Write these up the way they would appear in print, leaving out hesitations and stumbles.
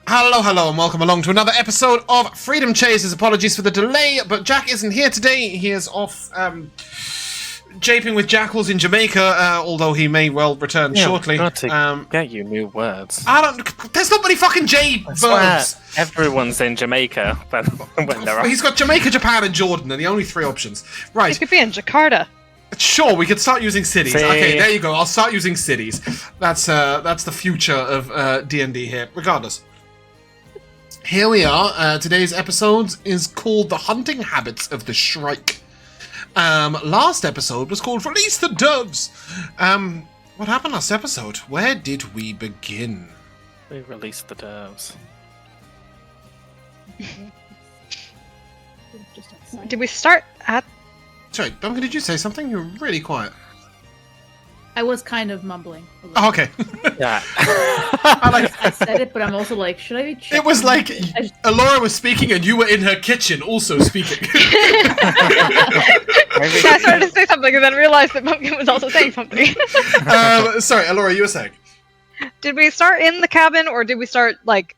Hello, and welcome along to another episode of Freedom Chasers. Apologies for the delay, but Jack isn't here today. He is off japing with jackals in Jamaica, although he may well return shortly. Got to get you new words. There's not many fucking J verbs. Everyone's in Jamaica, but when they're off. He's got Jamaica, Japan, and Jordan, and the only three options. Right. It could be in Jakarta. Sure, we could start using cities. Okay, there you go. I'll start using cities. That's the future of D&D here. Regardless. Here we are. Today's episode is called The Hunting Habits of the Shrike. Last episode was called Release the Doves. What happened last episode? Where did we begin? We released the doves. Did we start at... Sorry, Bumpkin, did you say something? You're really quiet. I was kind of mumbling. Oh, okay. Yeah. I said it, but I'm also like, should I check? It was like Elora was speaking and you were in her kitchen also speaking. I started to say something and then realized that Bumpkin was also saying something. Sorry, Elora, you were saying? Did we start in the cabin or did we start, like,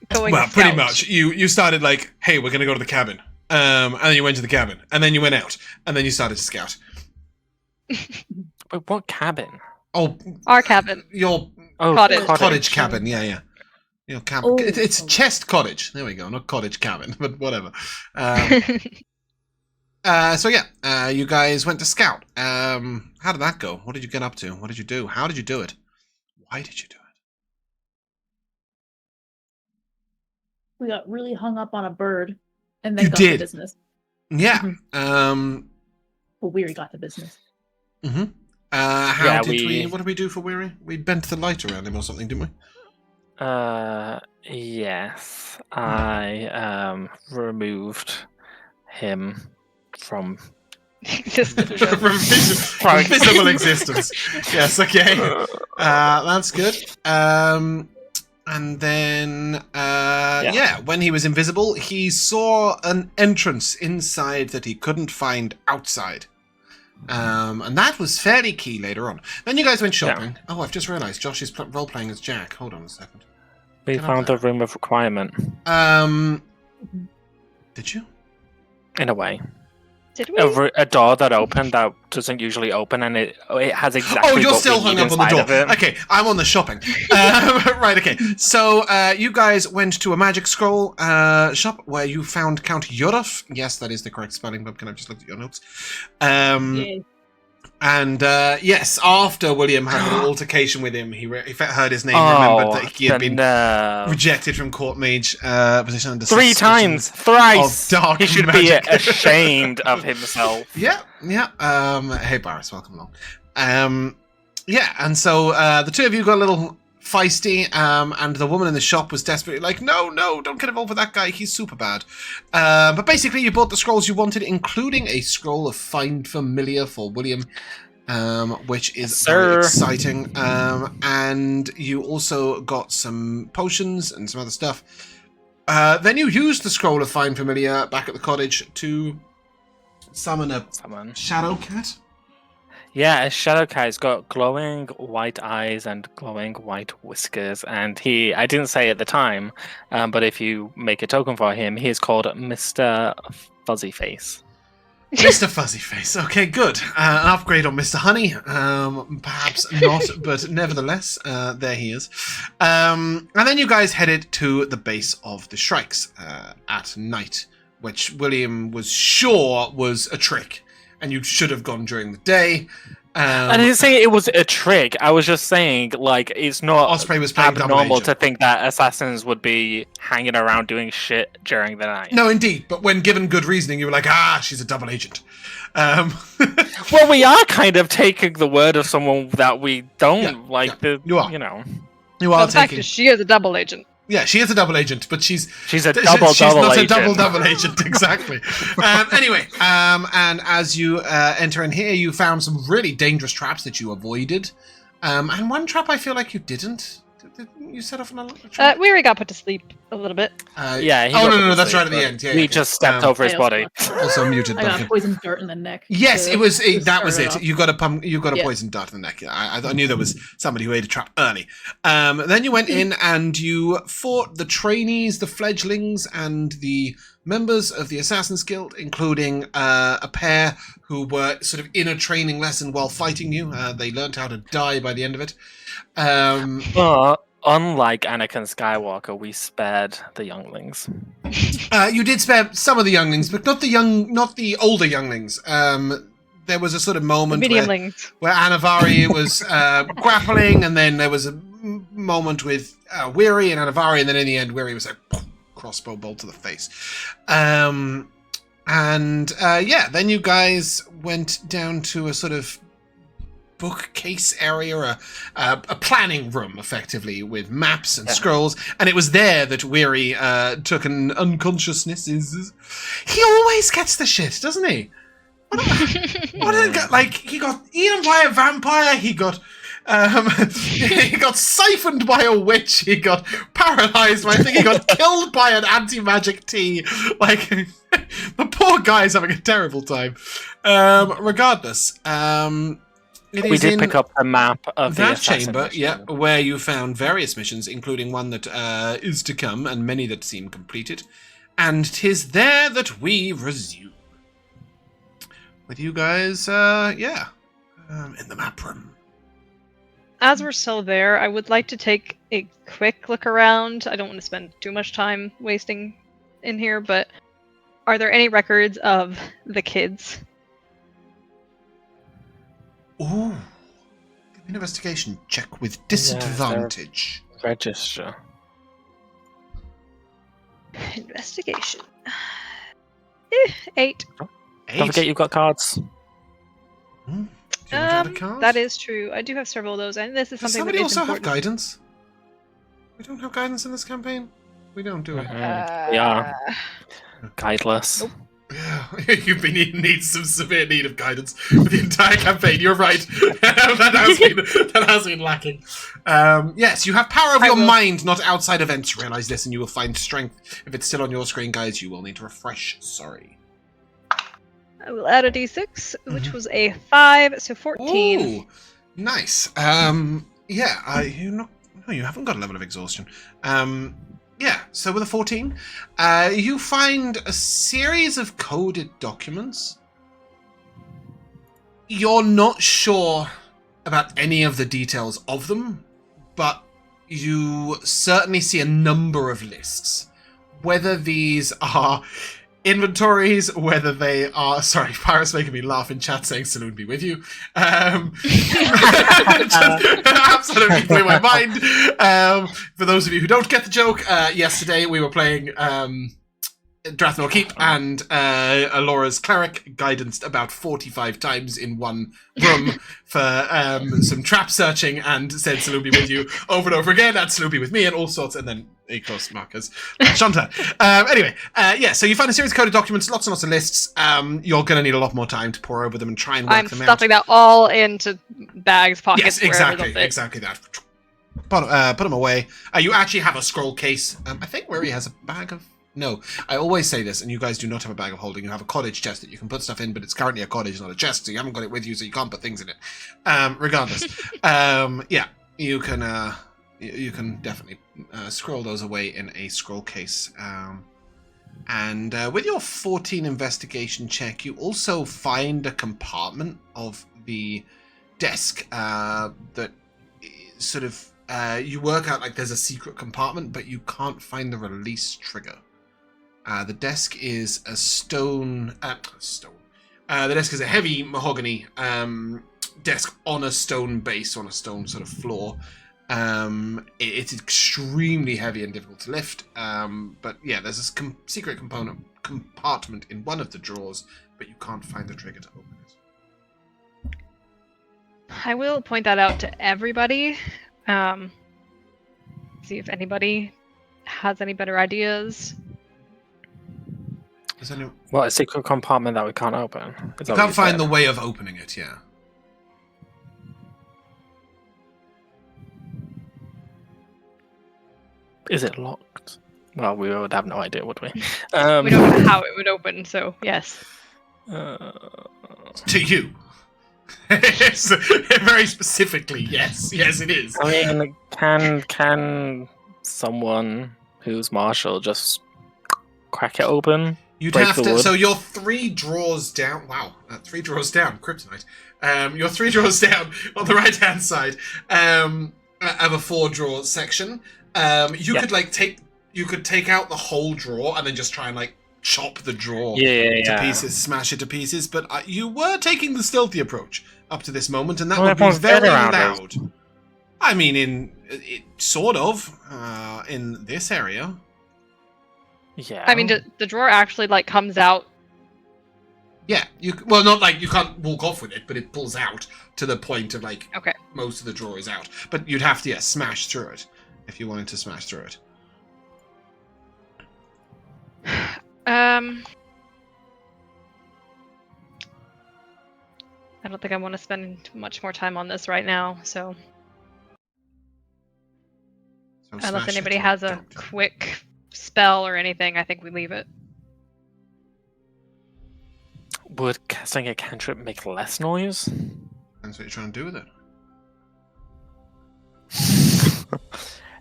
going Well, scout? pretty much. You started like, hey, we're going to go to the cabin. And then you went to the cabin. And then you went out. And then you started to scout. But what cabin? Oh, Our cabin. your Cottage. cabin. Yeah. Your cabin. Oh. It's chest cottage. There we go. Not cottage cabin, but whatever. So yeah, you guys went to scout. How did that go? What did you get up to? What did you do? How did you do it? Why did you do it? We got really hung up on a bird, and then You got did. to business. Yeah. Well, Weary got to business. Mm-hmm. What did we do for Weary? We bent the light around him or something, didn't we? Yes. I removed him from From visible existence. Yes, okay. That's good. And then, when he was invisible, he saw an entrance inside that he couldn't find outside. And that was fairly key later on. Then you guys went shopping. Yeah. Oh, I've just realised Josh is role-playing as Jack. Hold on a second. We found the room of requirement. Did you? In a way. Did we? A door that opened that doesn't usually open, and it has exactly. Oh, you're what still we hung need up on the door. inside of it. Okay, I'm on the shopping. Right. Okay. So you guys went to a magic scroll shop where you found Count Yorov. Yes, that is the correct spelling. Bumpkin, I've just looked at your notes. Yay. And yes, after William had a little altercation with him, he heard his name, remembered that he had been rejected from court mage position under 3 times, thrice. Of dark he should magic. be ashamed of himself. Yeah. Hey, Barris, welcome along. Yeah, and so the two of you got a little feisty, and the woman in the shop was desperately like, no, don't get involved with that guy, he's super bad. But basically you bought the scrolls you wanted, including a scroll of Find Familiar for William, which is very exciting. And you also got some potions and some other stuff. Then you used the scroll of Find Familiar back at the cottage to summon a shadow cat. Yeah, a shadow cat's got glowing white eyes and glowing white whiskers, and I didn't say at the time, but if you make a token for him, he is called Mr. Fuzzyface. Mr. Fuzzyface, okay, good. An upgrade on Mr. Honey, perhaps not, but nevertheless, there he is. And then you guys headed to the base of the Shrikes at night, which William was sure was a trick. And you should have gone during the day. I didn't say it was a trick. I was just saying, like, it's not Osprey was playing abnormal to think that assassins would be hanging around doing shit during the night. No, indeed. But when given good reasoning, you were like, she's a double agent. Well, we are kind of taking the word of someone that we don't like. You are. You know. You are the fact is she is a double agent. Yeah, she is a double agent, but she's a double she's not agent. a double agent, exactly. Anyway, and as you enter in here, you found some really dangerous traps that you avoided. And one trap I feel like you didn't. Didn't you set off another trap? Weary got put to sleep A little bit. Yeah. He Oh, got no, put to that's sleep, right at the but end. Yeah, we yeah, just stepped over his I body. Also muted. I got Bumpkin. poison dart in the neck. Yes, to- it was. to That was start it. off. You got a Yeah. poison dart in the neck. I knew there was somebody who ate a trap early. Then you went in and you fought the trainees, the fledglings, and the members of the Assassin's Guild, including a pair who were sort of in a training lesson while fighting you. They learned how to die by the end of it. But unlike Anakin Skywalker, we spared the younglings. You did spare some of the younglings, but not the older younglings. There was a sort of moment Mediumlings. where Anivari was grappling, and then there was a moment with Weary and Anivari, and then in the end, Weary was like crossbow bolt to the face. Then you guys went down to a sort of bookcase area, a planning room, effectively, with maps and scrolls, and it was there that Weary took an unconsciousness. He always gets the shit, doesn't he? Like, he got eaten by a vampire, he got he got siphoned by a witch, he got paralyzed, I think he got killed by an anti-magic tea. Like, the poor guy's having a terrible time. Regardless, We did pick up a map of the that assassin chamber, mission. where you found various missions, including one that is to come, and many that seem completed. And 'tis there that we resume. With you guys, in the map room. As we're still there, I would like to take a quick look around. I don't want to spend too much time wasting in here, but are there any records of the kids? Ooh. Give me an investigation check with disadvantage. Register. Investigation. 8. Don't forget you've got cards. Do you have a card? That is true. I do have several of those, and this is Does something somebody that is also have important. guidance? We don't have guidance in this campaign? We don't, do we? We are guideless. Nope. Yeah, you've been in some severe need of guidance for the entire campaign. You're right. that has been lacking. Yes, you have power over your mind, not outside events. Realize this, and you will find strength. If it's still on your screen, guys, you will need to refresh. Sorry. I will add a d6, which was a 5, so 14. Ooh, nice. You haven't got a level of exhaustion. So with a 14, you find a series of coded documents. You're not sure about any of the details of them, but you certainly see a number of lists. Whether these are inventories, whether they are... Sorry, Pirate's making me laugh in chat saying Saloon be with you. Absolutely blew my mind. For those of you who don't get the joke, yesterday we were playing Drathnor Keep, and Elora's cleric guidanced about 45 times in one room for some trap searching, and said Saloon be with you over and over again, and Saloon be with me, and all sorts, and then equals markers. Shanta. So you find a series of coded documents, lots and lots of lists. You're going to need a lot more time to pour over them and try and work them out. I'm stuffing that all into bags, pockets, Yes, wherever they'll fit. exactly that. Put them away. You actually have a scroll case. I think Weary has a bag of... No, I always say this, and you guys do not have a bag of holding. You have a cottage chest that you can put stuff in, but it's currently a cottage, not a chest, so you haven't got it with you, so you can't put things in it. Regardless. You can definitely scroll those away in a scroll case. And with your 14 investigation check, you also find a compartment of the desk that sort of... you work out like there's a secret compartment, but you can't find the release trigger. The desk is a stone. The desk is a heavy mahogany desk on a stone base, on a stone sort of floor. It's extremely heavy and difficult to lift. But yeah, there's a secret compartment in one of the drawers, but you can't find the trigger to open it. I will point that out to everybody. See if anybody has any better ideas. What, a secret compartment that we can't open? You can't find the way of opening it, yeah. Is it locked? Well, we would have no idea, would we? We don't know how it would open, so yes. To you. It's very specifically, yes. Yes, it is. I mean, can someone who's martial just crack it open? You'd Break have the to. wood? So you're 3 drawers down. Wow, 3 drawers down. Kryptonite. You're 3 drawers down on the right-hand side of a 4-drawer section. You could take. You could take out the whole drawer and then just try and chop the drawer to pieces, smash it to pieces. But you were taking the stealthy approach up to this moment, and that would be very loud. I mean, sort of in this area. Yeah. I mean, the drawer actually comes out. Yeah, not you can't walk off with it, but it pulls out to the point of Okay. most of the drawer is out. But you'd have to smash through it if you wanted to smash through it. I don't think I want to spend much more time on this right now, so unless anybody has a quick spell or anything, I think we leave it. Would casting a cantrip make less noise? That's what you're trying to do with it.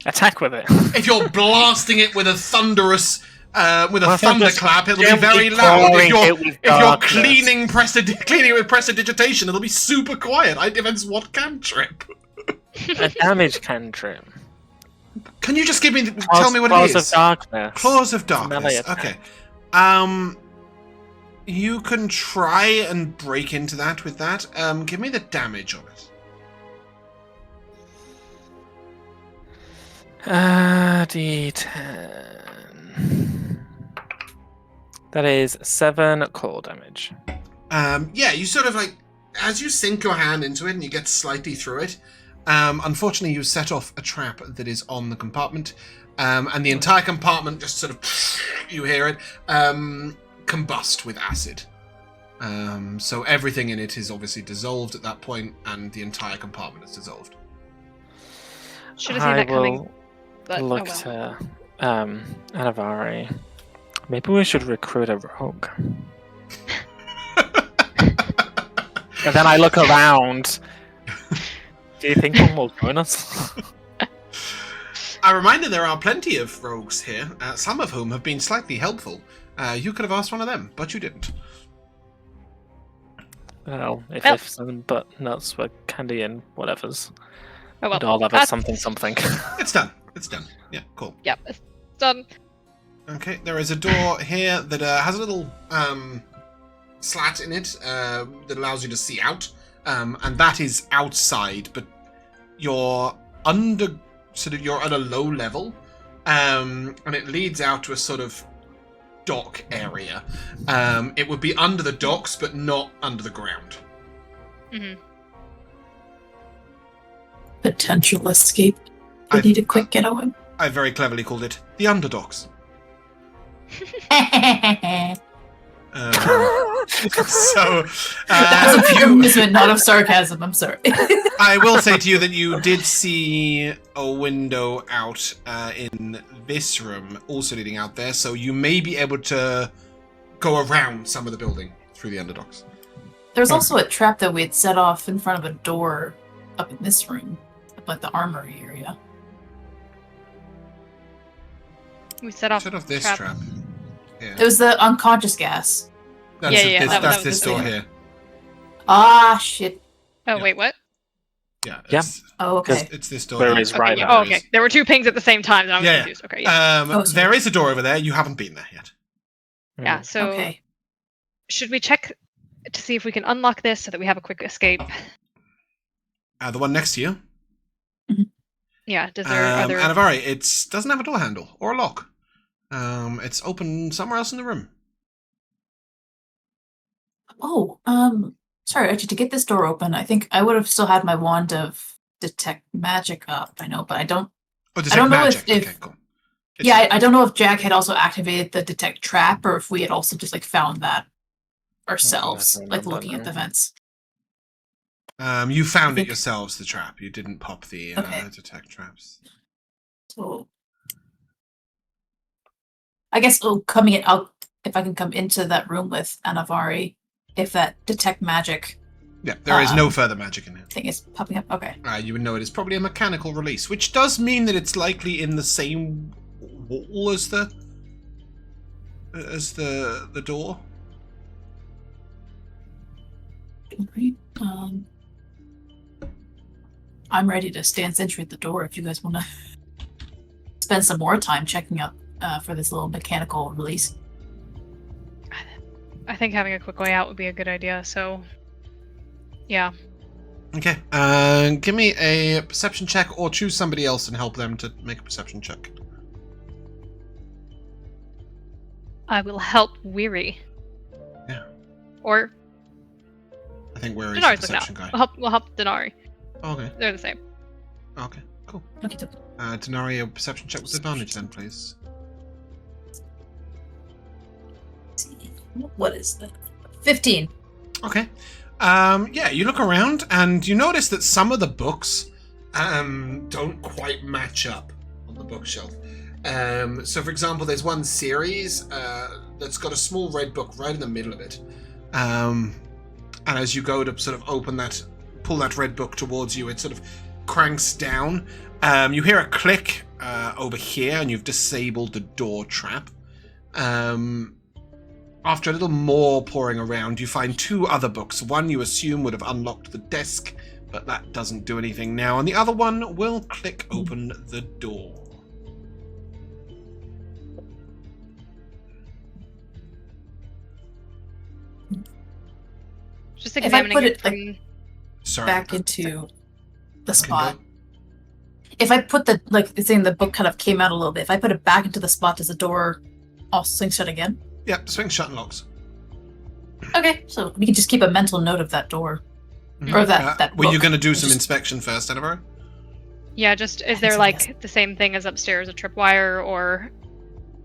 Attack with it. If you're blasting it with a thunderous, thunderclap, it'll be very loud. If you're cleaning it with prestidigitation, it'll be super quiet. It depends what cantrip. A damage cantrip. Can you just tell me what it is? Claws of Darkness. Claws of Darkness. Okay. You can try and break into that with that. Give me the damage on it. D10. That is 7 cold damage. Yeah, you sort of as you sink your hand into it and you get slightly through it, unfortunately you set off a trap that is on the compartment, and the entire compartment just sort of, you hear it, combust with acid. So everything in it is obviously dissolved at that point, and the entire compartment is dissolved. Should have seen that coming. But, look to Anivari. Maybe we should recruit a rogue. And then I look around. Do you think one will join us? A reminder, there are plenty of rogues here, some of whom have been slightly helpful. You could have asked one of them, but you didn't. Well, if some but nuts for candy and whatever's. Oh well. We'd all have a something. It's done. It's done. Yeah, cool. Yep, it's done. Okay, there is a door here that has a little slat in it that allows you to see out, and that is outside. But you're you're at a low level, and it leads out to a sort of dock area. It would be under the docks, but not under the ground. Mm-hmm. Potential escape. We need a quick getaway. I very cleverly called it the underdocks. So that was a pure amusement, not of sarcasm. I'm sorry. I will say to you that you did see a window out in this room, also leading out there. So you may be able to go around some of the building through the underdocks. There's also a trap that we had set off in front of a door up in this room, up at the armory area. We set off this trap. Yeah. It was the unconscious gas. That's this door here. Ah, shit. Oh, wait, what? Yeah. Oh, okay. It's this door. Where is right now? Oh, okay. There were 2 pings at the same time, and I was confused. Okay, yeah. There is a door over there. You haven't been there yet. Yeah, so okay. Should we check to see if we can unlock this so that we have a quick escape? The one next to you. Yeah, are there... Anivari, it doesn't have a door handle or a lock. It's open somewhere else in the room. Oh, sorry, actually, to get this door open, I think I would have still had my wand of detect magic up. I know, but I don't. Oh, detect know magic. if okay, cool. I don't know if Jack had also activated the detect trap, or if we had also just found that ourselves, looking at the vents. You found it yourselves, the trap. You didn't pop the detect traps. So I guess coming in, if I can come into that room with Anivari, if that detect magic. Yeah, there is no further magic in here. Thing is popping up. Okay. You would know it is probably a mechanical release, which does mean that it's likely in the same wall as the door. Great. I'm ready to stand sentry at the door if you guys want to spend some more time checking up for this little mechanical release. I think having a quick way out would be a good idea, so yeah. Okay, give me a perception check, or choose somebody else and help them to make a perception check. I will help Weary. Yeah. Or I think Weary's the Dinari's looking perception out. guy. We'll help Dinari. Okay. They're the same. Okay, cool. Okay. Dinari, a perception check with advantage then, please. What is that? 15. Okay. Yeah, you look around and you notice that some of the books don't quite match up on the bookshelf. So, for example, there's one series that's got a small red book right in the middle of it. And as you go to sort of pull that red book towards you, it sort of cranks down. You hear a click over here, and you've disabled the door trap. After a little more poring around, you find two other books. One you assume would have unlocked the desk, but that doesn't do anything now. And the other one will click open the door. Just examining it from... Sorry. Back into the spot. If I put it's saying the book kind of came out a little bit. If I put it back into the spot, does the door also swing shut again? Yep, swing shut and locks. Okay, so we can just keep a mental note of that door. Mm-hmm. Or that book. Were you going to do some inspection first, Anivari? Yeah, just, is there the same thing as upstairs, a tripwire or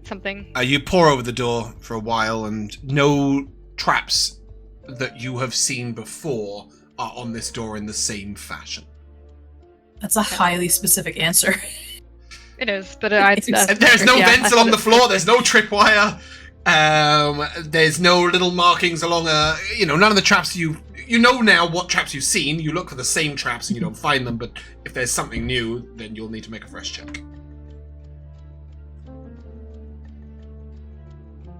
something? You pore over the door for a while, and no traps that you have seen before are on this door in the same fashion. That's a highly specific answer. It is, but there's no vents along the floor, there's no tripwire, there's no little markings along none of the traps you know now what traps you've seen. You look for the same traps and you don't find them, but if there's something new, then you'll need to make a fresh check.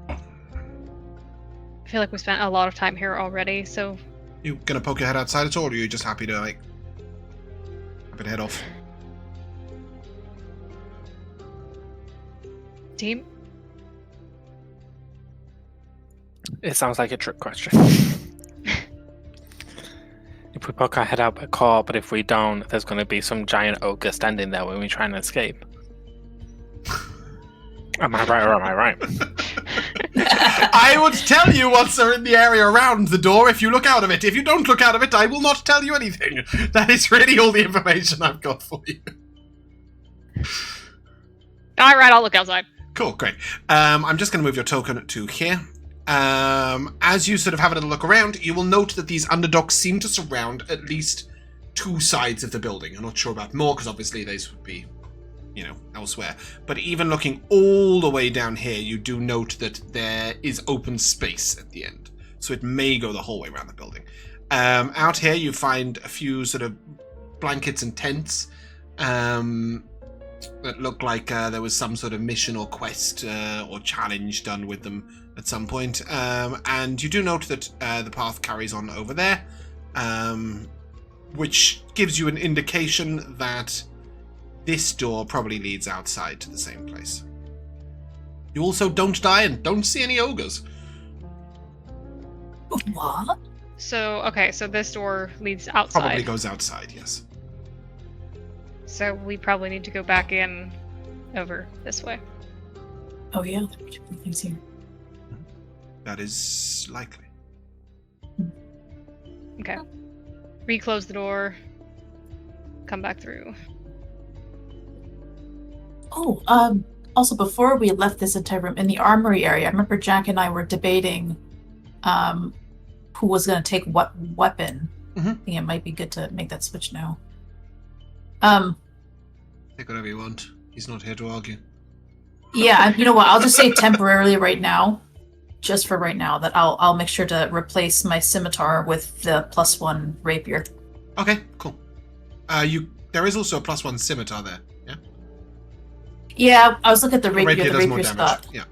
I feel like we spent a lot of time here already, so... You gonna poke your head outside at all, or are you just happy to head off? Team? It sounds like a trick question. If we poke our head out by car, but if we don't, there's going to be some giant ogre standing there when we try and escape. Am I right or am I right? I would tell you what's in the area around the door if you look out of it. If you don't look out of it, I will not tell you anything. That is really all the information I've got for you. Alright, I'll look outside. Cool, great. I'm just going to move your token to here. As you sort of have a little look around, you will note that these underdocks seem to surround at least two sides of the building. I'm not sure about more, because obviously these would be, elsewhere. But even looking all the way down here, you do note that there is open space at the end. So it may go the whole way around the building. Out here, you find a few sort of blankets and tents that look like there was some sort of mission or quest or challenge done with them at some point. And you do note that the path carries on over there, which gives you an indication that this door probably leads outside to the same place. You also don't die and don't see any ogres. What? So this door leads outside. Probably goes outside, yes. So we probably need to go back in over this way. Oh yeah, things here. That is likely. Okay. Reclose the door. Come back through. Oh, also before we left this entire room, in the armory area, I remember Jack and I were debating who was going to take what weapon. Mm-hmm. I think it might be good to make that switch now. Take whatever you want. He's not here to argue. Yeah, you know what? I'll just say temporarily right now, just for right now, that I'll make sure to replace my scimitar with the +1 rapier. Okay, cool. There is also a +1 scimitar there. Yeah. Yeah, I was looking at the The rapier. rapier The does more rapier's damage. got Yeah.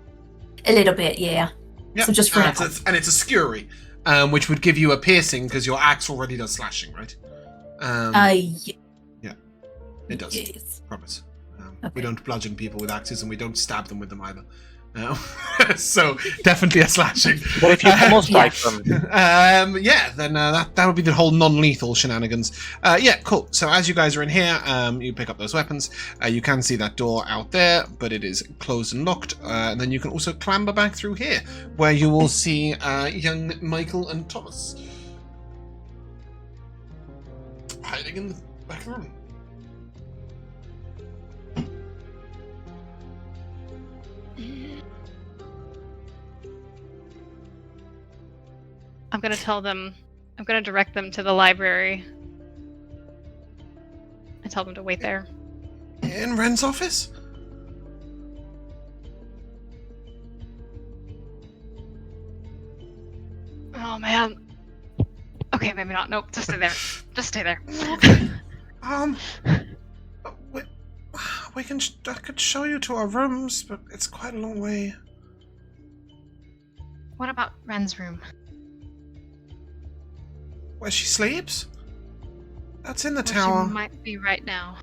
a little bit, yeah. Yeah. So just for now. And it's a skewery, which would give you a piercing because your axe already does slashing, right? Yeah. It does. Yes. Promise. Okay. We don't bludgeon people with axes, and we don't stab them with them either. So definitely a slashing. But if you almost Yeah. strike them, Then that would be the whole non-lethal shenanigans. Yeah, cool. So as you guys are in here, you pick up those weapons. You can see that door out there, but it is closed and locked. And then you can also clamber back through here, where you will see young Michael and Thomas hiding in the back of the room. I'm gonna tell them. I'm gonna direct them to the library. I tell them to wait there. In Ren's office? Oh man. Okay, maybe not. Nope. Just stay there. Just stay there. Okay. We can. I could show you to our rooms, but it's quite a long way. What about Ren's room? Where she sleeps? That's in the Where tower. She might be right now.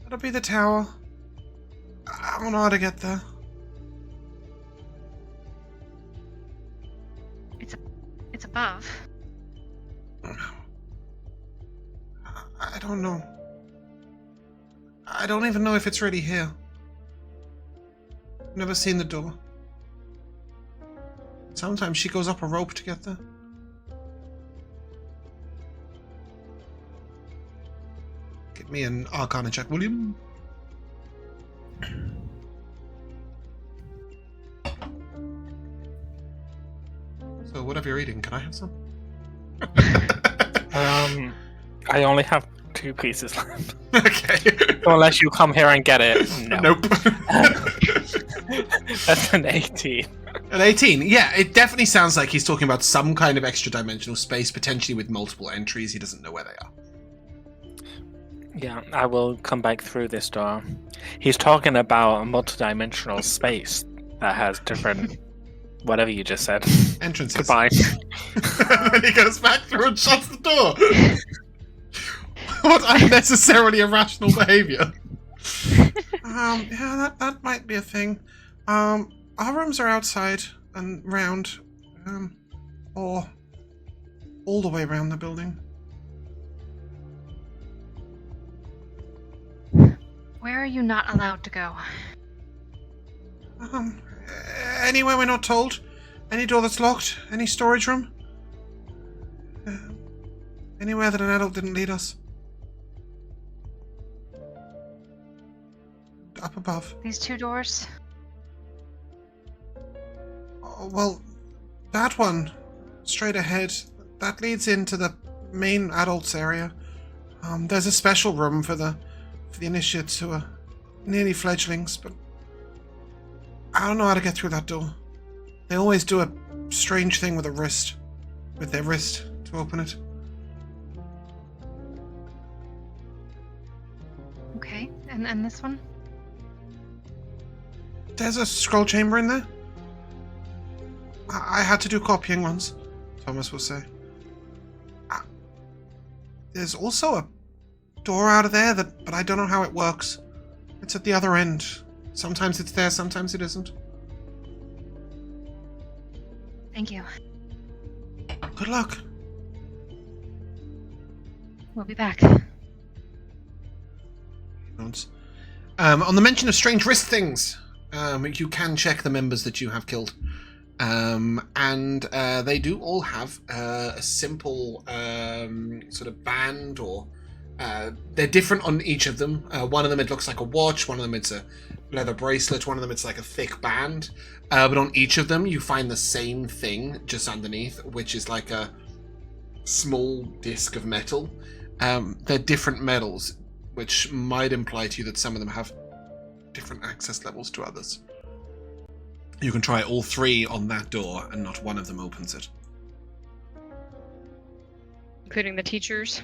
That'll be the tower. I don't know how to get there. It's above. I don't know. I don't even know if it's really here. Never seen the door. Sometimes she goes up a rope to get there. Give me an Arcana check, will you? So, whatever you're eating, can I have some? I only have 2 pieces left. Okay. So unless you come here and get it, no. Nope. That's an 18. An 18, yeah, it definitely sounds like he's talking about some kind of extra dimensional space, potentially with multiple entries. He doesn't know where they are. Yeah, I will come back through this door. He's talking about a multi-dimensional space that has different... whatever you just said. Entrances. Goodbye. And then he goes back through and shuts the door. What unnecessarily irrational behaviour. Yeah, that might be a thing. Our rooms are outside and round, or all the way around the building. Where are you not allowed to go? Anywhere we're not told. Any door that's locked. Any storage room. Anywhere that an adult didn't lead us. Up above. These 2 doors? Oh, well, that one, straight ahead, that leads into the main adults area. There's a special room for the initiates who are nearly fledglings, but I don't know how to get through that door. They always do a strange thing with their wrist to open it. Okay, and this one? There's a scroll chamber in there. I had to do copying once, Thomas will say. There's also a door out of there, but I don't know how it works. It's at the other end. Sometimes it's there, sometimes it isn't. Thank you. Good luck. We'll be back. On the mention of strange wrist things, you can check the members that you have killed. And they do all have a simple sort of band, or they're different on each of them. One of them, it looks like a watch. One of them, it's a leather bracelet. One of them, it's like a thick band. But on each of them, you find the same thing just underneath, which is like a small disc of metal. They're different metals, which might imply to you that some of them have different access levels to others. You can try all 3 on that door, and not one of them opens it. Including the teachers.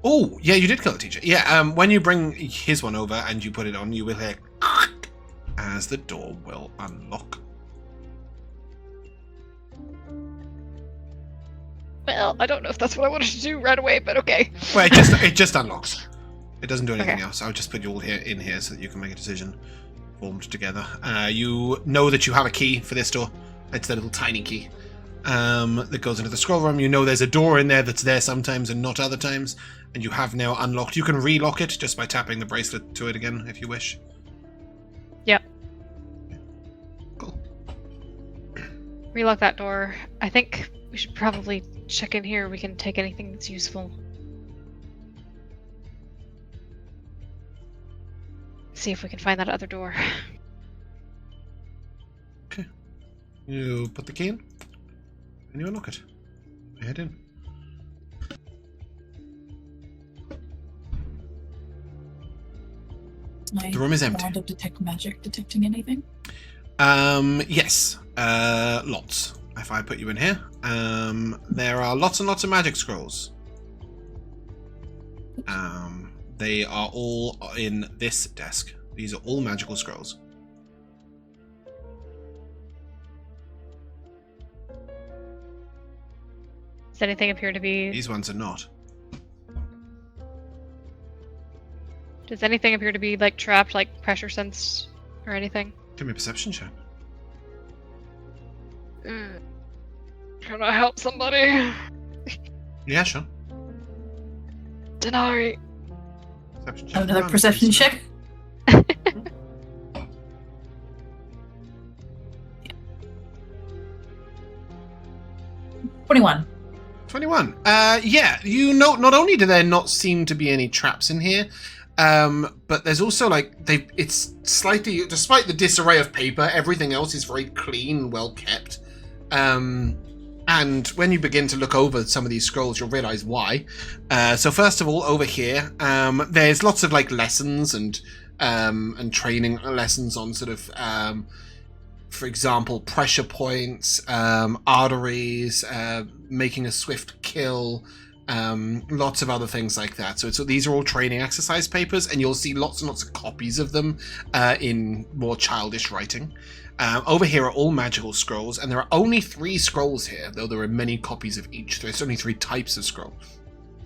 Oh, yeah, you did kill the teacher. Yeah, when you bring his one over and you put it on, you will hear as the door will unlock. Well, I don't know if that's what I wanted to do right away, but okay. Well, it just unlocks. It doesn't do anything Okay. else. I'll just put you all in here so that you can make a decision formed together. You know that you have a key for this door. It's the little tiny key that goes into the scroll room. You know there's a door in there that's there sometimes and not other times, and you have now unlocked. You can relock it just by tapping the bracelet to it again if you wish. Yep. Cool. Relock that door. I think we should probably check in here. We can take anything that's useful. See if we can find that other door. Okay. You put the key in, and you unlock it. Head in. The room is empty. Wand of detect magic detecting anything? Yes. Lots. If I put you in here, there are lots and lots of magic scrolls. They are all in this desk. These are all magical scrolls. Does anything appear to be... These ones are not. Does anything appear to be, like, trapped, like, pressure sense or anything? Give me a perception check. Can I help somebody? Yeah, sure. Dinari. Perception check. Another perception check? 21. 21. Yeah, you know, not only do there not seem to be any traps in here, but there's also, like, it's slightly, despite the disarray of paper, everything else is very clean and well kept. And when you begin to look over some of these scrolls, you'll realize why. So first of all, over here, there's lots of, like, lessons and training lessons on sort of, for example, pressure points, arteries, making a swift kill, lots of other things like that. So these are all training exercise papers, and you'll see lots and lots of copies of them in more childish writing. Over here are all magical scrolls, and there are only 3 scrolls here, though there are many copies of each. There's only 3 types of scroll.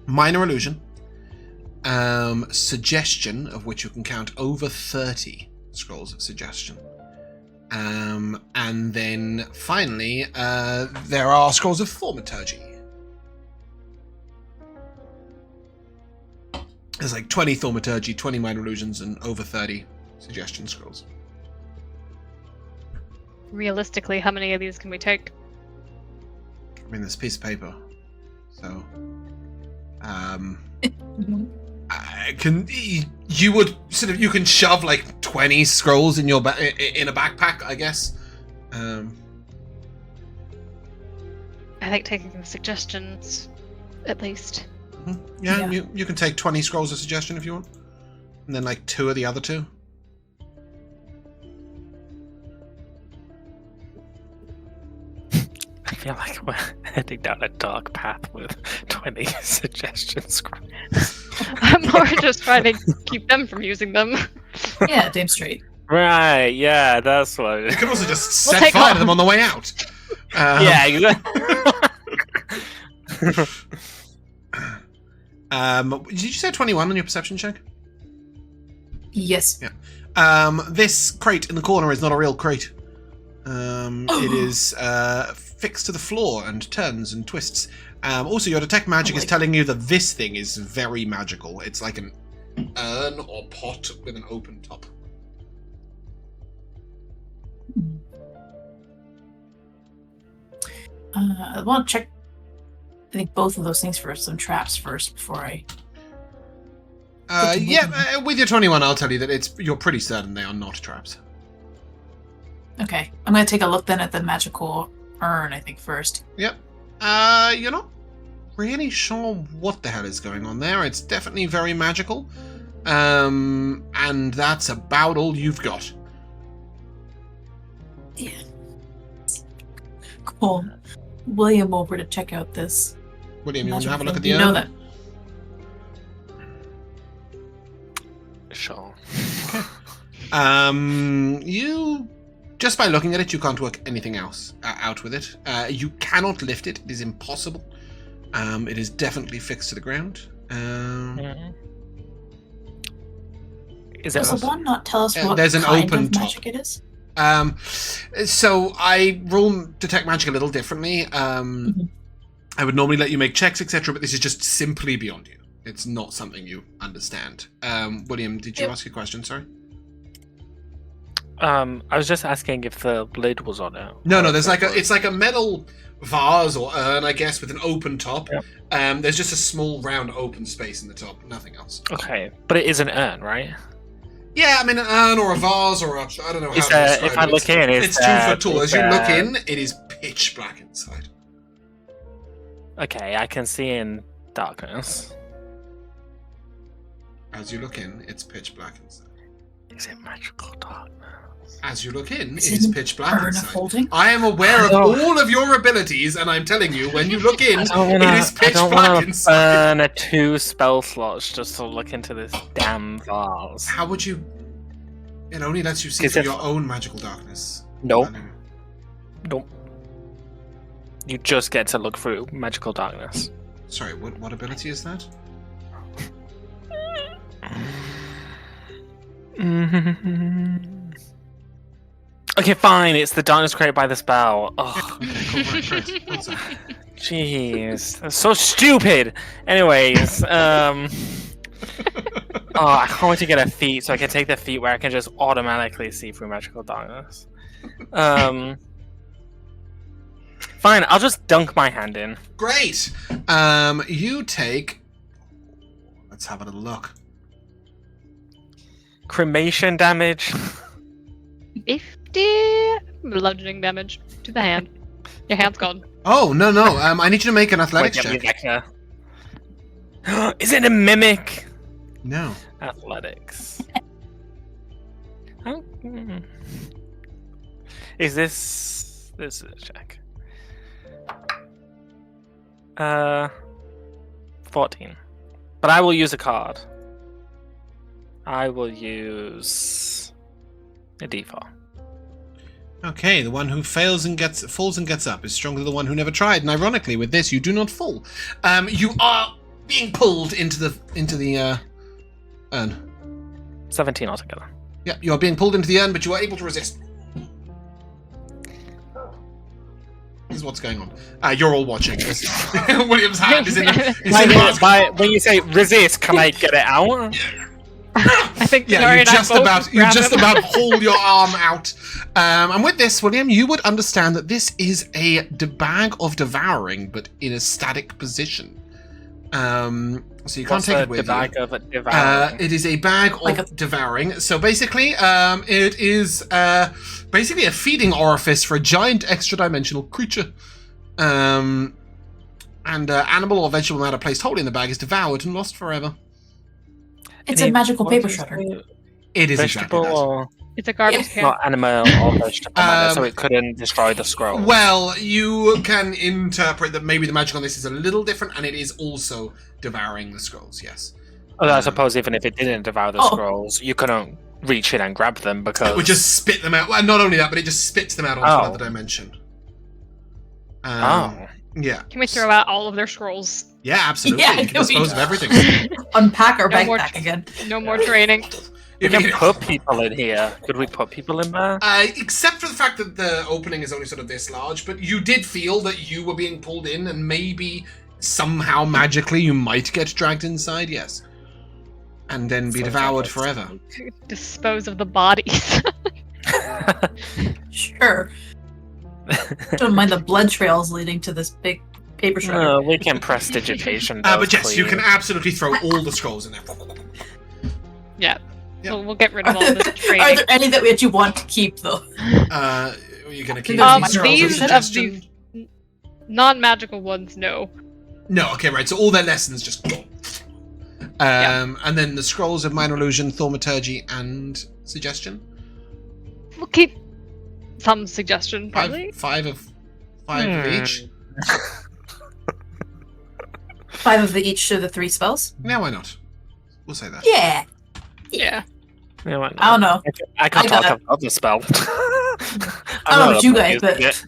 Minor illusion, suggestion, of which you can count over 30 scrolls of suggestion. And then finally, there are scrolls of thaumaturgy. There's like 20 thaumaturgy, 20 minor illusions, and over 30 suggestion scrolls. Realistically, how many of these can we take? I mean, there's a piece of paper, so you would sort of, you can shove like 20 scrolls in your in a backpack, I guess. I think taking the suggestions, at least. Yeah. You can take 20 scrolls of suggestion if you want, and then like 2 of the other 2. I feel like we're heading down a dark path with 20 suggestion scrolls. I'm more just trying to keep them from using them. Yeah, damn straight. Right, yeah, that's what You can also just We'll set take fire all- to them on the way out. Yeah, exactly. Did you say 21 on your perception check? Yes. This crate in the corner is not a real crate. It is fixed to the floor and turns and twists. Also, your detect magic is telling you that this thing is very magical. It's like an urn or pot with an open top. I want to check, I think, both of those things for some traps first before I... With your 21, I'll tell you that you're pretty certain they are not traps. Okay. I'm going to take a look then at the magical urn, I think, first. Yep. You're not really sure what the hell is going on there. It's definitely very magical. And that's about all you've got. Yeah. Cool. William over to check out this. William, you want to have a look at the You urn? know that. Sure. You just by looking at it, you can't work anything else out with it. You cannot lift it; it is impossible. It is definitely fixed to the ground. Is it? Does the one not tell us what there's an kind open of top. magic it is? So I roll detect magic a little differently. I would normally let you make checks, etc., but this is just simply beyond you. It's not something you understand. William, did you ask a question? Sorry. I was just asking if the lid was on it. No. It's like a metal vase or urn, I guess, with an open top. Yep. There's just a small round open space in the top. Nothing else. Okay, but it is an urn, right? Yeah, I mean an urn or a vase or I don't know how to describe if I it. look in, It's 2 foot tall. As you look in, it is pitch black inside. Okay, I can see in darkness. As you look in, it's pitch black inside. Is it magical darkness? As you look in, it Is is it pitch black Urn of inside. holding? I am aware of all of your abilities, and I'm telling you, when you look in, it is pitch I don't black want to inside. burn 2 spell slots just to look into this damn vase. How would you? It only lets you see Is through it- your own magical darkness. Nope. Darling. Nope. You just get to look through magical darkness. Sorry, what ability is that? Okay, fine. It's the darkness created by the spell. Oh, Okay, cool, right. What's that? jeez, that's so stupid. Anyways, oh, I can't wait to get a feat so I can take the feat where I can just automatically see through magical darkness. Fine, I'll just dunk my hand in. Great. You take. Let's have a little look. Cremation damage. 50 bludgeoning damage to the hand. Your hand's gone. Oh no! I need you to make an athletics Wait, check. Is it a mimic? No. Athletics. Oh, Is this is a check? 14. But I will use a card. I will use a d4. Okay, the one who falls and gets up is stronger than the one who never tried. And ironically, with this, you do not fall. You are being pulled into the urn. 17 altogether. Yeah, you are being pulled into the urn, but you are able to resist. This is what's going on. You're all watching this. William's hand is in When you say resist, can I get it out? I think Yeah, Dinari you and I just both about grabbed him. pull your arm out. And with this, William, you would understand that this is a bag of devouring, but in a static position. So you can't take it with you. It is a bag of devouring. So basically, it is basically a feeding orifice for a giant extra-dimensional creature. And animal or vegetable matter placed wholly in the bag is devoured and lost forever. It's a magical paper shredder. It is vegetable exactly that. or It's a garbage Yes. can. not animal or vegetable matter, so it couldn't destroy the scroll. Well, you can interpret that maybe the magic on this is a little different, and it is also devouring the scrolls. Yes. Although I suppose even if it didn't devour the scrolls, you couldn't reach in and grab them because It would just spit them out. Well, not only that, but it just spits them out onto Oh. another dimension. Oh. Yeah. Can we throw out all of their scrolls? Yeah, absolutely. Yeah, you can can we- dispose of everything. Unpack our No more- backpack again. No more training. We If can you- put people in here. Could we put people in there? except for the fact that the opening is only sort of this large, but you did feel that you were being pulled in, and maybe somehow magically you might get dragged inside, yes. And then be Sounds devoured like forever. To dispose of the bodies. Sure. Don't mind the blood trails leading to this big paper shredder. No, we can prestidigitation. But yes, you can absolutely throw all the scrolls in there. Yeah. Yep. We'll get rid of all this Are training. there any that you want to keep, though? You're going to keep These scrolls These as of suggestion? these non-magical ones, no. No, okay, right. So all their lessons just gone. And then the scrolls of minor illusion, thaumaturgy, and suggestion. We'll keep some suggestion, probably. Five of each. 5 of each of the 3 spells? Yeah, why not? We'll say that. Yeah. Yeah. Yeah, why not? I don't know. I can't I got talk about the spell. I don't know about you guys, but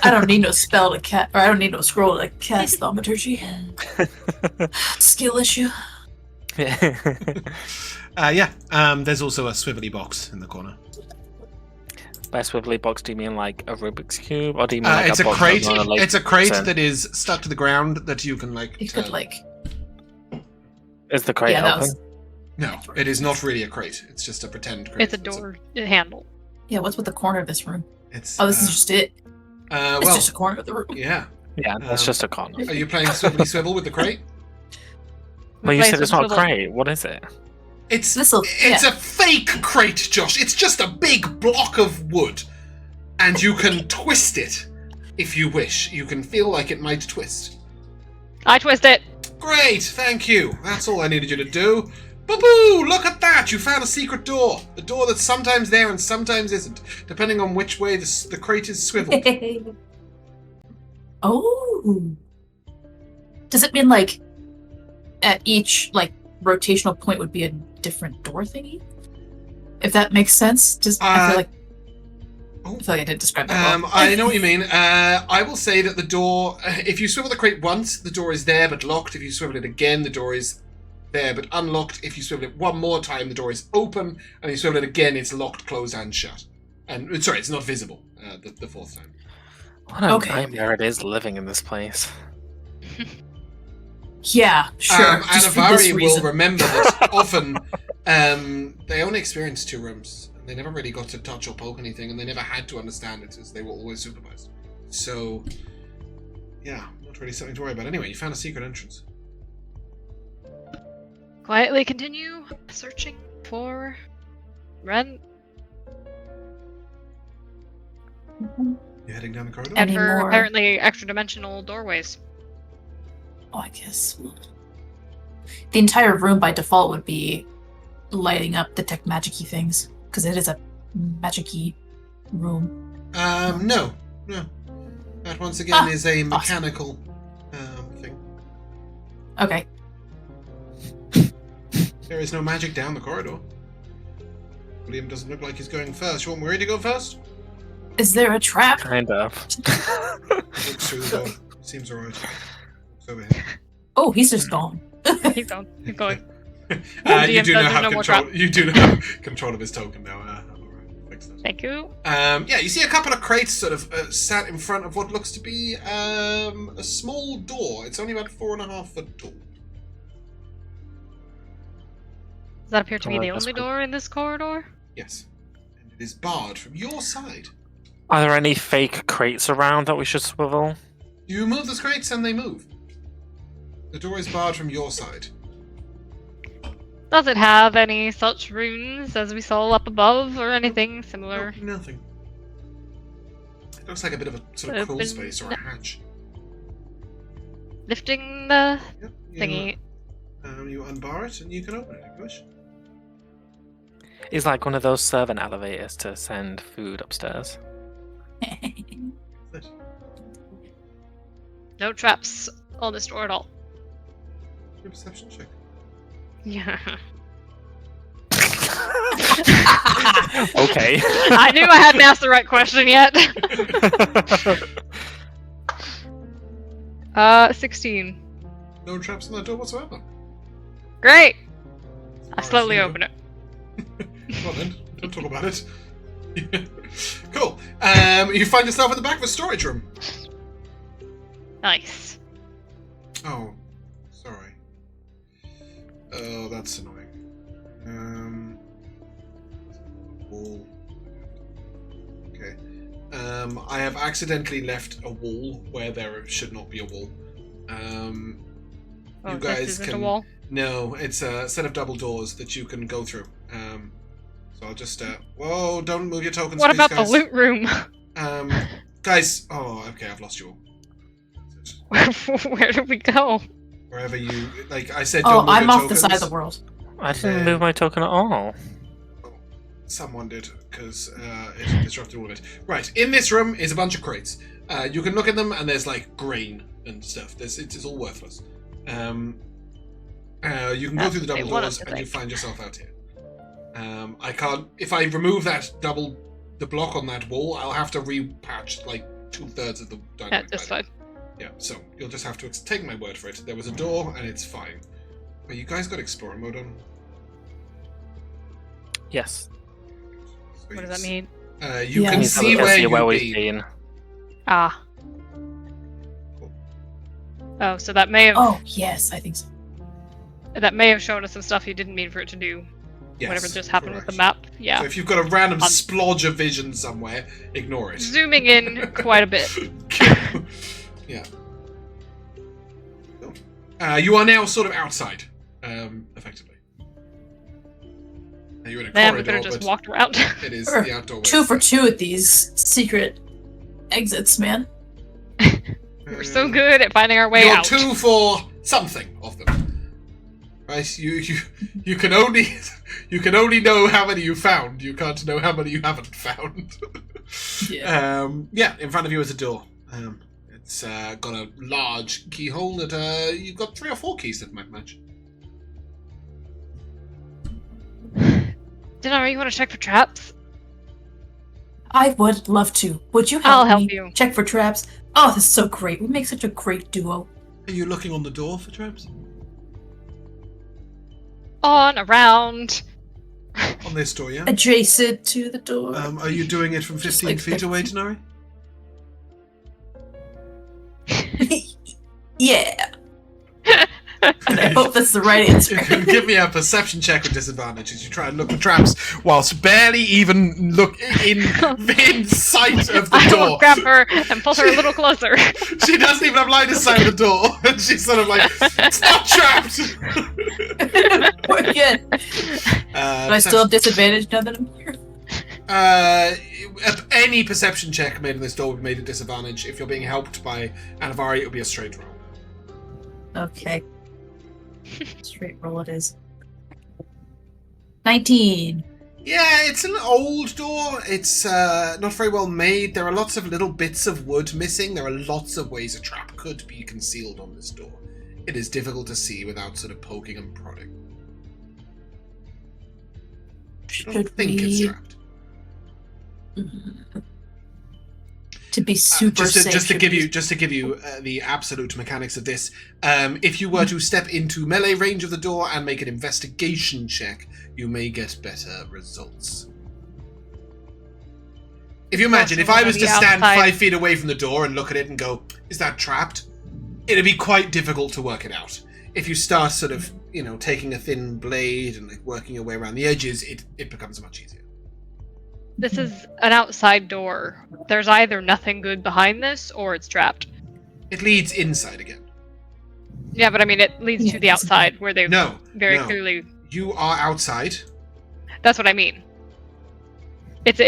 I don't need no spell to cast, or I don't need no scroll to cast thaumaturgy. Skill issue. There's also a swivelly box in the corner. By swivelly box, do you mean like a Rubik's Cube? Or do you mean like It's a box crate. that's on a, like, It's a crate percent? that is stuck to the ground that you can like. You could like. Is the crate Yeah, that open? was. No, it is not really a crate. It's just a pretend crate. It's a door handle. Yeah, what's with the corner of this room? It's. Oh, this is just it. It's well, just a corner of the room. yeah. Yeah, that's just a corner. Are you playing swivelly swivel with the crate? Well, you Replace said it's with not a swivel. crate. What is it? It's Yeah. a fake crate, Josh. It's just a big block of wood, and you can twist it if you wish. You can feel like it might twist. I twist it. Great, thank you. That's all I needed you to do. Boo-boo! Look at that! You found a secret door. A door that's sometimes there and sometimes isn't, depending on which way the crate is swiveled. Oh. Does it mean like at each like rotational point would be a different door thingy? If that makes sense. I feel like I didn't describe that well. I know what you mean. I will say that the door, if you swivel the crate once, the door is there but locked. If you swivel it again, the door is there but unlocked. If you swivel it one more time, the door is open. And if you swivel it again, it's locked, closed, and shut. And sorry, it's not visible the fourth time. What a nightmare it is living in this place. Yeah, sure. Just for this Anivari will reason. remember that often they only experienced 2 rooms. They never really got to touch or poke anything, and they never had to understand it, as they were always supervised. So, yeah, not really something to worry about. Anyway, you found a secret entrance. Quietly continue searching for Ren. Mhm. You heading down the corridor? And Any for more? apparently extra-dimensional doorways. Oh, I guess the entire room by default would be lighting up, detect magic-y things, because it is a magic-y room. No. That once again is a mechanical thing. Okay. There is no magic down the corridor. William doesn't look like he's going first. You want Marie to go first? Is there a trap? Kind of. Looks through the door. Seems alright. Looks over here. Oh, he's just gone. He's going. He's going. You DM do says now there's have no more control. trap. You do have control of his token now. I'm alright. Fix that. Thank you. Yeah, you see a couple of crates sort of sat in front of what looks to be a small door. It's only about 4.5 foot tall. Does that appear to be Oh, the that's only good. door in this corridor? Yes, and it is barred from your side. Are there any fake crates around that we should swivel? You move the crates and they move. The door is barred from your side. Does it have any such runes as we saw up above, or anything similar? No, nothing. It looks like a bit of a sort of crawl Open- space or a hatch. Lifting the Yep. thingy. You unbar it and you can open it if you wish. It's like one of those servant elevators to send food upstairs. No traps on this door at all. Your perception check. Yeah. Okay. I knew I hadn't asked the right question yet. 16. No traps on that door whatsoever. Great! I Alright, slowly so open it. Well then, don't talk about it. Cool. You find yourself in the back of a storage room. Nice. Oh, sorry. Oh, that's annoying. Wall. Okay. I have accidentally left a wall where there should not be a wall. Oh, You guys this isn't can- a wall. No, it's a set of double doors that you can go through. So I'll just whoa, don't move your tokens, What please, about guys. the loot room? Guys, oh, okay, I've lost you all. Where did we go? Wherever you like, I said. Oh, Don't move I'm your off the tokens. side of the world. I didn't move my token at all. Someone did, because it disrupted all of it. Right, in this room is a bunch of crates. You can look at them, and there's like grain and stuff. It's all worthless. You can go through the double doors, and you find yourself out here. I can't. If I remove the block on that wall, I'll have to repatch like 2/3 of the dynamite. Yeah, that's fine. Yeah, so you'll just have to take my word for it. There was a door, and it's fine. But you guys got explorer mode on? Yes. What does that mean? You Yeah. can Means see where you've we've been. been. Ah. Oh, so that may have Oh, yes, I think so. shown us some stuff you didn't mean for it to do. Yes, Whatever just happened with the correct. map. Yeah. So if you've got a random splodge of vision somewhere, ignore it. Zooming in quite a bit. Yeah. You are now sort of outside, effectively. Now you're in a Man, we corridor, could have just but walked around. it is We're the outdoor way. 2 for 2 at these secret exits, man. We're so good at finding our way You're out. 2 for something of them. Right? You can only know how many you found. You can't know how many you haven't found. Yeah. In front of you is a door. It's got a large keyhole that you've got 3 or 4 keys that might match. Dinari, you want to check for traps? I would love to. Would you help I'll help me you. check for traps? Oh, this is so great. We make such a great duo. Are you looking on the door for traps? On, around. On this door, yeah? Adjacent to the door. Are you doing it from 15 like feet away, Dinari? Yeah. And I hope that's the right answer. You can give me a perception check with disadvantage as you try and look for traps whilst barely even look in sight of the I will door. grab her and pull her a little closer. She doesn't even have line of sight of the door, and she's sort of like, it's not trapped! We're good. But I still have disadvantage now that I'm here. Any perception check made on this door would be made at disadvantage. If you're being helped by Anivari, it would be a straight roll. Okay. Straight roll it is. 19. Yeah, it's an old door. It's not very well made. There are lots of little bits of wood missing. There are lots of ways a trap could be concealed on this door. It is difficult to see without sort of poking and prodding. I don't think it's trapped. To be super safe. Just to give you the absolute mechanics of this, if you were to step into melee range of the door and make an investigation check, you may get better results. If you imagine, if I was to stand 5 feet away from the door and look at it and go, "Is that trapped?" It'd be quite difficult to work it out. If you start sort of, taking a thin blade and like working your way around the edges, it becomes much easier. This is an outside door. There's either nothing good behind this or it's trapped. It leads inside again. Yeah, but I mean, it leads to the outside where they very clearly. You are outside. That's what I mean. It's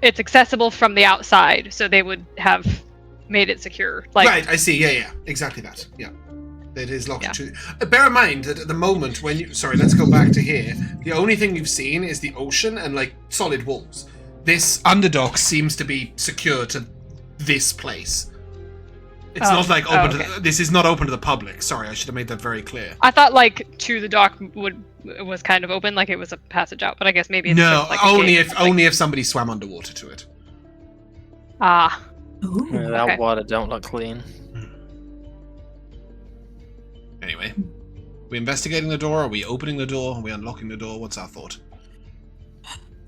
accessible from the outside, so they would have made it secure. Right, I see. Yeah, exactly that. Yeah. It is locked to. Bear in mind that at the moment when you... Sorry, let's go back to here. The only thing you've seen is the ocean and, solid walls. This underdock seems to be secure to this place. It's not, open to... This is not open to the public. Sorry, I should have made that very clear. I thought, to the dock was kind of open, like it was a passage out, but I guess maybe it's No, just, only if somebody swam underwater to it. Ah. Ooh. That water don't look clean. Anyway, are we investigating the door? Are we opening the door? Are we unlocking the door? What's our thought?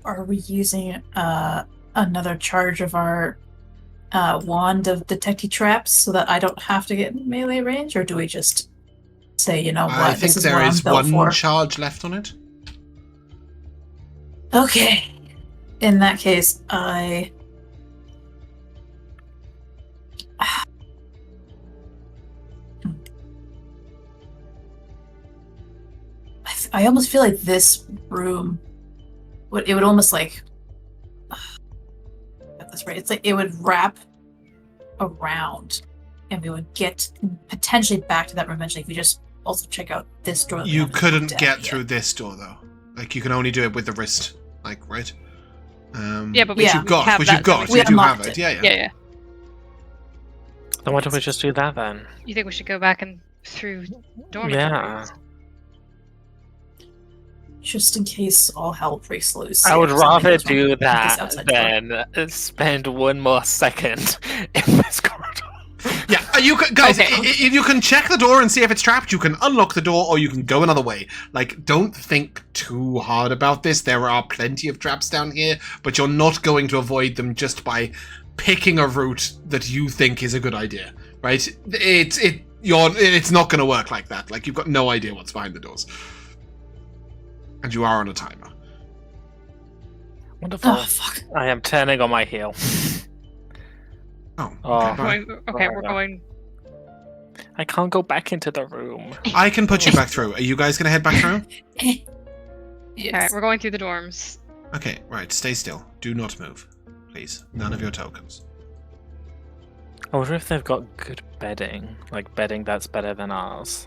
Are we using another charge of our wand of detecting traps so that I don't have to get in melee range, or do we just say, what, I think there is one charge left on it. Okay. In that case, I almost feel like this room would almost got this right. It's like it would wrap around and we would get potentially back to that room eventually if we just also check out this door. You couldn't get through this door though. Like, you can only do it with the wrist. Like, right? Yeah, but we you've got. have Which that, you've got. so we You do have unlocked it. it. Yeah. Then why don't we just do that then? You think we should go back and through dormitories? Yeah. Just in case all hell breaks loose. I would Something rather goes wrong do with this that outside door. than spend one more second in this corridor. Yeah, you can, guys. Okay. If you can check the door and see if it's trapped, you can unlock the door, or you can go another way. Like, don't think too hard about this. There are plenty of traps down here, but you're not going to avoid them just by picking a route that you think is a good idea, right? It's not going to work like that. Like, you've got no idea what's behind the doors, and you are on a timer. Wonderful. Oh, fuck. I am turning on my heel. Oh, Oh. okay. We're going. I can't go back into the room. I can put you back through. Are you guys going to head back through? Yes. All right, we're going through the dorms. Okay, right. Stay still. Do not move, please. None of your tokens. I wonder if they've got good bedding. Like bedding that's better than ours.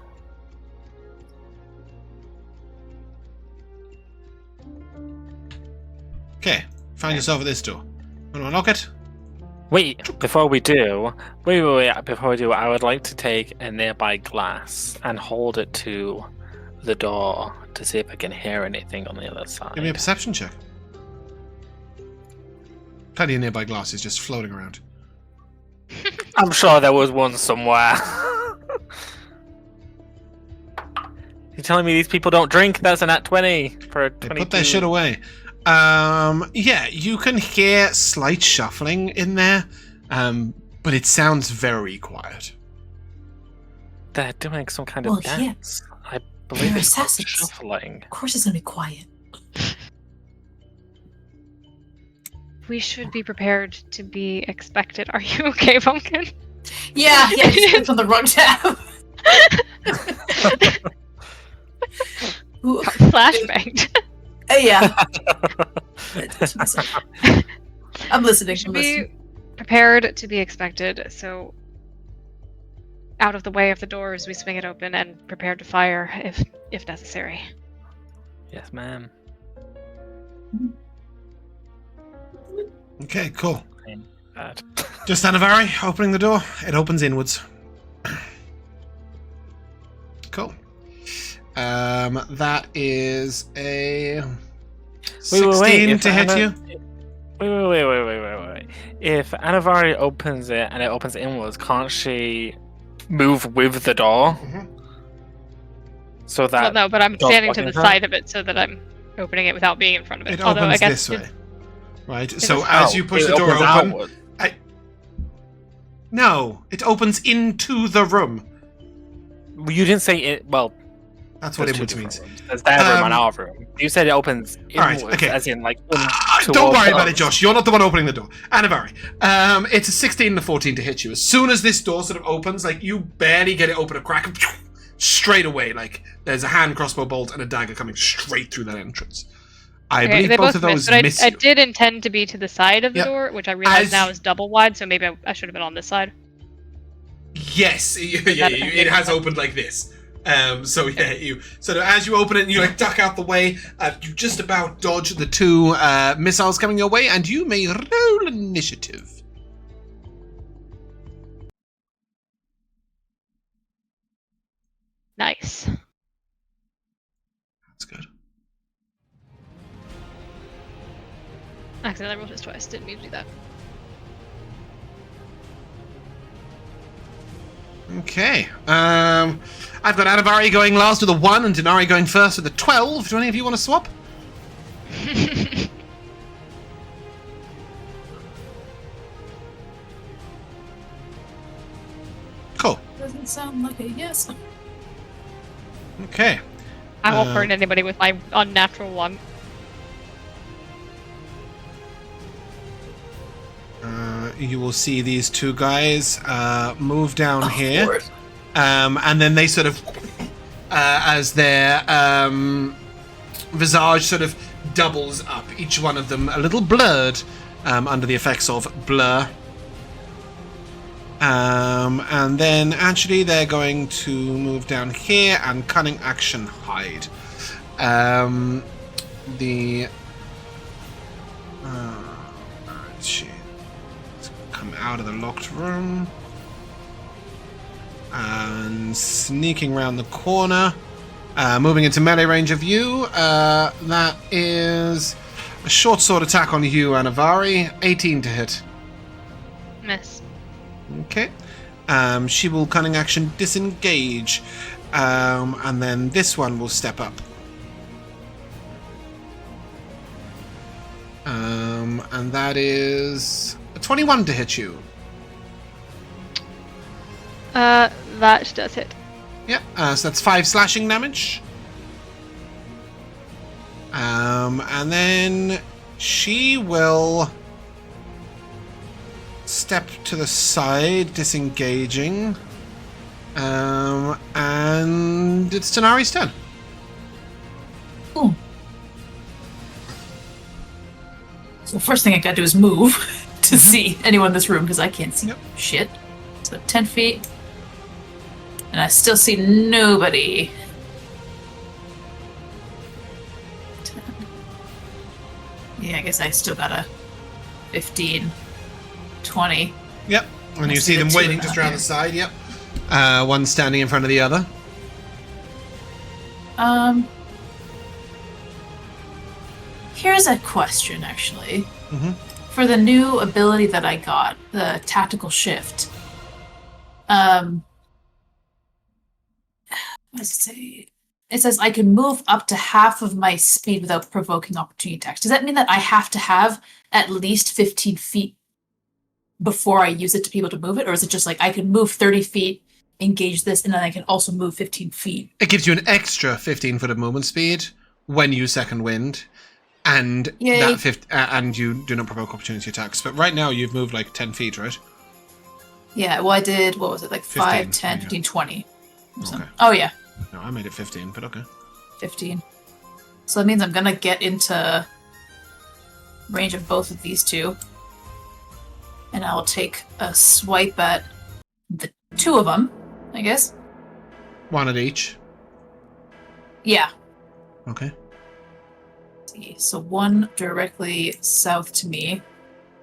Okay, find yourself at this door. Want to unlock it? Wait, before we do, I would like to take a nearby glass and hold it to the door to see if I can hear anything on the other side. Give me a perception check. Plenty of nearby glasses just floating around. I'm sure there was one somewhere. You're telling me these people don't drink? That's a nat 20 for a 22. They put their shit away. Yeah, you can hear slight shuffling in there, but it sounds very quiet. They're doing some kind Well, of yeah. dance. I believe They're it's called assassins. shuffling. Of course it's gonna be quiet. We should be prepared to be expected. Are you okay, Bumpkin? Yeah, I just clicked on the wrong tab. Ooh, Flashbanged. yeah. I'm listening. We should I'm be listening. prepared to be expected. So, out of the way of the doors, we swing it open and prepare to fire if necessary. Yes, ma'am. Okay, cool. Bad. Just Anivari opening the door. It opens inwards. Cool. That is a 16 to hit you. Wait. If Anivari opens it and it opens inwards, can't she move with the door? Mhm. So that Well, no, but I'm dog standing to the blocking her? side of it so that I'm opening it without being in front of it. It Although I opens guess this way. Right, it so was- as you push it the door opens open... outward. No, it opens into the room. Well, you didn't say it. Well, That's what there's two inwards different means. rooms. There's their room and Um, our room. You said it opens Alright, inwards, okay. as in like. Don't worry about us. it, Josh. You're not the one opening the door. Anivari. It's a 16 and a 14 to hit you. As soon as this door sort of opens, like, you barely get it open a crack, and straight away, like, there's a hand crossbow bolt and a dagger coming straight through that entrance. I okay, believe they both of those missed, miss but I you. did intend to be to the side of the Yep. door, which I realize As- now is double wide. So maybe I should have been on this side. Yes, it has opened like this. So yeah, you sort of as you open it, and you like duck out the way. You just about dodge the two missiles coming your way, and you may roll initiative. Nice. That's good. Actually, I rolled this twice. Didn't mean to do that. Okay. I've got Anivari going last with a 1 and Dinari going first with a 12. Do any of you want to swap? Cool. Doesn't sound like a yes. Okay. I won't Uh, burn anybody with my unnatural one. You will see these two guys move down Oh, here. Lord. And then they sort of, as their visage sort of doubles up, each one of them a little blurred under the effects of blur. And then actually they're going to move down here and cunning action hide. Where is she? Let's come out of the locked room. And sneaking around the corner. Moving into melee range of you. That is a short sword attack on you, Anivari. 18 to hit. Miss. Okay. She will cunning action disengage. And then this one will step up. And that is a 21 to hit you. That does hit. Yeah, so that's 5 slashing damage. And then she will step to the side, disengaging. And it's Dinari's turn. Cool. So first thing I gotta do is move to see anyone in this room because I can't see shit. So 10 feet. And I still see nobody. 10. Yeah, I guess I still got a 15, 20. Yep, and you see them waiting just around the side, yep. One standing in front of the other. Here's a question, actually. Mm-hmm. For the new ability that I got, the tactical shift, what does it say? It says I can move up to half of my speed without provoking opportunity attacks. Does that mean that I have to have at least 15 feet before I use it to be able to move it? Or is it just like I can move 30 feet, engage this, and then I can also move 15 feet? It gives you an extra 15 foot of movement speed when you second wind. And and you do not provoke opportunity attacks. But right now you've moved like 10 feet, right? Yeah, well I did, what was it, like 5, 10, 15, 20. Okay. Oh yeah. No, I made it 15, but okay. 15. So that means I'm gonna get into range of both of these two. And I will take a swipe at the two of them, I guess. One at each. Yeah. Okay. See. So one directly south to me.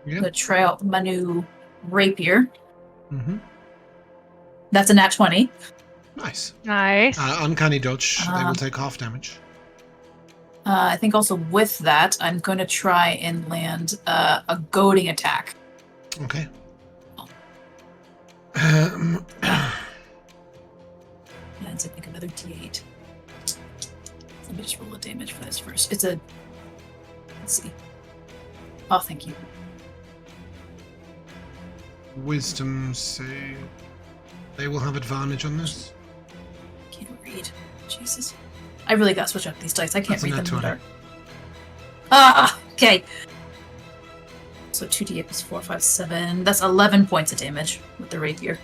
Yeah. The trail my new rapier. Mm-hmm. That's a nat 20. Nice. Nice. Uncanny dodge. They will take half damage. I think also with that, I'm going to try and land a goading attack. Okay. Lands, I think, another d8. Let me just roll a damage for this first. It's a... Let's see. Oh, thank you. Wisdom save. They will have advantage on this. Can't read. Jesus. I really gotta switch up these dice. I can't That's a read nat them. 20. Ah, okay. So 2d8 plus 4, 5, 7. That's 11 points of damage with the rapier.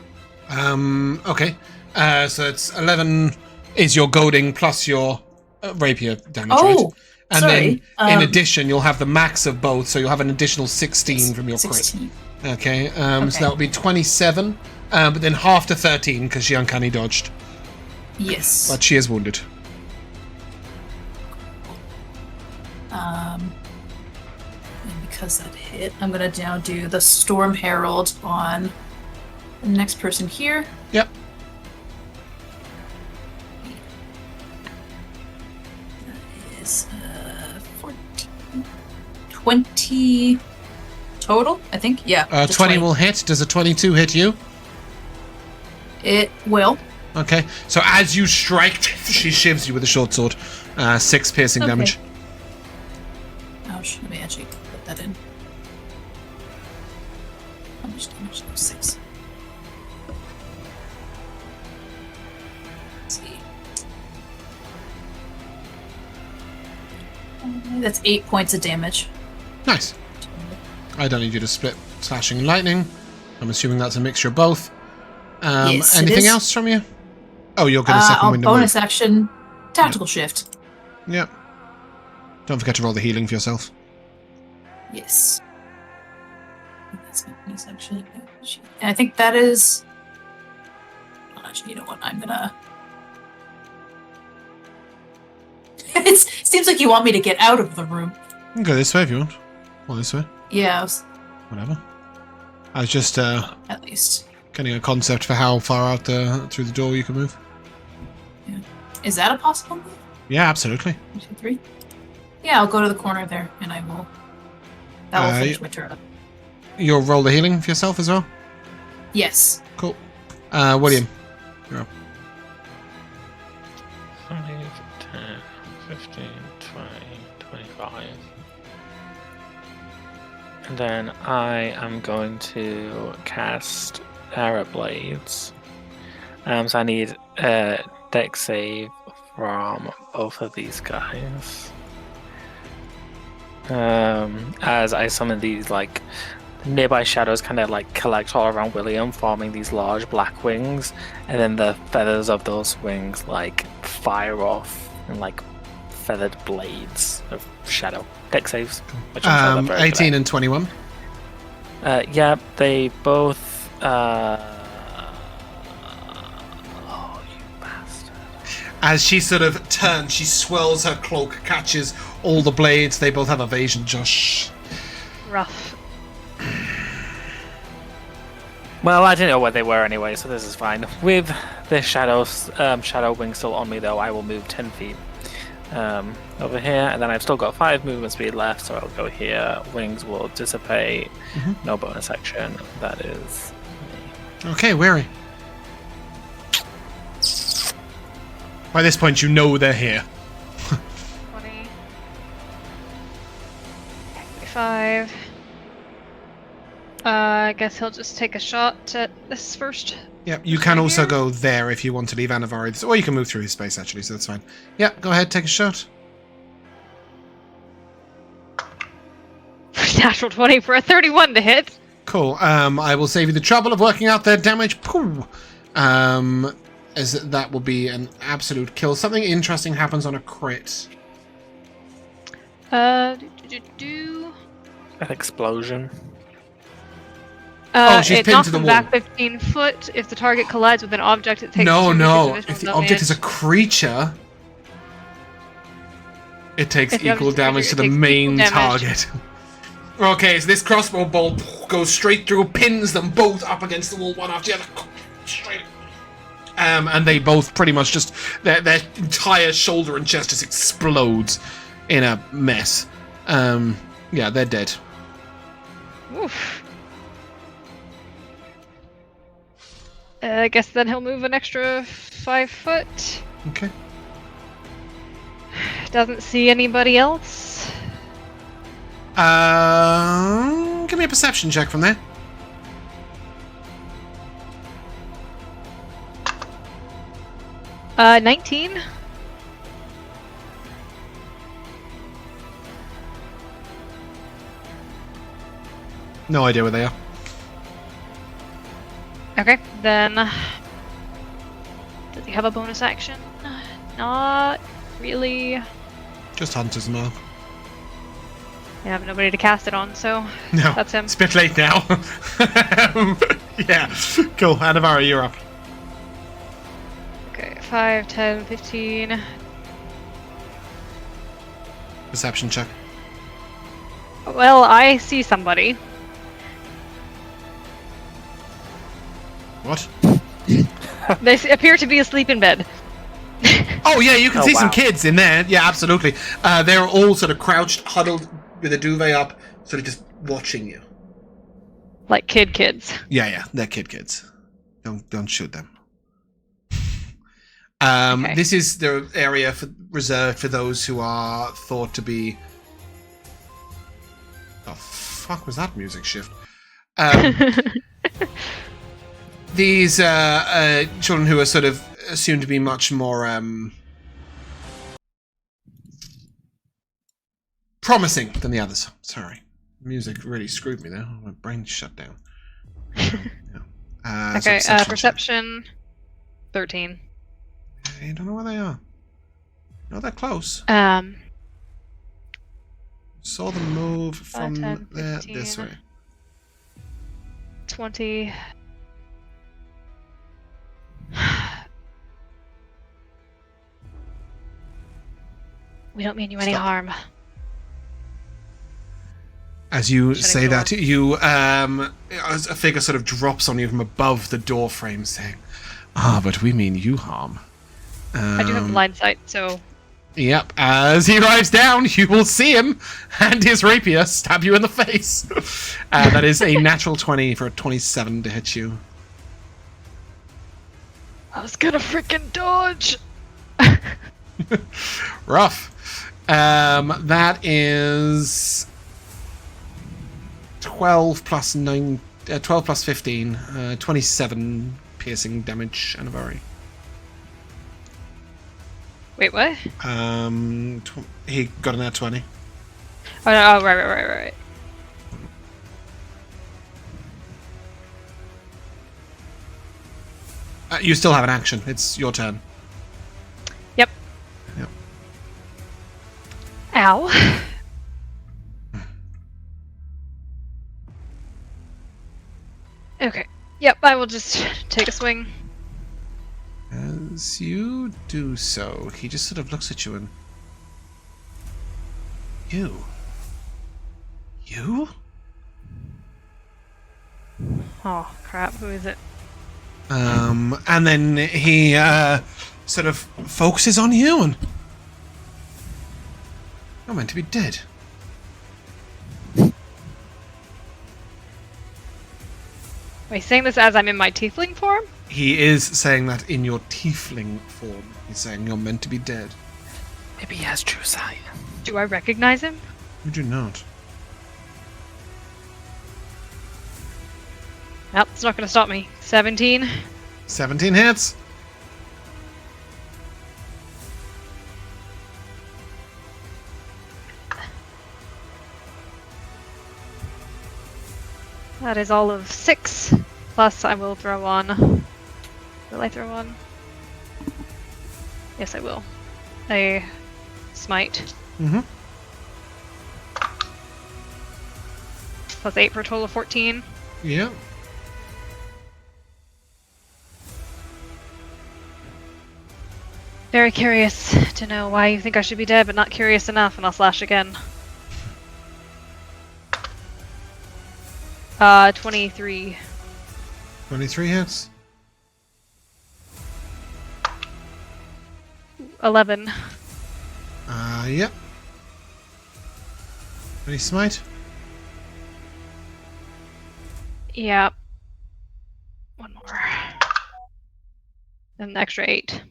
Okay. So it's 11 is your goading plus your rapier damage, right? And sorry. then in addition, you'll have the max of both, so you'll have an additional 16 from your 16. crit. Okay. So that would be 27, but then half to 13 because she uncanny dodged. Yes. But she is wounded. And because that hit, I'm gonna now do the Storm Herald on the next person here. Yep. That is 14, 20 total, I think. Yeah. 20 will hit. Does a 22 hit you? It will. Okay. So as you strike, she shivs you with a short sword. 6 piercing damage. Ouch. Let me actually put that in. How much damage? 6. Let's see. That's 8 points of damage. Nice. I don't need you to split slashing and lightning. I'm assuming that's a mixture of both. Yes, it anything is. else from you? Oh, you'll get a second window. Bonus action, tactical shift. Yep. Don't forget to roll the healing for yourself. Yes. That's my bonus action. And I think that is. Actually, you know what? I'm gonna. It seems like you want me to get out of the room. You can go this way if you want. Or this way. Yeah, Whatever. I was just at least. getting a concept for how far out through the door you can move. Yeah. Is that a possible move? Yeah, absolutely. 1, 2, 3. Yeah, I'll go to the corner there, and I will. That will finish my turn. You'll roll the healing for yourself as well? Yes. Cool. William, you're up. 5, 10, 15, 20, 25. And then I am going to cast Arrow Blades. So I need a dex save from both of these guys. As I summon these, like, nearby shadows kind of like collect all around William, forming these large black wings, and then the feathers of those wings like fire off and like feathered blades of shadow. Dex saves. Which I'm sure they're very 18 good and 21. at. Yeah, they both. Oh, you bastard! As she sort of turns, she swirls her cloak, catches all the blades. They both have evasion, Josh. Rough. Well, I didn't know what they were anyway, so this is fine. With the shadow wing still on me, though, I will move 10 feet over here, and then I've still got 5 movement speed left, so I'll go here. Wings will dissipate. No bonus action. That is me. Okay, wary. By this point, you know they're here. 20. 25. I guess he'll just take a shot at this first. Yeah, you can Right also here? go there if you want to leave Anivari, or you can move through his space actually, so that's fine. Yeah, go ahead, take a shot. Natural 20 for a 31 to hit. Cool. I will save you the trouble of working out their damage. Pooh. As that will be an absolute kill. Something interesting happens on a crit. An explosion. Oh, she's it pinned knocks to the him wall. back 15 foot. If the target collides with an object, it takes No, 2 no. additional If the damage. object is a creature, it takes If the equal object is a damage to creature, the it takes equal main damage. target. Okay, so this crossbow bolt goes straight through, pins them both up against the wall, one after the other. Straight. And they both pretty much just their entire shoulder and chest just explodes in a mess. Yeah, they're dead. Oof. I guess then he'll move an extra 5 foot. Okay. Doesn't see anybody else. Give me a perception check from there. Uh, 19. No idea where they are. Okay, then. Does he have a bonus action? Not really. Just Hunter's Mark. I have nobody to cast it on, so No, that's him. it's a bit late now. Yeah, cool. Anivari, you're up. Okay, 5, 10, 15. Perception check. Well, I see somebody. What? They appear to be asleep in bed. Oh yeah, you can Oh, see some wow. kids in there. Yeah, absolutely. They're all sort of crouched, huddled with a duvet up, sort of just watching you. Like kids. Yeah, they're kids. Don't shoot them. Okay. This is the area reserved for those who are thought to be. The fuck was that music shift? These children who are sort of assumed to be much more promising than the others. Sorry, music really screwed me there. My brain shut down. Okay, so perception 13. I don't know where they are. No, they're close. Saw them move from 10, there 15. this way. 20. We don't mean you any Stop. harm. As you Shutting say door. that, as a figure sort of drops on you from above the door frame, saying, "Ah, but we mean you harm." I do have blind sight, so Yep. As he arrives down, you will see him and his rapier stab you in the face. That is a natural 20 for a 27 to hit you. I was gonna freaking dodge. Rough. That is 12 plus 9, 12 plus 15, 27 piercing damage, Anivari. Wait, what? He got an at 20. Oh, no, right. You still have an action. It's your turn. Yep. Yep. Ow. Okay. Yep, I will just take a swing. As you do so, he just sort of looks at you and... You? Oh, crap. Who is it? And then he sort of focuses on you and... You're meant to be dead. Wait, saying this as I'm in my tiefling form? He is saying that in your tiefling form. He's saying you're meant to be dead. Maybe he has true sight. Do I recognize him? You do not. Nope, it's not gonna stop me. 17. 17 hits. That is all of 6. Plus, I will throw on. Will I throw on? Yes, I will. A smite. Mm-hmm. Plus 8 for a total of 14. Yeah. Very curious to know why you think I should be dead, but not curious enough, and I'll slash again. 23. 23 hits. 11. Yep. Any smite? Yeah. One more. And an extra 8.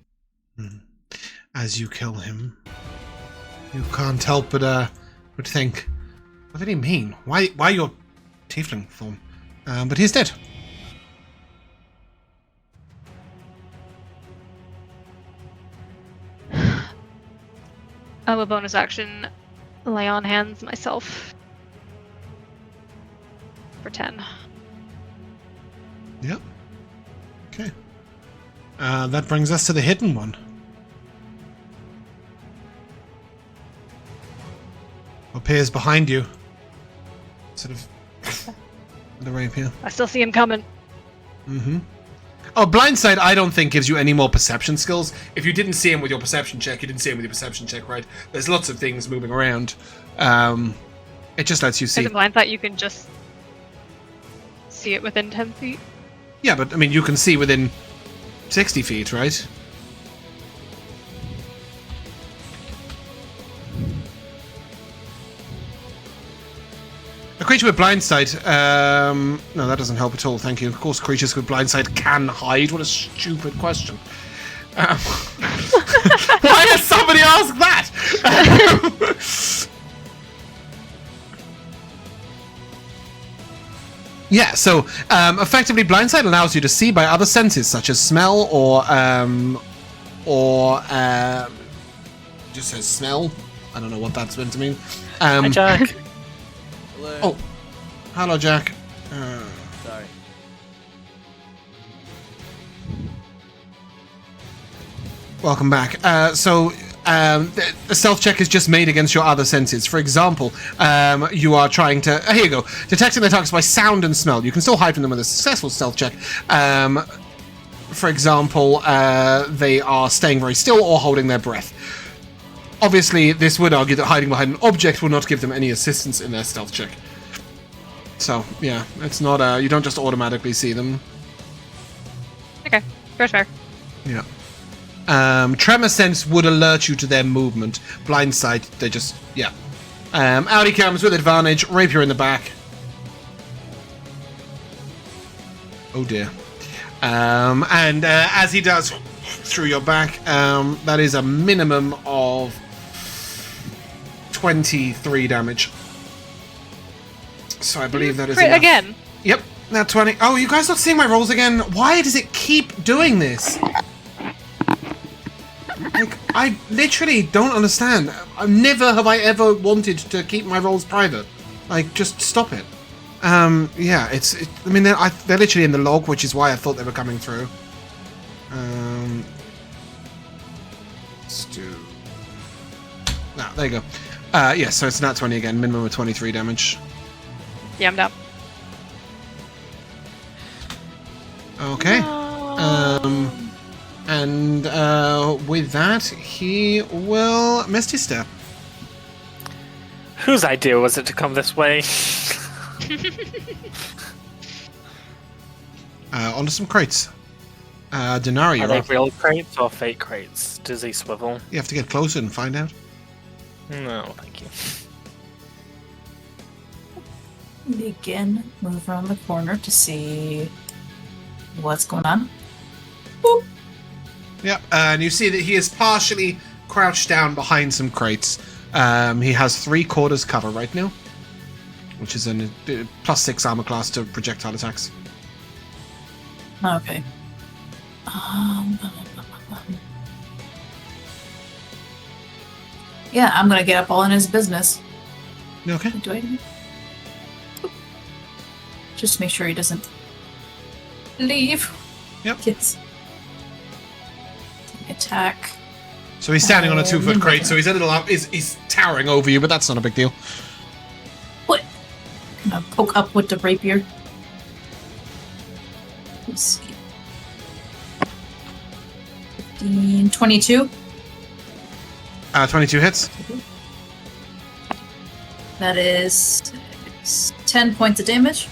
As you kill him, you can't help but think, what did he mean? Why your tiefling form? But he's dead. I have a bonus action. Lay on hands myself. For 10. Yep. Okay. That brings us to the hidden one. Appears behind you. Sort of the rapier. I still see him coming. Mm-hmm. Oh, blindsight I don't think gives you any more perception skills. If you didn't see him with your perception check, you didn't see him with your perception check, right? There's lots of things moving around. It just lets you see. As a blind sight, you can just see it within 10 feet. Yeah, but I mean, you can see within 60 feet, right? A creature with blind sight, no, that doesn't help at all, thank you. Of course, creatures with blind sight can hide. What a stupid question. Why does somebody ask that? Yeah, so effectively, blind sight allows you to see by other senses, such as smell or just says smell. I don't know what that's meant to mean. Hi, Jack. Hello. Oh, hello, Jack. Sorry. Welcome back. So, the stealth check is just made against your other senses. For example, you are trying to... here you go. Detecting their targets by sound and smell. You can still hide from them with a successful stealth check. For example, they are staying very still or holding their breath. Obviously, this would argue that hiding behind an object will not give them any assistance in their stealth check. So, yeah, it's not... you don't just automatically see them. Okay, fair. Yeah. Tremor sense would alert you to their movement. Blind sight, they just... yeah. Out he comes with advantage. Rapier in the back. Oh dear. And as he does through your back, that is a minimum of 23 damage. So I believe that is enough. Again. Yep, now 20. Oh, you guys not seeing my rolls again? Why does it keep doing this? Like, I literally don't understand. Never have I ever wanted to keep my rolls private. Like, just stop it. Yeah, I mean, they're literally in the log, which is why I thought they were coming through. Let's do... no, there you go. Yeah, so it's not 20 again, minimum of 23 damage. Yeah, I'm down. Okay. No. And with that, he will Misty Step. Whose idea was it to come this way? Onto some crates. Dinari, Are you're they up. real crates or fake crates? Does he swivel? You have to get closer and find out. No, thank you. Again, move around the corner to see what's going on. Boop. Yep, and you see that he is partially crouched down behind some crates. He has 3/4 cover right now, which is a +6 armor class to projectile attacks. Okay. Yeah, I'm gonna get up all in his business. You okay? Do I? Just to make sure he doesn't leave. Yep. Kids. Attack. So he's standing on a 2-foot crate, so he's a little up. He's towering over you, but that's not a big deal. What? Gonna poke up with the rapier. Let's see. 15, 22. 22 hits. That is 10 points of damage.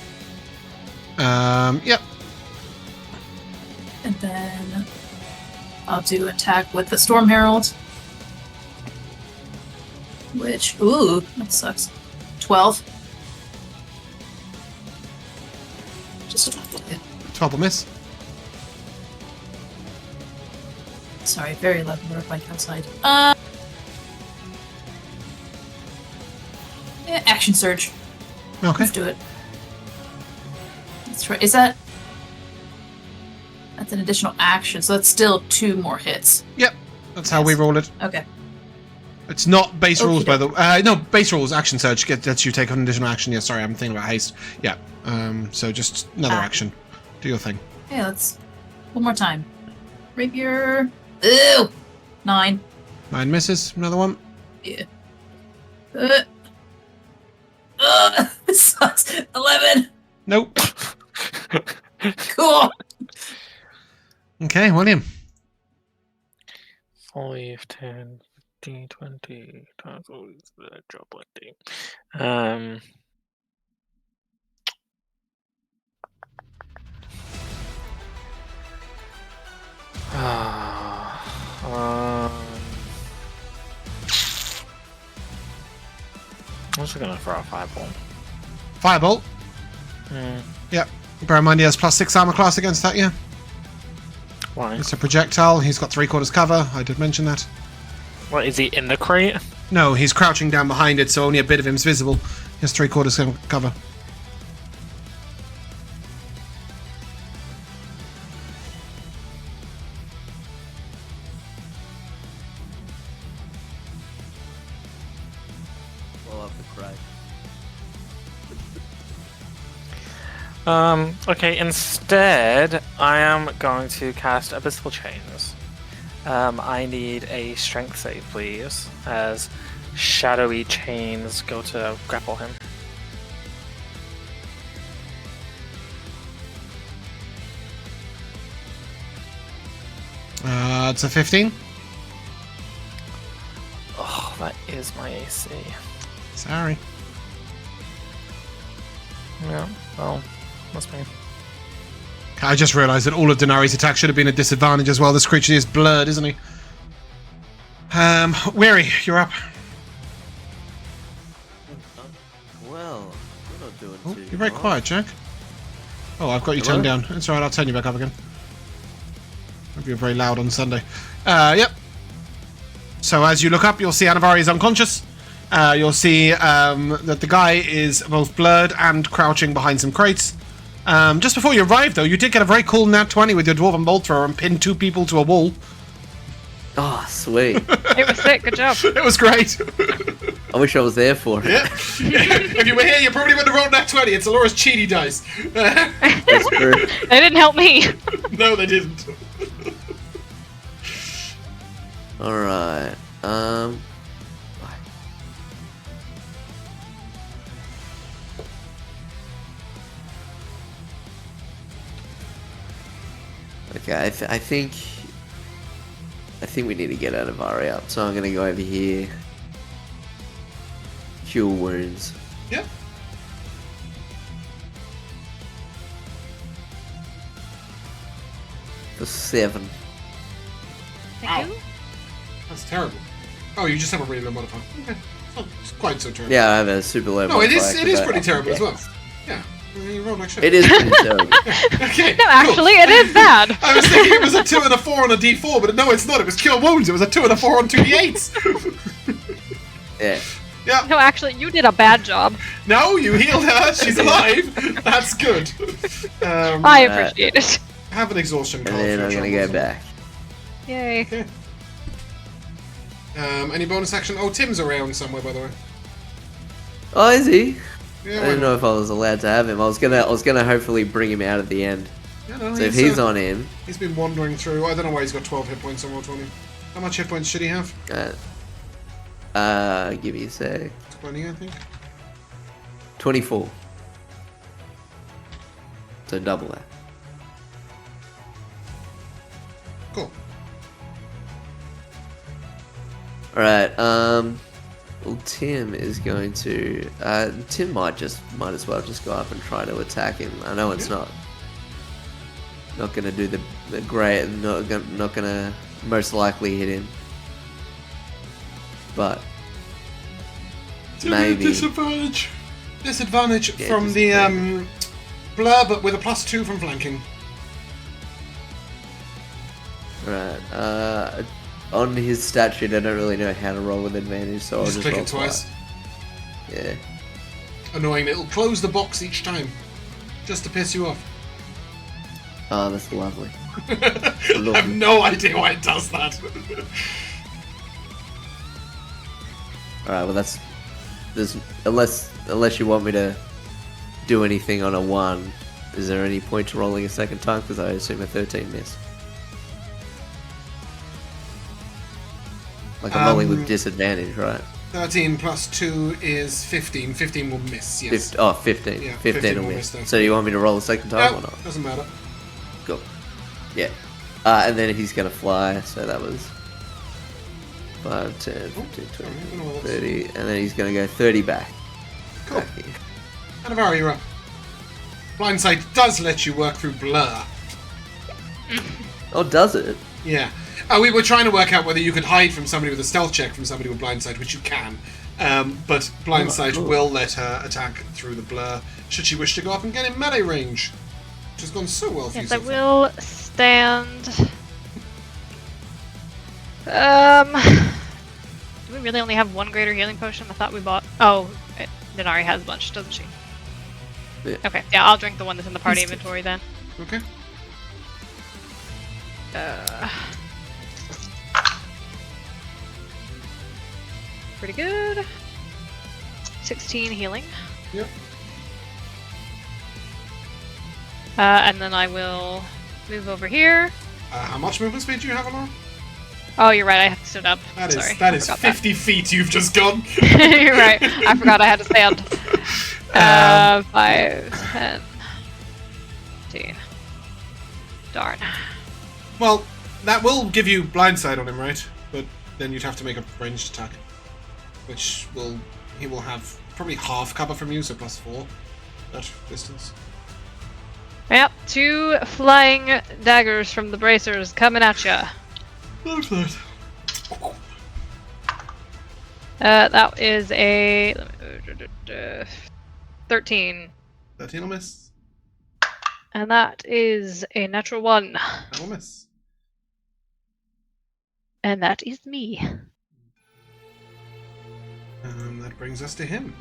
Yep. And then I'll do attack with the Storm Herald. Which, ooh, that sucks. 12. Just 12 will miss. sorry, very loud like outside. Yeah, action surge. Okay. Let's do it. That's right. Is that? That's an additional action, so that's still 2 more hits. Yep. That's how we roll it. Okay. It's not base rules, Okey by the way. No, base rules, action surge. Lets you take an additional action. Yeah, sorry, I'm thinking about haste. Yeah. So just another action. Do your thing. Okay, let's... One more time. Rapier... Ew! 9. 9 misses. Another one. Yeah. This sucks. 11! Nope. Cool! Okay, William. 5, 10, 15, 20. Times always the job 20. I'm just gonna throw a fireball. Firebolt. Yep. Bear in mind he has +6 armor class against that, yeah? Why? It's a projectile. He's got 3/4 cover. I did mention that. What, is he in the crate? No, he's crouching down behind it, so only a bit of him's visible. He has 3/4 cover. We'll have to cry. Okay, instead, I am going to cast Abyssal Chains. I need a strength save, please, as shadowy chains go to grapple him. It's a 15. Oh, that is my AC. Sorry. Yeah, well, must be. I just realised that all of Dinari's attack should have been a disadvantage as well. This creature is blurred, isn't he? Weary, you're up. Well, we're not doing Oh, too you're very hot. quiet, Jack. Oh, I've got you Hello? turned down. It's alright, I'll turn you back up again. Hope you're very loud on Sunday. Yep. So as you look up, you'll see Anivari is unconscious. You'll see that the guy is both blurred and crouching behind some crates. Just before you arrived, though, you did get a very cool nat 20 with your Dwarven Bolt Thrower and pinned 2 people to a wall. Oh, sweet. It was sick. Good job. It was great. I wish I was there for it. Yeah. If you were here, you probably would have rolled nat 20. It's Elora's cheaty dice. That's true. They didn't help me. No, they didn't. Alright. Okay, I think we need to get Anivari up, so I'm gonna go over here. Cure wounds. Yeah. For 7. Thank you. That's terrible. Oh, you just have a really low modifier. Okay. It's not quite so terrible. Yeah, I have a super low No, it is. modifier It is 'cause pretty I- terrible as yeah. well. Yeah. You rolled like shit. It is pretty terrible. Okay. No, cool. actually, it is bad. I was thinking it was a 2 and a 4 on a D4, but no, it's not. It was cure wounds. It was a 2 and a 4 on 2D8s. Yeah. Yeah. No, actually, you did a bad job. No, you healed her. She's alive. That's good. I appreciate it. Have an exhaustion And card. then for I'm your gonna go troubles. back. Yay. Okay. Any bonus action? Oh, Tim's around somewhere, by the way. Oh, is he? Yeah, I why didn't not? know if I was allowed to have him. I was gonna hopefully bring him out at the end. Yeah, no, So if he's on. on in, He's been wandering through. I don't know why he's got 12 hit points on Roll20. How much hit points should he have? give me a sec. 20, I think. 24. So double that. Cool. Alright, well, Tim is going to, Tim might as well just go up and try to attack him. I know it's not gonna do the great, not gonna most likely hit him. But maybe. Disadvantage. Disadvantage Yeah, from disadvantage. the blur, but with a +2 from flanking. Right, on his stat sheet, I don't really know how to roll with advantage, so I'll Just just click roll it twice. Yeah. Annoying. It'll close the box each time, just to piss you off. Oh, that's lovely. I have no idea why it does that. Alright, well there's unless you want me to do anything on a 1, is there any point to rolling a second time? Because I assume a 13 miss. Like I'm rolling with disadvantage, right? 13 plus 2 is 15. 15 will miss, yes. 15. Yeah, 15 15 will will miss. miss then. So you want me to roll a second time No, or not? doesn't matter. Cool. Yeah. And then he's gonna fly, so that was 5, 10, 15, 20, sorry, I don't know what that's- 30, and then he's gonna go 30 back. Cool. Back here. Anivari, you're up. Blindsight does let you work through blur. Oh, does it? Yeah. We were trying to work out whether you could hide from somebody with a stealth check from somebody with blindsight, which you can. But blindsight cool. will let her attack through the blur, should she wish to go up and get in melee range. Which has gone so well for you Yes, so I far. will stand. Do we really only have one greater healing potion? I thought we bought. Oh, Dinari has a bunch, doesn't she? Yeah. Okay, yeah, I'll drink the one that's in the party inventory then. Okay. Pretty good. 16 healing. Yep. And then I will move over here. How much movement speed do you have, Elora? Oh, you're right. I have to sit up. That is Sorry, that I is forgot 50 feet you've just gone. You're right. I forgot I had to stand. 5, 10, 15. Darn. Well, that will give you blindside on him, right? But then you'd have to make a ranged attack, which he will have probably half cover from you, so +4 that distance. Yep, 2 flying daggers from the bracers coming at ya. Love that. That is a 13. 13 will miss. And that is a natural 1. That will miss. And that is me. That brings us to him.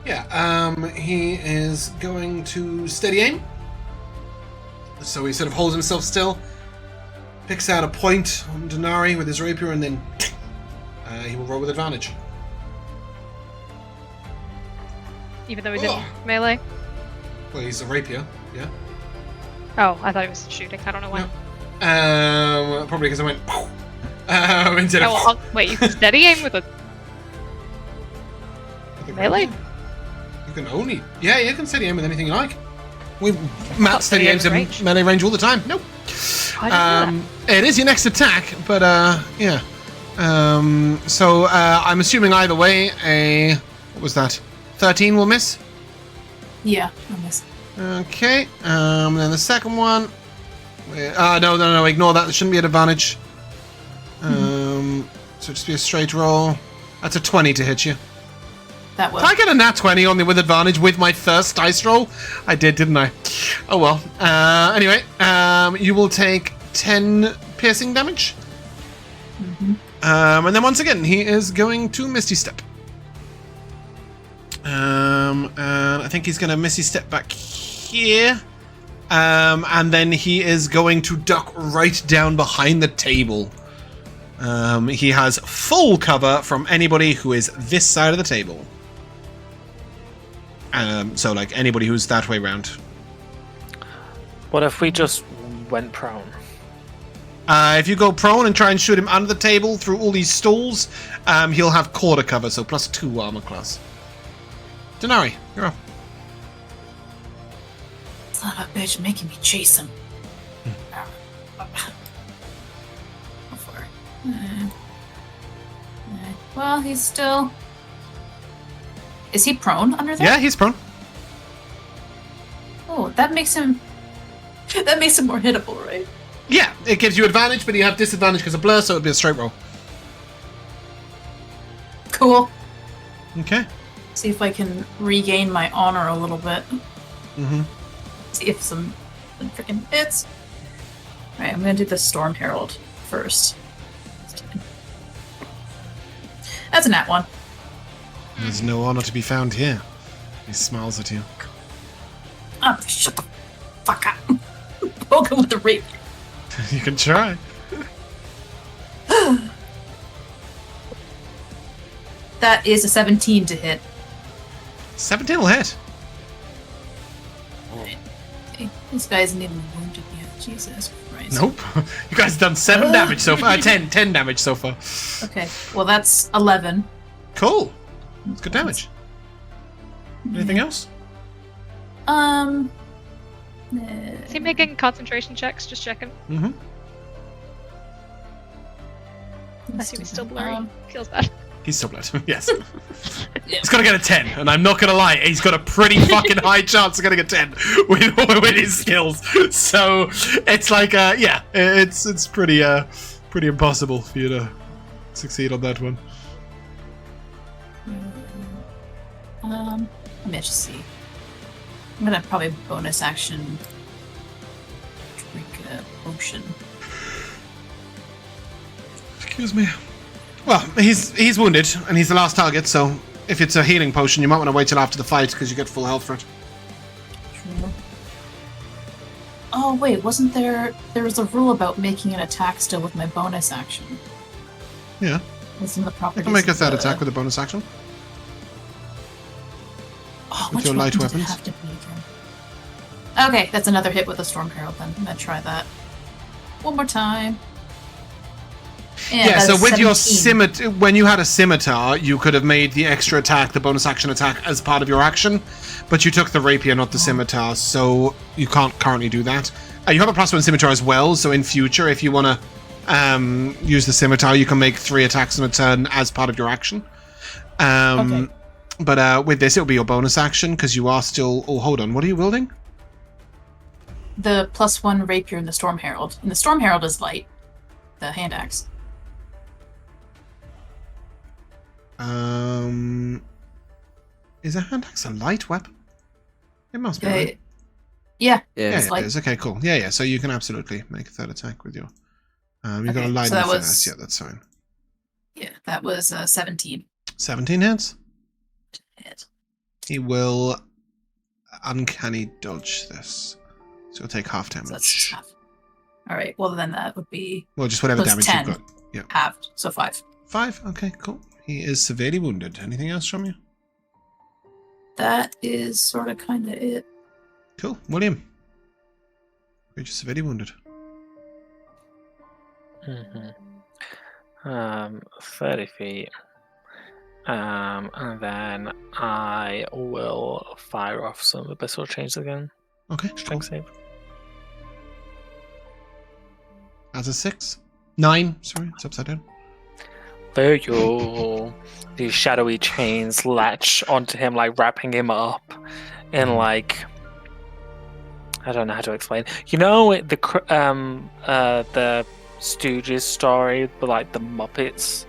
Yeah, he is going to steady aim. So he sort of holds himself still, picks out a point on Dinari with his rapier, and then he will roll with advantage. Even though he didn't melee? Well, he's a rapier, yeah. Oh, I thought he was shooting. I don't know why. No. Probably because I went instead of... Oh, wait, you can steady aim with a melee? You can only... Yeah, you can steady aim with anything you like. Matt steady aims in range. melee range all the time. Nope. It is your next attack, but yeah. So I'm assuming either way what was that? 13 will miss? Yeah, I'll miss. Okay. Then the second one. No, ignore that. There shouldn't be an advantage. So just be a straight roll. That's a 20 to hit you. That will. Did I get a nat 20 on the with advantage with my first dice roll? I did, didn't I? Oh well. Anyway, you will take 10 piercing damage. And then once again, he is going to Misty Step. And I think he's going to Misty Step back here. And then he is going to duck right down behind the table. He has full cover from anybody who is this side of the table. So like anybody who's that way round. What if we just went prone? If you go prone and try and shoot him under the table through all these stalls, he'll have quarter cover, so +2 armor class. Dinari, you're up. Son of a bitch making me chase him. Go for it. Well, he's still... Is he prone under there? Yeah, he's prone. Oh, that makes him... That makes him more hittable, right? Yeah, it gives you advantage, but you have disadvantage because of blur, so it'd be a straight roll. Cool. Okay. See if I can regain my honor a little bit. Mm-hmm. See if some freaking hits. Alright, I'm gonna do the Storm Herald first. That's a nat 1. There's no honor to be found here. He smiles at you. Oh, shut the fuck up. Poke him with the rapier. You can try. That is a 17 to hit. 17 will hit. Okay. This guy isn't even wounded yet. Jesus Christ. Nope. You guys have done 7 damage so far. 10 damage so far. Okay, well that's 11. Cool. It's good damage. Anything else? Is he making concentration checks? Just checking. Mm-hmm. I assume he's still blurry. Feels bad. He's still blood. Yes. He's gonna get a 10, and I'm not gonna lie, he's got a pretty fucking high chance of getting a 10 with his skills. So it's like, yeah, it's pretty impossible for you to succeed on that one. Let me just see. I'm gonna probably bonus action drink a potion. Excuse me. Well, he's wounded, and he's the last target, so if it's a healing potion, you might want to wait till after the fight, because you get full health for it. True. Oh wait, wasn't there was a rule about making an attack still with my bonus action? Yeah. With some of the You properties. can make a of third the- attack with a bonus action. Oh, with which your light weapon does it weapons. have to be again? Okay, that's another hit with a Storm Herald then. I'm gonna try that. One more time. And Yeah, that so is with your 17. scimitar, when you had a scimitar, you could have made the extra attack, the bonus action attack, as part of your action, but you took the rapier, not the scimitar, so you can't currently do that. You have a +1 scimitar as well, so in future, if you want to use the scimitar, you can make 3 attacks in a turn as part of your action. Okay. But with this, it'll be your bonus action, because you are still... Oh, hold on, what are you wielding? The +1 rapier and the Storm Herald. And the Storm Herald is light. The hand axe. Is a hand axe a light weapon? It must be, right? Yeah. Yeah. Yeah, it's it light. is. Okay, cool. Yeah, so you can absolutely make a third attack with your... you got a Okay, light so and that finesse. was- Yeah, that's fine. Yeah, that was 17 17 hits. hit. He will uncanny dodge this. So he'll take half So that's damage. half. Alright, well then that would be Well, just whatever plus damage 10. you've got. Yeah. halved, so 5. 5? Okay, cool. He is severely wounded. Anything else from you? That is sort of kind of it. Cool. William. You're just severely wounded. 30 feet. And then I will fire off some abyssal chains again. Okay, cool. Strength save. As a 6? 9. Sorry, it's upside down. There you go. These shadowy chains latch onto him, like wrapping him up in like, I don't know how to explain. You know the Stooges story, but like the Muppets.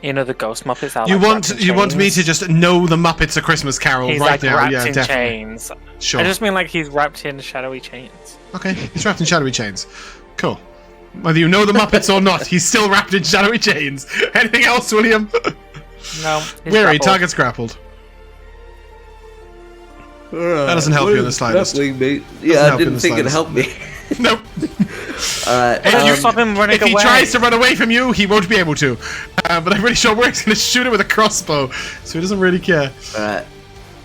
You know the ghost Muppets. That are, You like, want wrapped in me to chains? just know the Muppets A Christmas Carol He's right like now? wrapped Yeah, in definitely. chains. Sure. I just mean like he's wrapped in shadowy chains. Okay, he's wrapped in shadowy chains. Cool. Whether you know the Muppets or not, he's still wrapped in shadowy chains. Anything else, William? No. he's Weary, grappled. target's grappled. That doesn't help you in the slightest. Yeah, I help in didn't the think it'd slightest. help me. Nope. Alright. Why don't you stop him running If he away? tries to run away from you, he won't be able to. But I'm pretty sure Weary's going to shoot it with a crossbow, so he doesn't really care. Alright.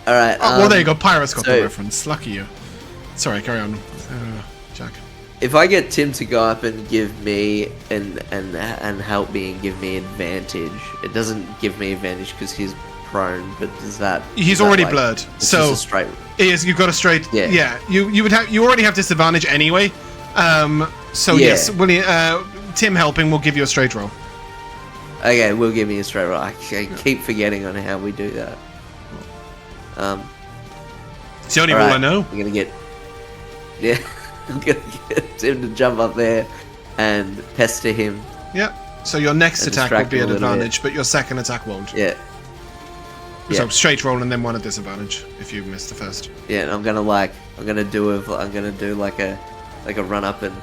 Oh, well, there you go. Pyrus got the so- reference. Lucky you. Sorry, carry on, Jack. If I get Tim to go up and give me and help me and give me advantage, it doesn't give me advantage because he's prone. But does that? He's is that, already like, blurred, it's so just a straight. you've got a straight. Yeah. Yeah. You already have disadvantage anyway. So Yeah. yes, William, Tim helping will give you a straight roll. Okay, will give me a straight roll. I keep forgetting on how we do that. It's the only rule I know. I'm gonna get. Yeah, I'm gonna get Tim to jump up there and pester him. Yeah. So your next And attack will distract be him at a little bit. advantage, but your second attack won't. Yeah. So Yeah. straight roll and then one at disadvantage if you miss the first. Yeah, and I'm gonna do like a run up and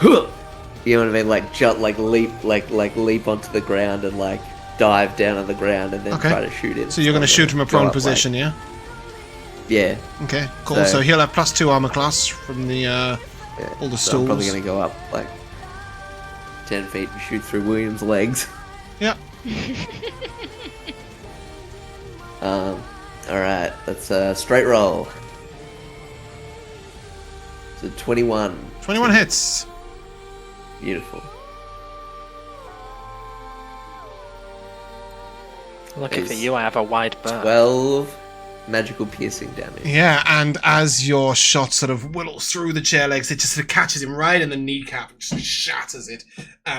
you know what I mean, like jump, like leap onto the ground and like dive down on the ground and then Okay. try to shoot it. So you're going to shoot from a Go prone up, like- position, yeah? Yeah. Okay, cool. So So- he'll have +2 armor class from the Yeah. all the So I'm probably stools. gonna go up like 10 feet and shoot through William's legs. Yeah. Alright, that's a straight roll. So 21. 21 hits. Beautiful. Lucky for Is you, I have a wide berth. 12 magical piercing damage. Yeah, and as your shot sort of whittles through the chair legs, it just sort of catches him right in the kneecap, just shatters it.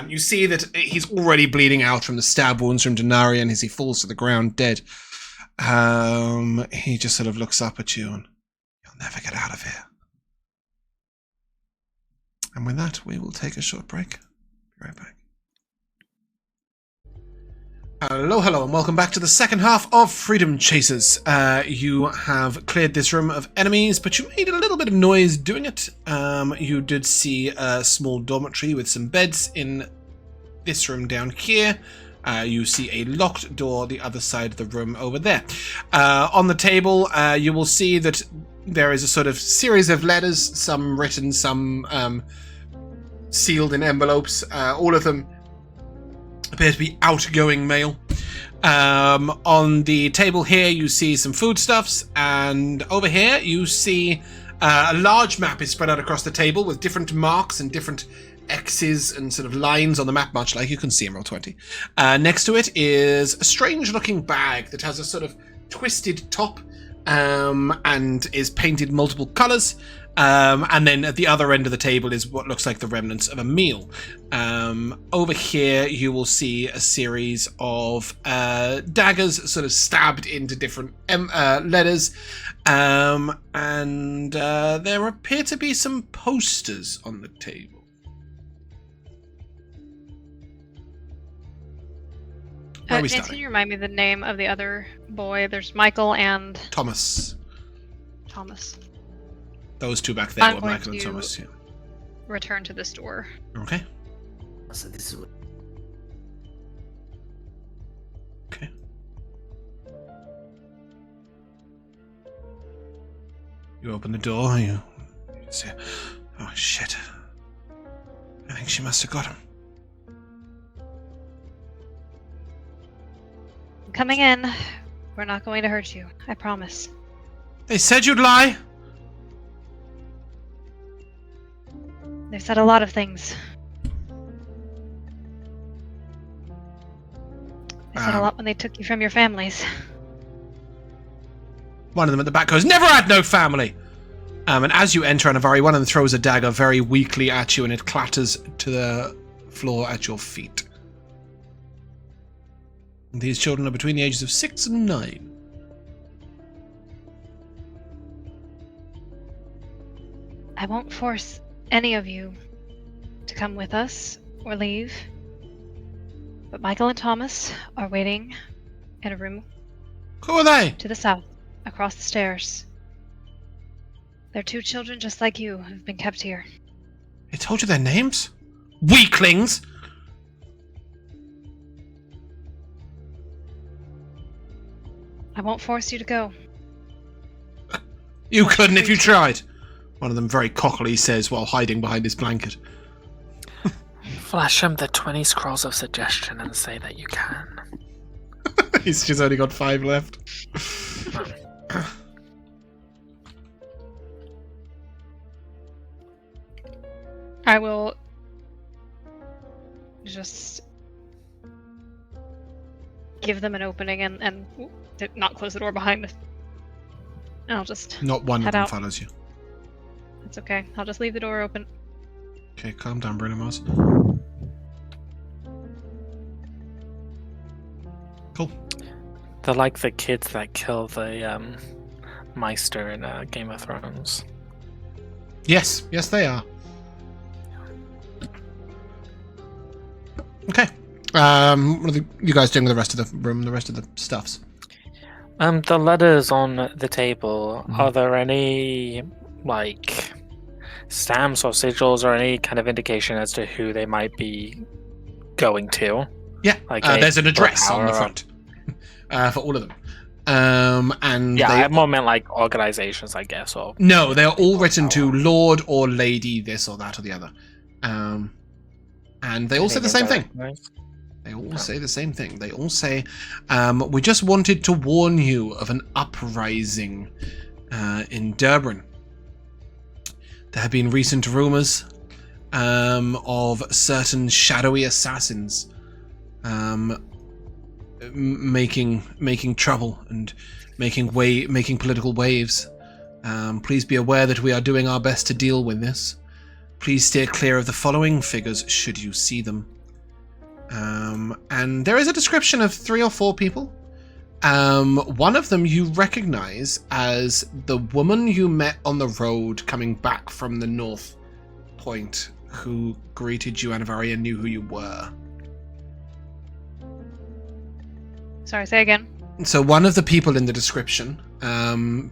You see that he's already bleeding out from the stab wounds from Dinari, and as he falls to the ground dead, he just sort of looks up at you and, "You'll never get out of here." And with that, we will take a short break. Be right back. Hello, and welcome back to the second half of Freedom Chasers. You have cleared this room of enemies, but you made a little bit of noise doing it. You did see a small dormitory with some beds in this room down here. You see a locked door the other side of the room over there. On the table, you will see that there is a sort of series of letters, some written, some sealed in envelopes, all of them appear to be outgoing male. On the table here, you see some foodstuffs, and over here, you see a large map is spread out across the table with different marks and different X's and sort of lines on the map, much like you can see in Roll20. Next to it is a strange-looking bag that has a sort of twisted top and is painted multiple colours. And then at the other end of the table is what looks like the remnants of a meal. Over here, you will see a series of daggers sort of stabbed into different letters. And there appear to be some posters on the table. James, can you remind me the name of the other boy? There's Michael and... Thomas. Thomas. Those two back there I'm were going Michael and to Thomas. Yeah. return to this door. Okay. So this is what... Okay. You open the door, you say, oh shit. I think she must have got him. Coming in. We're not going to hurt you. I promise. They said you'd lie. They've said a lot of things. They said a lot when they took you from your families. One of them at the back goes, never had no family! And as you enter Anivari, one of them throws a dagger very weakly at you and it clatters to the floor at your feet. These children are between the ages of 6 and 9. I won't force any of you to come with us or leave. But Michael and Thomas are waiting in a room Who are they? to the south, across the stairs. They're 2 children just like you who've been kept here. They told you their names? Weaklings! I won't force you to go. You couldn't if you tried. One of them very cockily says while hiding behind his blanket. Flash him the 20 scrolls of suggestion and say that you can. He's just only got 5 left. I will just give them an opening and not close the door behind us. And I'll just Not one of head them out. follows you. It's okay. I'll just leave the door open. Okay, calm down, Bruno Mars. Cool. They're like the kids that kill the Meister in Game of Thrones. Yes, yes they are. Okay. What are you guys doing with the rest of the room, the rest of the stuffs? The letters on the table, are there any, like, stamps or sigils or any kind of indication as to who they might be going to? Yeah, Like there's an address on the power front for all of them. And Yeah, they, I more meant like organizations, I guess. Or no, they are all written to Lord or Lady this or that or the other. And they all say the same thing. They all say the same thing. They all say, we just wanted to warn you of an uprising in Durbin. There have been recent rumors of certain shadowy assassins making trouble and making political waves. Please be aware that we are doing our best to deal with this. Please steer clear of the following figures should you see them. And there is a description of 3 or 4 people. One of them you recognize as the woman you met on the road coming back from the North Point, who greeted you, Anivari, and knew who you were. Sorry, say again. So one of the people in the description,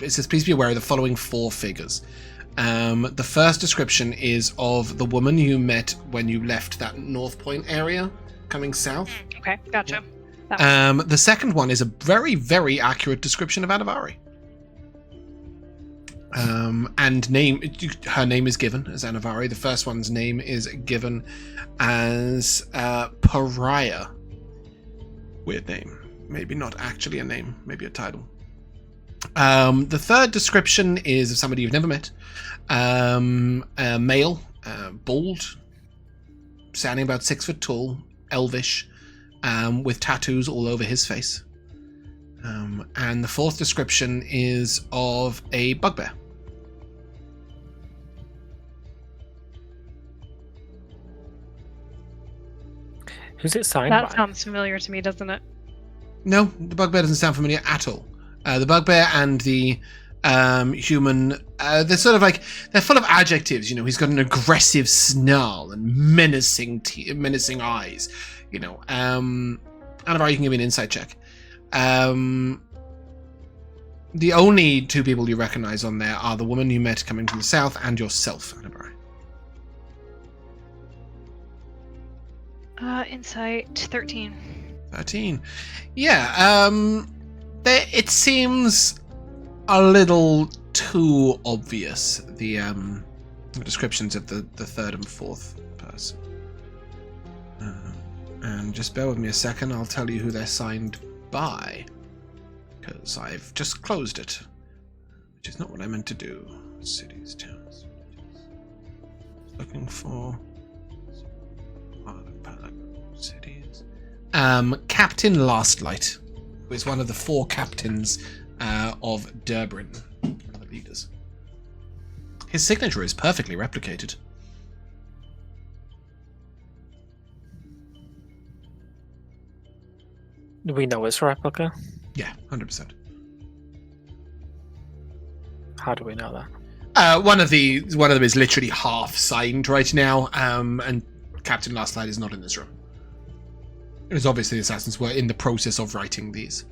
it says, please be aware of the following 4 figures. The first description is of the woman you met when you left that North Point area, coming south. Okay, gotcha. The second one is a very, very accurate description of Anivari. And her name is given as Anivari. The first one's name is given as Pariah. Weird name. Maybe not actually a name. Maybe a title. The third description is of somebody you've never met. A male, bald, standing about 6 foot tall, elvish, with tattoos all over his face. And the fourth description is of a bugbear. Who's it signed That by? sounds familiar to me, doesn't it? No, the bugbear doesn't sound familiar at all. The bugbear and the human, they're sort of like, they're full of adjectives. You know, he's got an aggressive snarl and menacing eyes. You know, Anivari, you can give me an insight check. The only two people you recognize on there are the woman you met coming from the south and yourself, Anivari. Insight 13. 13. Yeah, it seems a little too obvious, the descriptions of the third and fourth person. And just bear with me a second, I'll tell you who they're signed by. Because I've just closed it. Which is not what I meant to do. Cities, towns. Looking for... cities. Captain Lastlight, who is one of the 4 captains of Durbrin, one of the leaders. His signature is perfectly replicated. Do we know it's a replica? Yeah, 100%. How do we know that? One of them is literally half signed right now, and Captain Lastlight is not in this room. It is obviously the assassins were in the process of writing these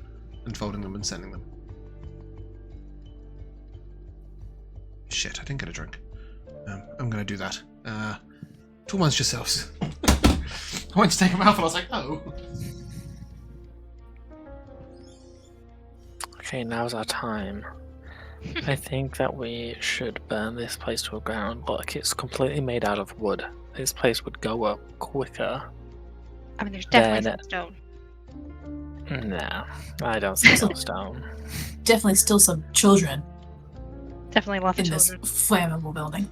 and folding them and sending them. Shit, I didn't get a drink. I'm going to do that. 2 months yourselves. I went to take a mouthful, I was like, oh. Okay, now's our time. I think that we should burn this place to the ground. Look, it's completely made out of wood. This place would go up quicker. I mean, there's definitely Then- some stone. No, I don't see no stone. Definitely still some children Definitely lots of in this children. flammable building.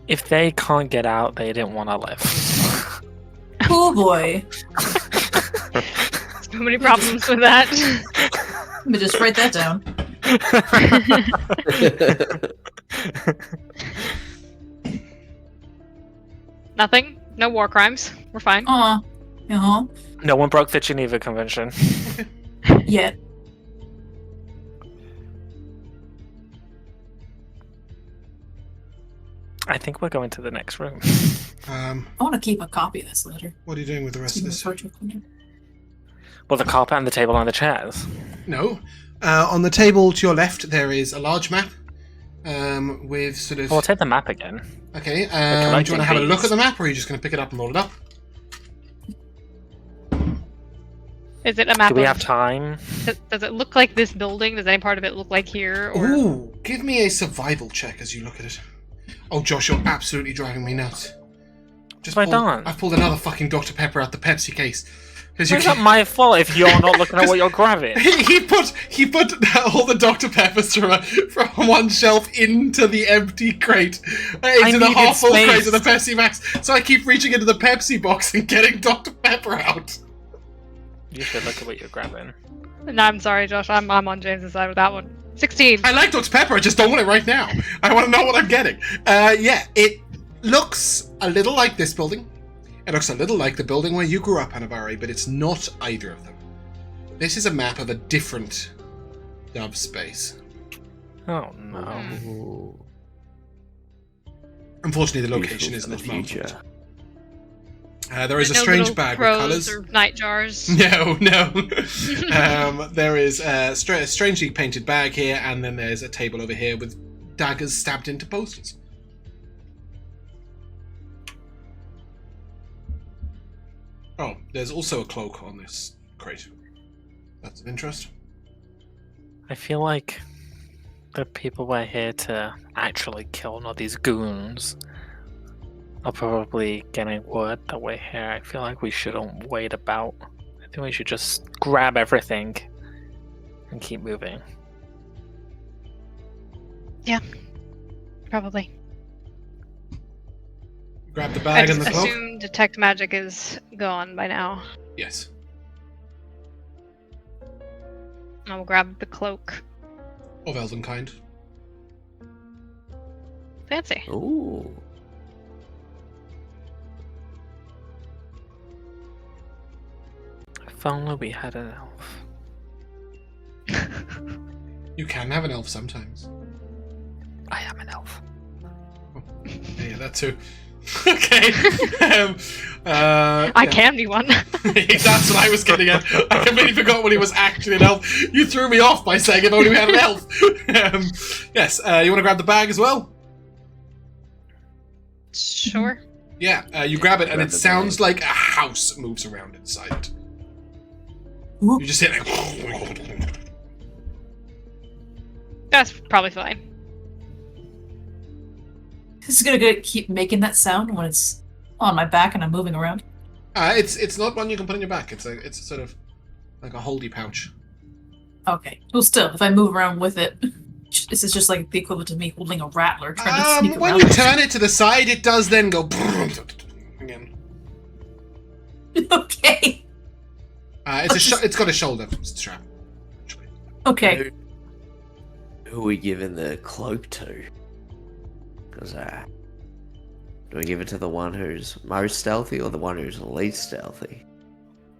If they can't get out, they didn't want to live. Oh boy. So many problems with that. Let me just write that down. Nothing. No war crimes. We're fine. Uh-huh. No one broke the Geneva Convention. Yet. I think we're going to the next room. I want to keep a copy of this letter. What are you doing with the rest of this? Well, the carpet and the table and the chairs. No. On the table to your left, there is a large map with sort of... Oh, I'll take the map again. Okay, do you want to have a look at the map, or are you just going to pick it up and roll it up? Is it a map? Do we of- have time? Does it look like this building? Does any part of it look like here? Or Ooh, give me a survival check as you look at it. Oh, Josh, you're absolutely driving me nuts. I've pulled another fucking Dr. Pepper out the Pepsi case. It's not my fault if you're not looking at what you're grabbing. He put all the Dr. Peppers from one shelf into the empty crate, into the half full crate of the Pepsi Max. So I keep reaching into the Pepsi box and getting Dr. Pepper out. You should look at what you're grabbing. No, I'm sorry, Josh. I'm on James's side with that one. 16. I like Dr. Pepper, I just don't want it right now. I want to know what I'm getting. Yeah, it looks a little like this building. It looks a little like the building where you grew up, Anivari, but it's not either of them. This is a map of a different dove space. Oh no. Ooh, Unfortunately, the location beautiful isn't for at the the moment. future. There is a No strange little bag with crows colours. or night jars. No. There is a strangely painted bag here, and then there's a table over here with daggers stabbed into posters. Oh, there's also a cloak on this crate. That's of interest. I feel like the people we're here to actually kill, not these goons, are probably getting word that we're here. I feel like we shouldn't wait about think we should just grab everything and keep moving. Probably. Grab the I bag and just the cloak. assume detect magic is gone by now. Yes. I will grab the cloak. Of elven kind. Fancy. Ooh. If only we had an elf. You can have an elf sometimes. I am an elf. Yeah, that too. Okay. I yeah. can be one. That's what I was getting at. I completely forgot when he was actually an elf. You threw me off by saying if only we had an elf. Yes, you want to grab the bag as well? Sure. Yeah, you grab it and Grab it the sounds bag. like a house moves around inside it. Ooh. You just hear like... That's probably fine. This is gonna keep making that sound when it's on my back and I'm moving around. It's not one you can put in your back. It's a sort of like a holdy pouch. Okay. Well, still, if I move around with it, this is just like the equivalent of me holding a rattler trying to sneak When around. you turn it to the side, it does then go again. Okay. It's got a shoulder strap. Okay. Who are we giving the cloak to? Because, do we give it to the one who's most stealthy or the one who's least stealthy?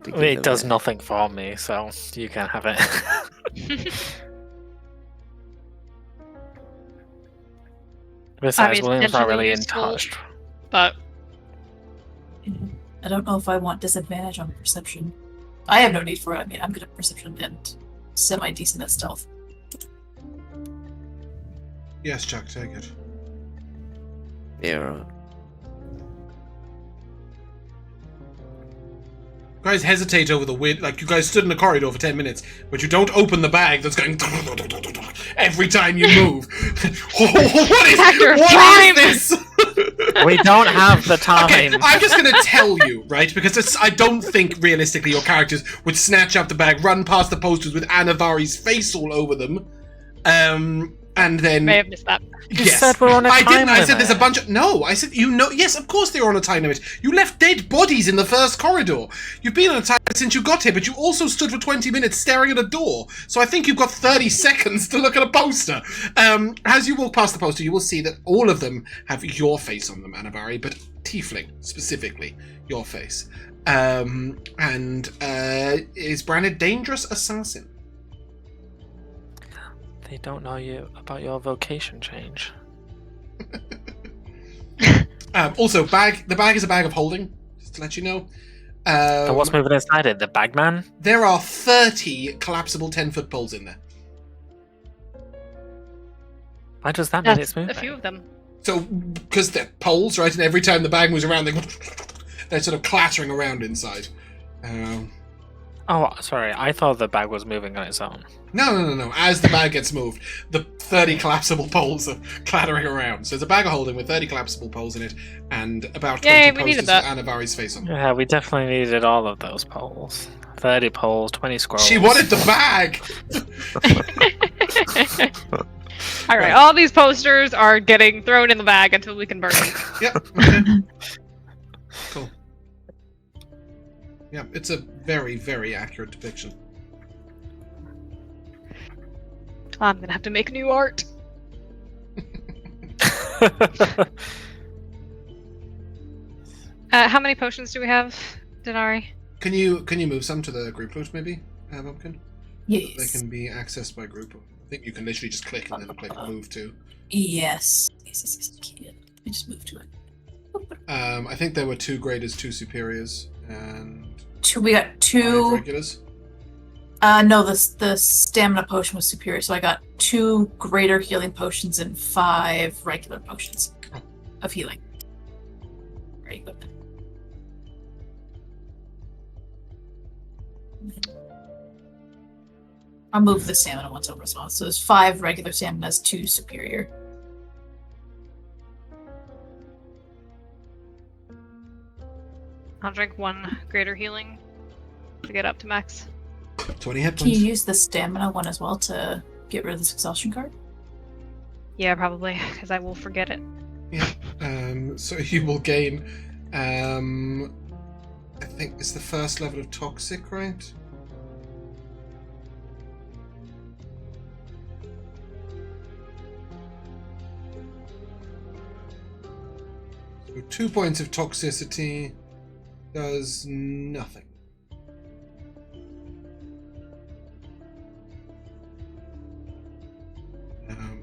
To give It them does a- nothing for me, so you can have it. Besides, it's William's not potentially really useful. untouched. But I don't know if I want disadvantage on perception. I have no need for it. I mean, I'm good at perception and semi-decent at stealth. Yes, Chuck, take it. Yeah, right. You guys hesitate over the weird, like you guys stood in the corridor for 10 minutes, but you don't open the bag that's going every time you move. Factor of what time! is this? We don't have the time. Okay, I'm just gonna tell you, right? Because I don't think realistically your characters would snatch up the bag, run past the posters with Anivari's face all over them, and then may have missed that. You yes. said we're on a I time didn't. I said limit. there's a bunch of... No, I said, you know... Yes, of course they were on a time limit. You left dead bodies in the first corridor. You've been on a time limit since you got here, but you also stood for 20 minutes staring at a door. So I think you've got 30 seconds to look at a poster. As you walk past the poster, you will see that all of them have your face on them, Anivari, but Tiefling, specifically, your face. And is branded Dangerous Assassin. They don't know you about your vocation change. Also, the bag is a bag of holding, just to let you know. And what's moving inside it? The bagman? There are 30 collapsible 10-foot poles in there. Why does that mean That's it's moving? a few of them. So, because they're poles, right? And every time the bag moves around, they're sort of clattering around inside. Oh, sorry. I thought the bag was moving on its own. No. As the bag gets moved, the 30 collapsible poles are clattering around. So it's a bag of holding with 30 collapsible poles in it, and about 20 Yay, we posters needed with that. Anivari's face on them. Yeah, we definitely needed all of those poles. 30 poles, 20 scrolls. She wanted the bag! Alright, all these posters are getting thrown in the bag until we can burn them. Yep, okay. Cool. Yeah, it's a very, very accurate depiction. I'm gonna have to make new art. How many potions do we have, Dinari? Can you move some to the group loot, maybe, Bumpkin? Yes. They can be accessed by group. I think you can literally just click and then click move to. Yes. Yes, I can. Let me just move to it. I think there were 2 greaters, 2 superiors, and We got 5 two. regulars. No, the stamina potion was superior, so I got 2 greater healing potions and 5 regular potions of healing. Very good. I'll move the stamina ones over as well. So there's 5 regular staminas, 2 superior. I'll drink 1 greater healing. to get up to max. 20 hit Can you points. use the stamina one as well to get rid of this exhaustion card? Yeah, probably, because I will forget it. Yeah. So you will gain, I think it's the first level of toxic, right? So 2 points of toxicity does nothing.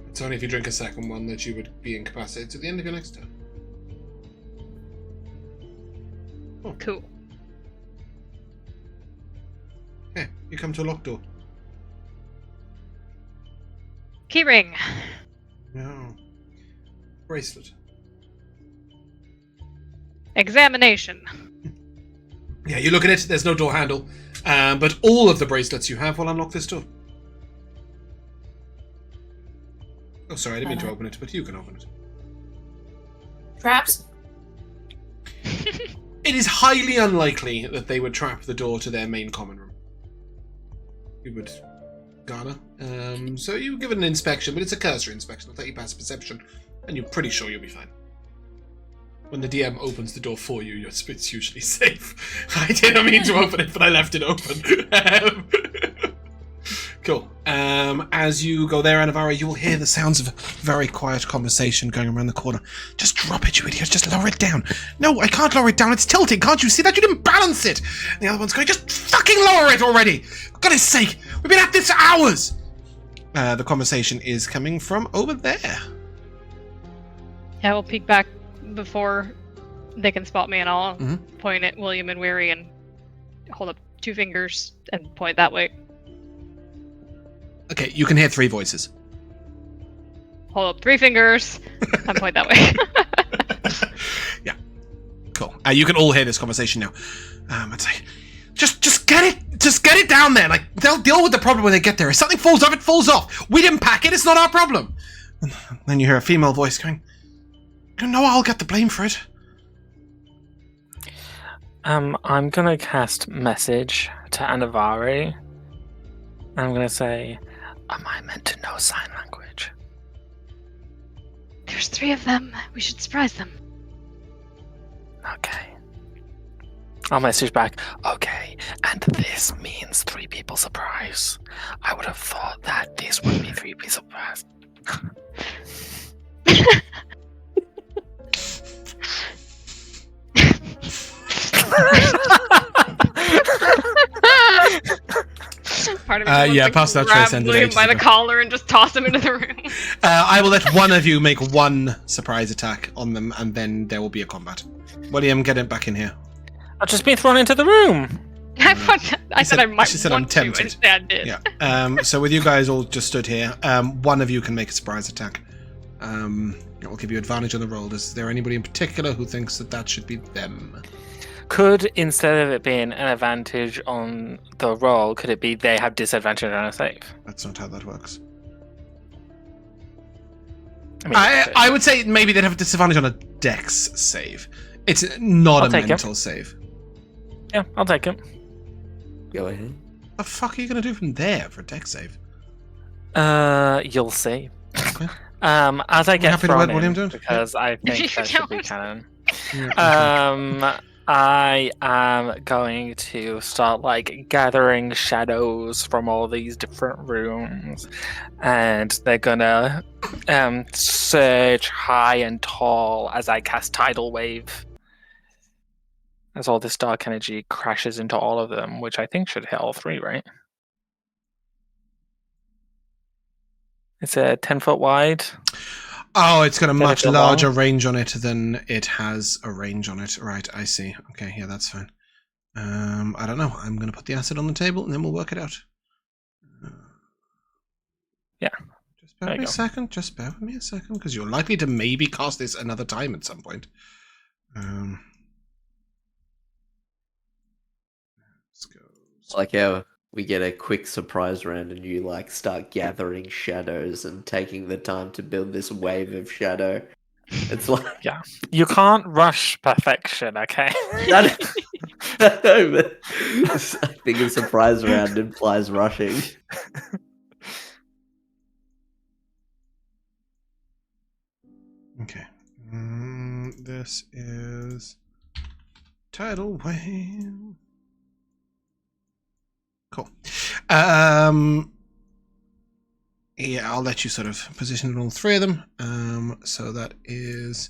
It's only if you drink a second one that you would be incapacitated to the end of your next turn. Cool. Okay, you come to a locked door. Keyring. No. Bracelet. Examination. Yeah, you look at it, there's no door handle. But all of the bracelets you have will unlock this door. Oh, sorry, I didn't mean to open it, but you can open it. Traps? It is highly unlikely that they would trap the door to their main common room. You would, Ghana. So you give it an inspection, but it's a cursory inspection. It'll take you past perception, and you're pretty sure you'll be fine. When the DM opens the door for you, it's usually safe. I didn't mean to open it, but I left it open. Cool. As you go there, Anivari, you will hear the sounds of a very quiet conversation going around the corner. Just drop it, you idiot. Just lower it down. No, I can't lower it down. It's tilting. Can't you see that? You didn't balance it. And the other one's going, just fucking lower it already. For goodness sake. We've been at this for hours. The conversation is coming from over there. Yeah, we'll peek back before they can spot me, and I'll point at William and Weary and hold up 2 fingers and point that way. Okay, you can hear 3 voices. Hold up 3 fingers and point that way. Yeah. Cool. You can all hear this conversation now. I'd say, just get it down there. Like, they'll deal with the problem when they get there. If something falls off, it falls off. We didn't pack it. It's not our problem. And then you hear a female voice going, "No, I'll get the blame for it." I'm gonna cast message to Anivari. I'm gonna say, am I meant to know sign language? There's 3 of them. We should surprise them. Okay. I'll message back, okay, and this means 3 people surprise. I would have thought that this would be 3 people surprise. Part of me yeah, wants pass to that grab trace ended William ages by the ago. collar and just toss him into the room. I will let one of you make 1 surprise attack on them, and then there will be a combat. William, get it back in here. I've just been thrown into the room. I said I might she said, want "I'm to, tempted." instead did. Yeah. So with you guys all just stood here, one of you can make a surprise attack. It will give you advantage on the roll. Is there anybody in particular who thinks that should be them? Could, instead of it being an advantage on the roll, could it be they have disadvantage on a save? That's not how that works. I mean, I would say maybe they'd have a disadvantage on a dex save. It's not I'll a take it. mental save. Yeah, I'll take it. Go ahead. What the fuck are you going to do from there for a dex save? You'll see. Okay. As I get happy to thrown let William do in, it? because I think You that should be don't. canon. Yeah, I am going to start gathering shadows from all these different rooms, and they're gonna surge high and tall as I cast Tidal Wave. As all this dark energy crashes into all of them, which I think should hit all 3, right? It's a 10-foot wide. Oh, it's got a much Long. larger range on it than it has a range on it. Right, I see. Okay, yeah, that's fine. I don't know. I'm going to put the acid on the table and then we'll work it out. Yeah. Just bear with me a second. Just bear with me a second, because you're likely to maybe cast this another time at some point. Let's go. Like how we get a quick surprise round and you start gathering shadows and taking the time to build this wave of shadow. It's like You can't rush perfection, okay? I think a surprise round implies rushing. Okay. This is tidal wave. Cool. Yeah, I'll let you sort of position all three of them. So that is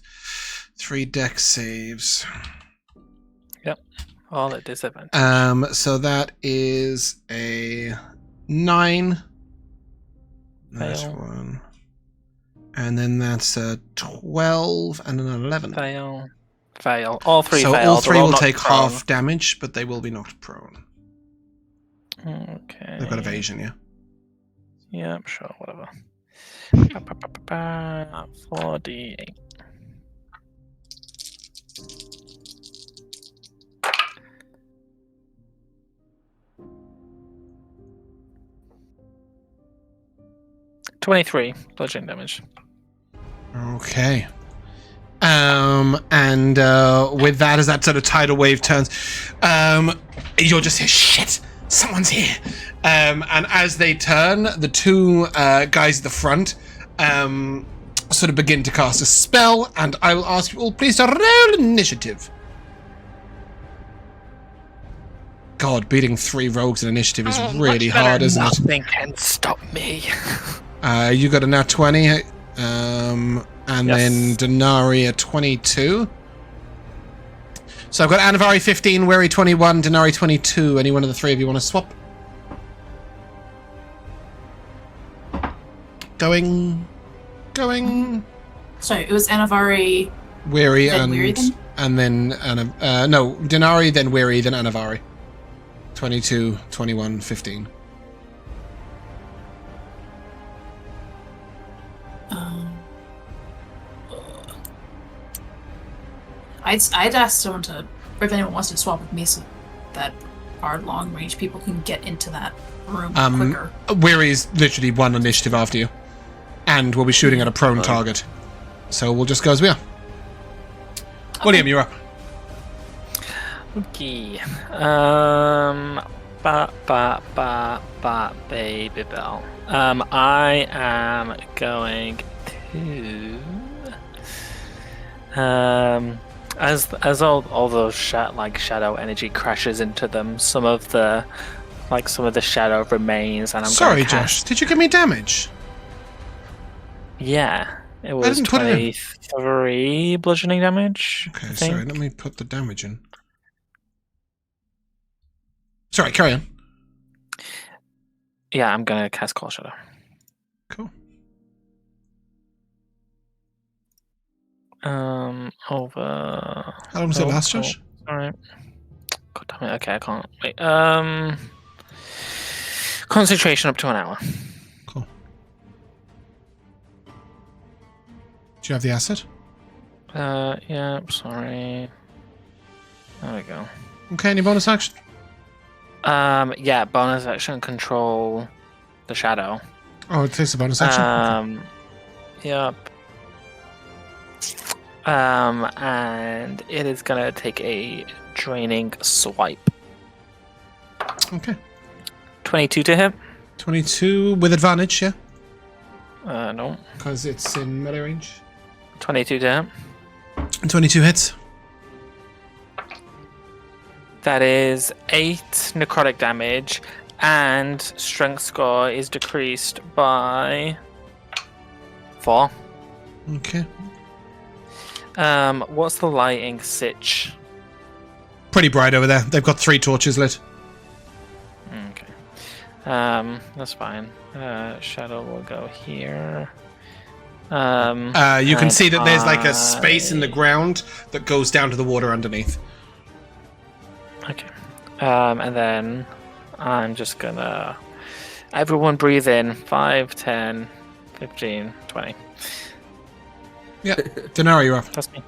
3 dex saves. Yep. All at disadvantage. So that is a 9. That's Fail. 1. And then that's a 12 and an 11. Fail. Fail. All three So fail. all 3 will knocked take prone. half damage, but they will be knocked prone. Okay. They've got evasion, yeah. Yeah, sure, whatever. 4d8. $23 bludgeoning damage. Okay. And with that, as that sort of tidal wave turns, you'll just hear, shit, someone's here. And as they turn, the 2 guys at the front sort of begin to cast a spell, and I will ask you all please to roll initiative. God, beating 3 rogues in initiative is really much better. hard, isn't it? Nothing can stop me. You got a nat 20, and Yes. then Dinari a 22. So I've got Anivari 15, Weary 21, Dinari 22. Any one of the 3 of you want to swap? Going. Sorry, it was Anivari. Weary Then and Weary then? and then no, Dinari, then Weary, then Anivari. 22, 21, 15. I'd ask someone to, if anyone wants to swap with me, so that our long range people can get into that room quicker. Weary's literally 1 initiative after you, and we'll be shooting at a prone Right. target. So we'll just go as we are. William, you're up. Okay. Baby Bell. I am going to. As all those shadow energy crashes into them, some of the shadow remains, and I'm Sorry, gonna cast, Josh. Did you give me damage? Yeah, it was didn't put it in. 23 bludgeoning damage. Okay, I sorry. think. Let me put the damage in. Sorry, carry on. Yeah, I'm gonna cast Call Shadow. Cool. Over. How long does it last, Josh? Alright. God damn it. Okay, I can't. Wait. Concentration up to an hour. Cool. Do you have the asset? Yeah, sorry. There we go. Okay, any bonus action? Yeah, bonus action control the shadow. Oh, it takes a bonus action? Yep. And it is gonna take a draining swipe. Okay. 22 to hit? 22 with advantage, yeah? No. Because it's in melee range. 22 to hit. 22 hits. That is 8 necrotic damage, and strength score is decreased by 4. Okay. What's the lighting sitch? Pretty bright over there. They've got 3 torches lit. Okay. That's fine. Shadow will go here. You can and see that there's like a space in the ground that goes down to the water underneath. Okay. And then I'm just gonna... Everyone breathe in. 5, 10, 15, 20. Yeah. Dinari, you're up. That's me.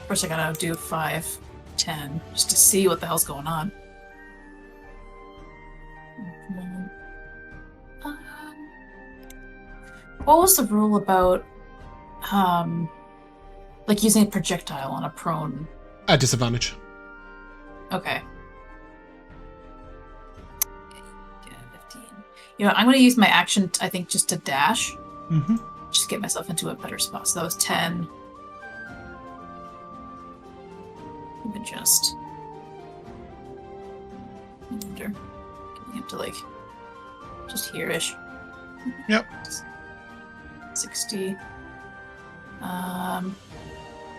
First, I gotta do 5, 10, just to see what the hell's going on. What was the rule about Like using a projectile on a prone. At disadvantage. Okay. Yeah, 15. You know, I'm going to use my action, I think, just to dash. Mm-hmm. Just get myself into a better spot. So that was 10. Even just. I wonder. Getting up to like. Just here-ish. Yep. 60.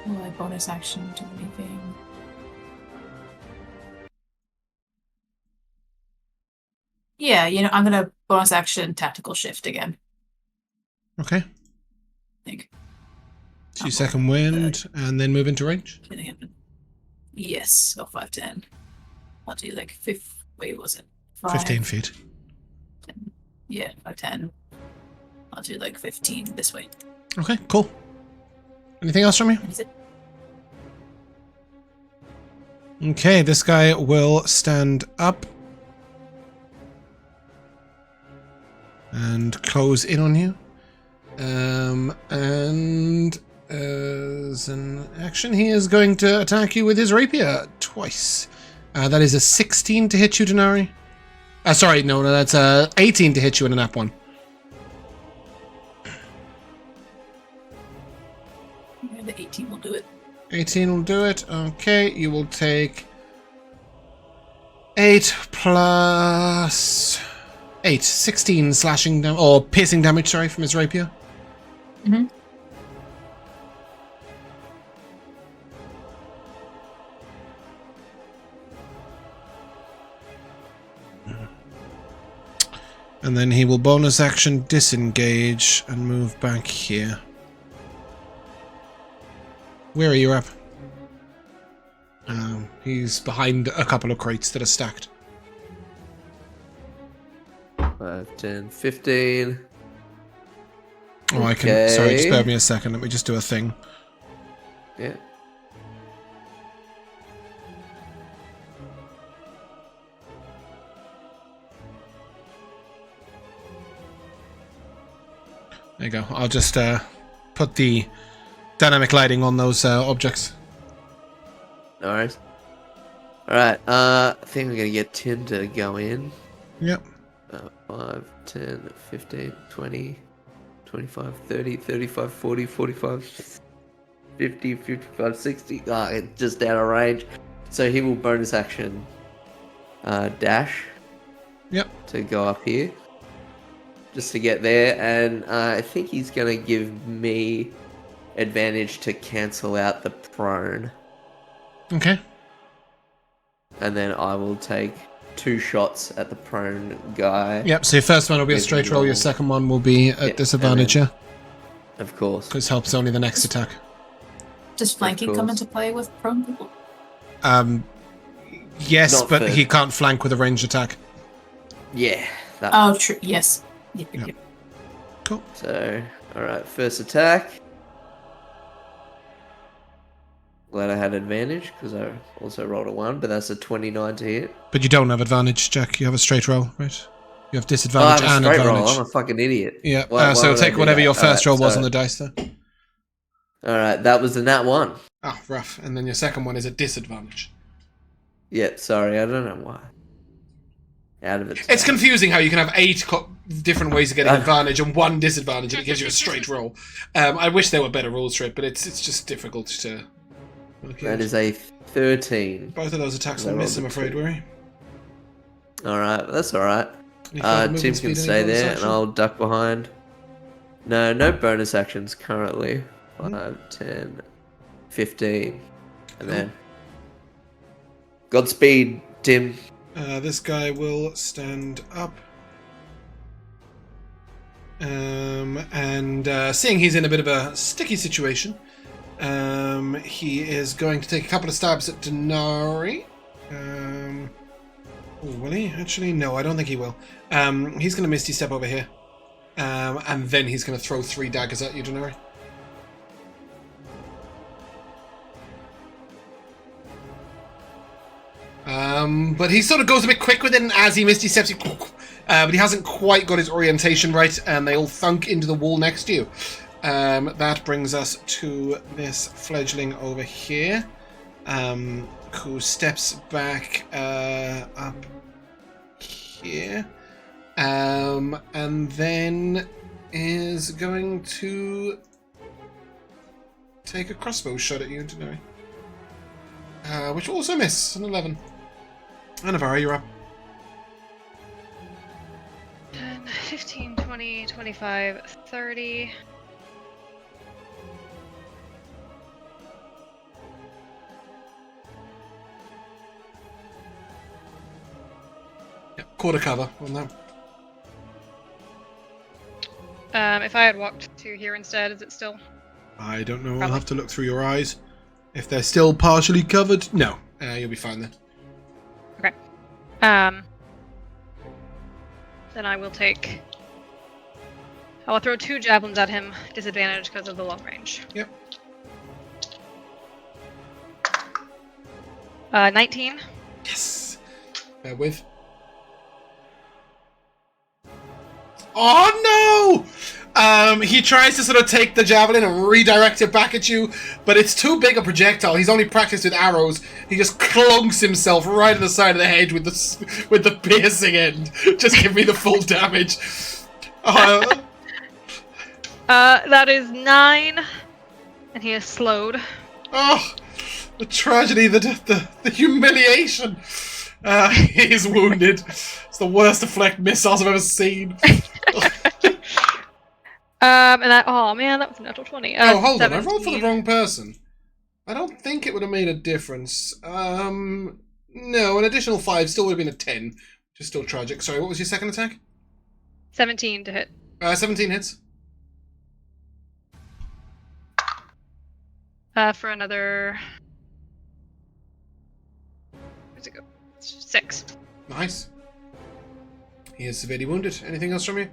Will I bonus action do anything? Yeah, you know, I'm gonna bonus action tactical shift again. Okay. I think. So you second wind, and then move into range? Yes, 5'10". I'll do like wait, was it 15 feet. 10. Yeah, 5'10". I'll do like 15 this way. Okay, cool. Anything else from you? Is it? Okay, this guy will stand up and close in on you. And as an action, he is going to attack you with his rapier twice. That is a 16 to hit you, Dinari. Sorry, no, that's 18 to hit you in a nap one. Yeah, the 18 will do it. 18 will do it. Okay, you will take 8 plus 8, 16 slashing damage, or piercing damage, sorry, from his rapier. Mm-hmm. And then he will bonus action disengage and move back here. Where are you up? He's behind a couple of crates that are stacked. 5, 10, 15. Oh, I can. Sorry, just bear with me a second. Let me just do a thing. Yeah. There you go. I'll just put the dynamic lighting on those objects. No worries. Alright, I think I'm going to get Tim to go in. Yep. 5, 10, 15, 20, 25, 30, 35, 40, 45, 50, 55, 60. Ah, it's just out of range. So he will bonus action dash. Yep. To go up here. Just to get there. And I think he's going to give me advantage to cancel out the prone. Okay. And then I will take 2 shots at the prone guy. Yep, so your first one will be a straight roll, your second one will be at disadvantage, yeah? Of course. Because helps only the next attack. Does flanking come into play with prone people? Yes, Not but for- he can't flank with a ranged attack. Yeah. That. Oh, true. Yes. Yep. Cool. So, alright, first attack. Glad I had advantage, because I also rolled a 1, but that's a 29 to hit. But you don't have advantage, Jack. You have a straight roll, right? You have Oh, I disadvantage have a and straight advantage. roll. I'm a fucking idiot. Yeah, Why so would I take do whatever that? your first roll was so- on the dice there. Alright, that was the nat 1. Oh, rough. And then your second one is at disadvantage. Yeah, sorry, I don't know why. Out of it. It's confusing how you can have 8 different ways of getting Uh, advantage and 1 disadvantage, and it gives you a straight roll. I wish there were better rules for it, but it's just difficult to... Okay. That is a 13. Both of those attacks will I miss, rolled I'm a afraid, 2. worry. Alright, that's alright. Any further movement Tim speed, can any stay bonus there, action? and I'll duck behind. No bonus actions currently. 5, 10, 15. And then... Godspeed, Tim. This guy will stand up. And seeing he's in a bit of a sticky situation, he is going to take a couple of stabs at Dinari. Will he? Actually, no, I don't think he will. He's going to Misty Step over here. And then he's going to throw 3 daggers at you, Dinari. But he sort of goes a bit quick with it, and as he Misty Steps, but he hasn't quite got his orientation right, and they all thunk into the wall next to you. That brings us to this fledgling over here, who steps back up here, and then is going to take a crossbow shot at you, Dinari. Which will also miss, an 11. Anivari, you're up. 10, 15, 20, 25, 30. Yep, quarter cover on that. If I had walked to here instead, is it still? I don't know. I'll Probably. have to look through your eyes. If they're still partially covered, no. You'll be fine then. Okay. Then I will take. I will throw 2 javelins at him, disadvantage because of the long range. Yep. 19. Yes. Bear with. Oh no! He tries to sort of take the javelin and redirect it back at you, but it's too big a projectile. He's only practiced with arrows. He just clunks himself right at the side of the head with the piercing end. Just give me the full damage. That is 9, and he is slowed. Oh, the tragedy, the humiliation. He's wounded. It's the worst deflect missiles I've ever seen. And that. Oh man, that was a natural 20. Oh, hold on! I rolled for the 17. wrong person. I don't think it would have made a difference. No, an additional 5 still would have been a 10, which is still tragic. Sorry, what was your second attack? 17 to hit. 17 hits. For another. Where's it go? 6. Nice. He is severely wounded. Anything else from you?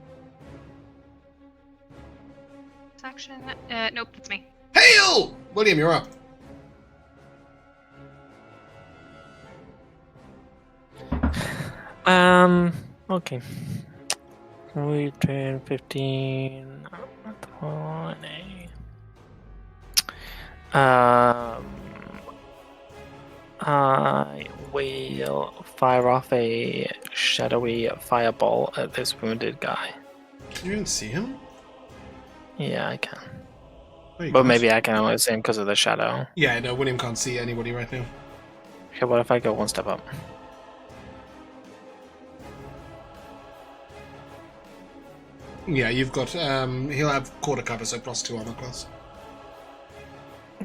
Action. Nope, that's me. Hale! William, you're up. Okay. 10, 15, 20. I will fire off a shadowy fireball at this wounded guy. You didn't see him? Yeah, I can. Oh, you But can't. maybe I can only see him because of the shadow. Yeah, no, William can't see anybody right now. Okay, what if I go one step up? Yeah, you've got, he'll have quarter cover, so +2 armor class.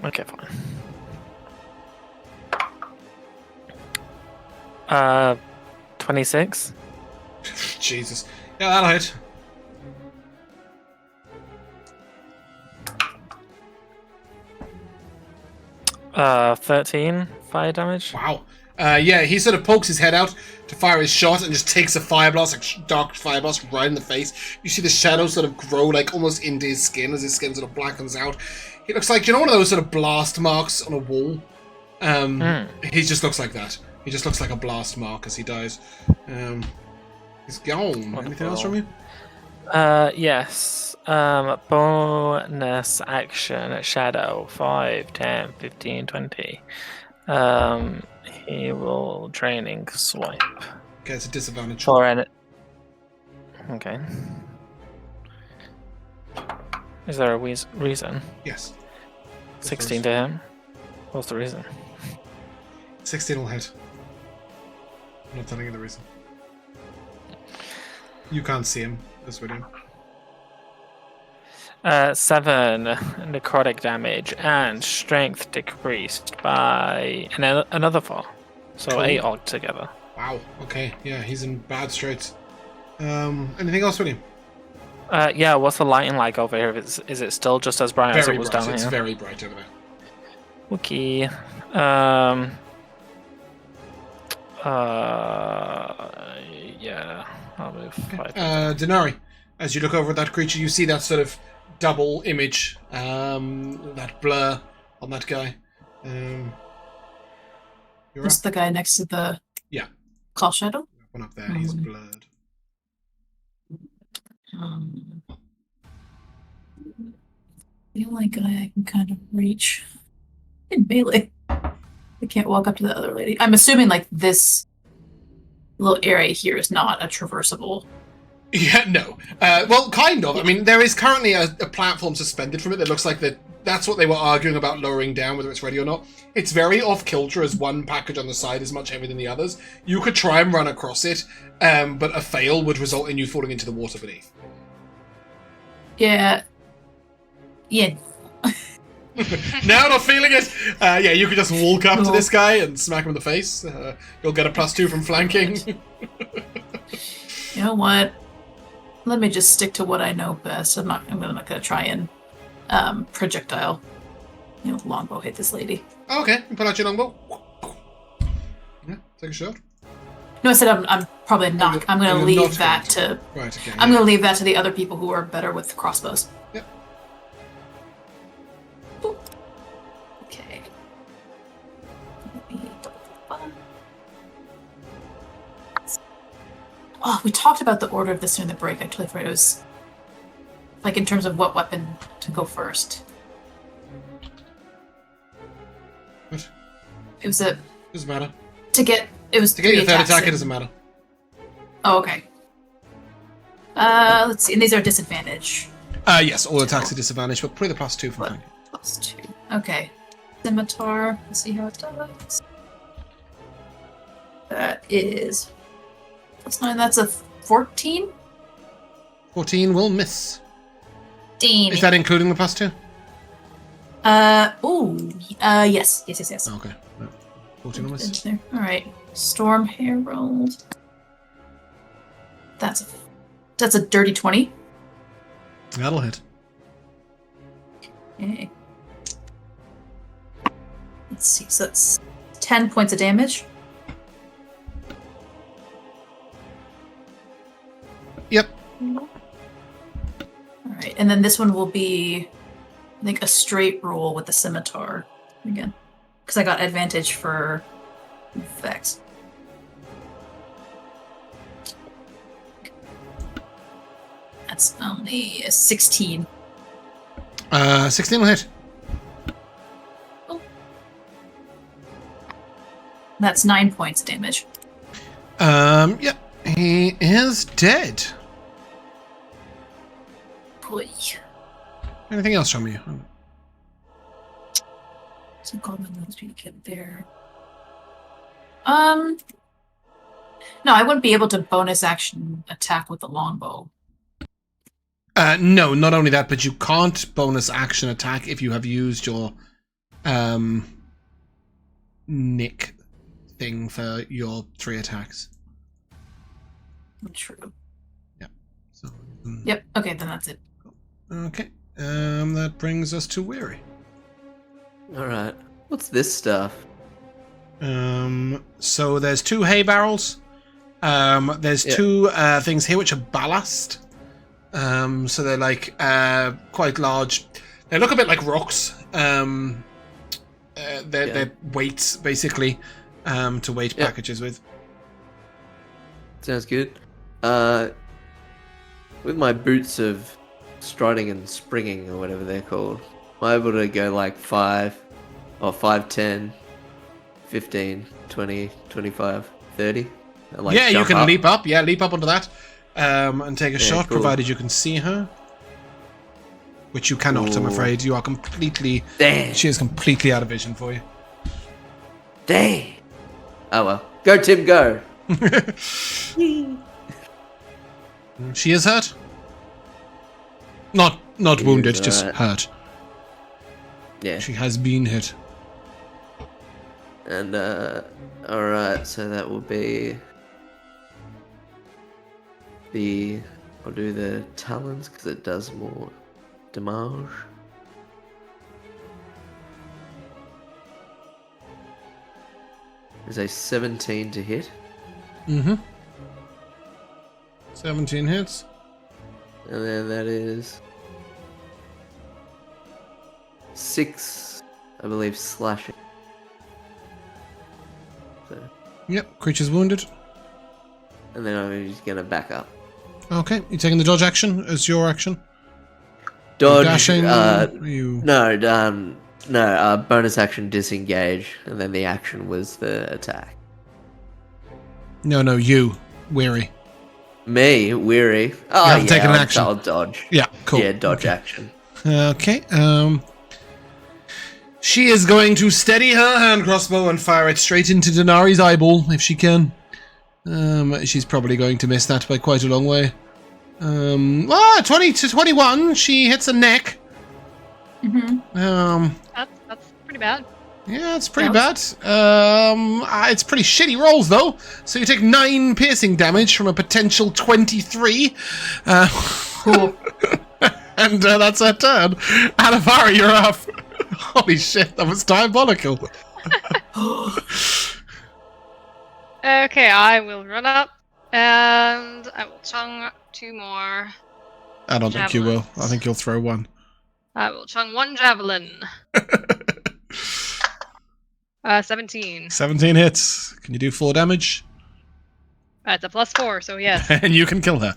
Okay, fine. 26. Jesus. Yeah, that'll hit. Uh, 13 fire damage. Wow. Yeah, he sort of pokes his head out to fire his shot and just takes a fire blast, like dark fire blast, right in the face. You see the shadow sort of grow, like almost into his skin as his skin sort of blackens out. He looks like, you know, one of those sort of blast marks on a wall. He just looks like that. He just looks like a blast mark as he dies. He's gone. Wonderful. Anything else from you? Yes. Bonus action shadow 5, 10, 15, 20. He will draining swipe. Okay, it's a disadvantage. For an. Okay. Is there a reason? Yes. 16 to him. What's the reason? 16 will hit. I'm not telling you the reason. You can't see him, this video. 7 necrotic damage and strength decreased by another 4. So Cool. 8 altogether. Wow, okay, yeah, he's in bad straits. Anything else with him? Yeah, what's the lighting like over here? Is it still just as bright as Very it was bright, down it's here? very bright over there. Okay. Yeah, I'll move 5. Dinari, as you look over at that creature, you see that sort of double image, that blur on that guy. You're That's up. the guy next to the Yeah. call shadow. One up there, he's Mhm. The only guy I can kind of reach in melee. I can't walk up to the other lady. I'm assuming like this little area here is not a traversable. Yeah, no. Well, kind of. I mean, there is currently a platform suspended from it that looks like that's what they were arguing about lowering down, whether it's ready or not. It's very off-kilter as one package on the side is much heavier than the others. You could try and run across it, but a fail would result in you falling into the water beneath. Yeah. Yeah. Now not feeling it. Yeah, you could just walk up to this guy and smack him in the face. You'll get a +2 from flanking. You know what? Let me just stick to what I know best. I'm not gonna try and projectile. Longbow hit this lady. Oh, okay, you pull out your longbow. Yeah, take a shot. No, I said I'm probably not. I'm gonna leave that to. Right. Okay. I'm gonna leave that to the other people who are better with crossbows. Yep. Boop. Okay. Oh, we talked about the order of this during the break. I totally forgot. It was like in terms of what weapon to go first. What? It was a. Doesn't matter. It was To get your third attack, in. it doesn't matter. Oh, okay. Let's see. And these are disadvantage. Yes, all attacks are disadvantaged, but probably the +2 from flanking. +2. Okay. Scimitar. Let's see how it does. That is +9. That's a 14. 14 will miss. Damn. Is that including the +2? Yes. Yes. Okay. No. 14 will miss. There. All right. Storm Herald. That's a dirty 20. That'll hit. Okay. Let's see. So that's 10 points of damage. Yep. All right, and then this one will be, I think, a straight roll with the scimitar again, because I got advantage for effects. That's only a 16. 16 will hit. Oh. That's 9 points of damage. Yep. He is dead. Boy. Anything else from you? So Goldman knows we get there. No, I wouldn't be able to bonus action attack with the longbow. No, not only that, but you can't bonus action attack if you have used your nick thing for your 3 attacks. True. Yep. So. Yep. Okay, then that's it. Okay. That brings us to Weary. All right. What's this stuff? So there's 2 hay barrels. There's 2 things here which are ballast. So they're like quite large. They look a bit like rocks. They're weights basically to weight packages with. Sounds good. With my boots of striding and springing or whatever they're called, am I able to go like 5 or 5, 10, 15, 20, 25, 30? And, like, yeah, you jump can up? leap up. Yeah, leap up onto that. And take a shot, cool. provided you can see her. Which you cannot, I'm Ooh. afraid. You are completely... Damn. She is completely out of vision for you. Dang. Oh well. Go, Tim, go. She is hurt. Not She wounded, is, just alright. hurt. Yeah. She has been hit. And, alright, so that will be... I'll do the talons, because it does more damage. Is a 17 to hit. Mm-hmm. 17 hits. And then that is 6, I believe, slashing. So, Yep, creature's wounded. and then I'm just gonna back up. Okay, you taking the dodge action as your action? Dodge. Dashing. You... No. Bonus action disengage, and then the action was the attack. No, you. Weary. Me, weary. Oh, have to take an action. I'll dodge. Yeah, cool. Yeah, dodge Okay. action. Okay. She is going to steady her hand crossbow and fire it straight into Dinari's eyeball if she can. She's probably going to miss that by quite a long way. 20 to 21. She hits a neck. That's pretty bad. Yeah, it's pretty bad. It's pretty shitty rolls though. So you take 9 piercing damage from a potential 23. Cool. And that's her turn. Anivari, you're up. Holy shit, that was diabolical. Okay, I will run up and I will chung 2 more. I don't think you will. Javelins. I think you'll throw one. I will chung 1 javelin. 17. 17 hits. Can you do 4 damage? That's a +4, so yes. And you can kill her.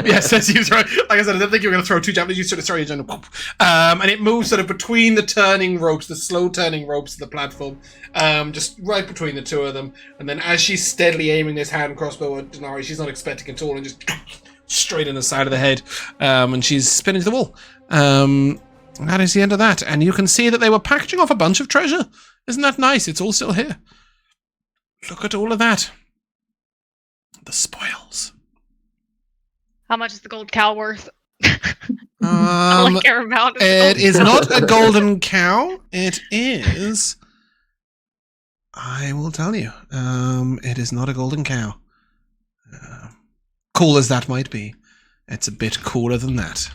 Yes, as you throw. Like I said, I didn't think you were going to throw 2 javelins. You sort of throw your javelin, and it moves sort of between the turning ropes, the slow turning ropes of the platform, just right between the two of them. And then, as she's steadily aiming this hand crossbow at Dinari, she's not expecting it at all, and just straight in the side of the head, and she's spinning to the wall. That is the end of that. And you can see that they were packaging off a bunch of treasure. Isn't that nice? It's all still here. Look at all of that. The spoils. How much is the gold cow worth? All I care about it is not a golden cow. It is... I will tell you. It is not a golden cow. Cool as that might be, it's a bit cooler than that.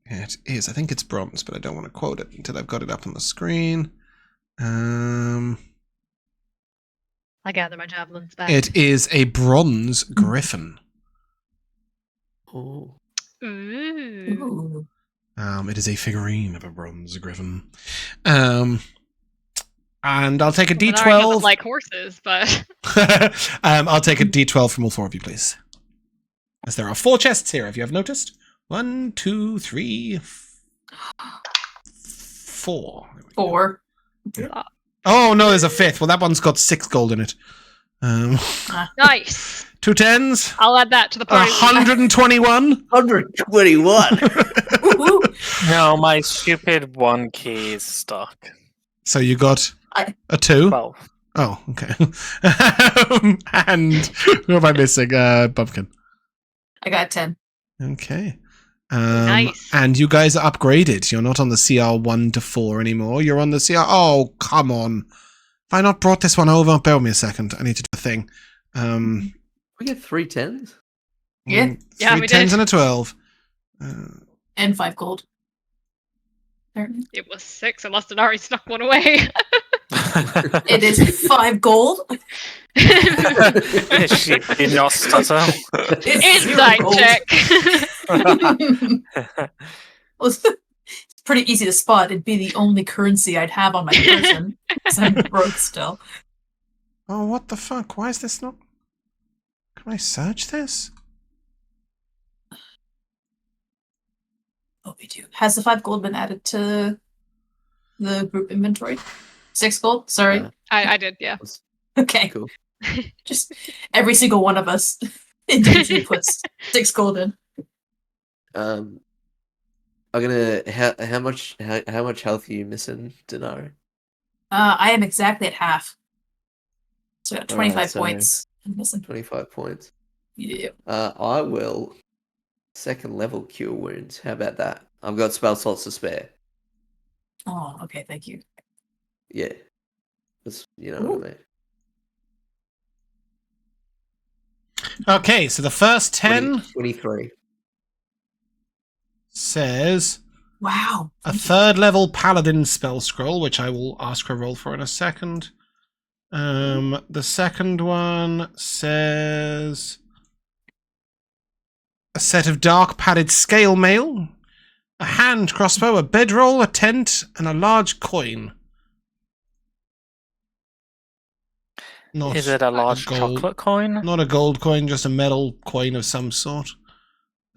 It is. I think it's bronze, but I don't want to quote it until I've got it up on the screen. I gather my javelins back. It is a bronze griffin. Oh. Ooh. It is a figurine of a bronze griffin. And I'll take a Well, D12. I don't like horses, but I'll take a D12 from all 4 of you, please. As there are 4 chests here, if you have noticed. 1, 2, 3, 4. 4. Oh no, there's a 5th. Well, that one's got 6 gold in it. nice. 2 10s. I'll add that to the party. 121. 121. Woo-hoo. No, my stupid 1 key is stuck. So you got a 2. Well, Oh, okay. And who am I missing? Bumpkin. I got 10. Okay. Nice. And you guys are upgraded. You're not on the CR 1 to 4 anymore. You're on the CR... Oh, come on. Have I not brought this one over? Bear with me a second. I need to do a thing. We get 3 10s? Yeah. Yeah, 3 we 10s did. and a 12. And 5 gold. Apparently. It was 6 unless Dinari snuck one away. It is 5 gold. she did not stutter. It's 0 Inside gold. check. Well, it's pretty easy to spot. It'd be the only currency I'd have on my person. Because I'm broke still. Oh, what the fuck? Why is this not... Can I search this? Oh, we do. Has the 5 gold been added to the group inventory? 6 gold? Sorry. I did, yeah. Okay. Cool. Just every single one of us individually puts 6 gold in. I'm gonna. How much health are you missing, Dinari? I am exactly at half. So I got 25 Alright, so- points. I'm missing. 25 points. Yeah. I will 2nd level cure wounds. How about that? I've got spell slots to spare. Oh, okay. Thank you. Yeah. That's, you know Ooh. what I mean. Okay, so the first 10 23. says Wow. a 3rd level Paladin spell scroll, which I will ask her roll for in a second. The second one says a set of dark padded scale mail, a hand crossbow, a bedroll, a tent, and a large coin. Not Is it a large gold- chocolate coin? Not a gold coin, just a metal coin of some sort.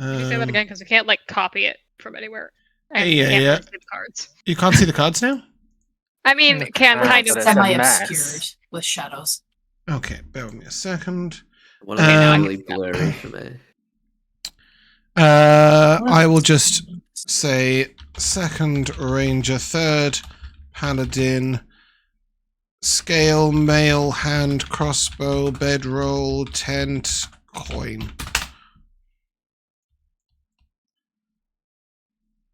Can you say that again? Because we can't like copy it from anywhere. And Yeah, we can't yeah. really see the cards. You can't see the cards now? I mean, can But kind it's of. a Semi-obscured mess. with shadows. Okay, bear with me a second. One of Okay, now I them can really see that. blurry for me. I will just say second ranger, third paladin, scale, mail, hand, crossbow, bedroll, tent, coin.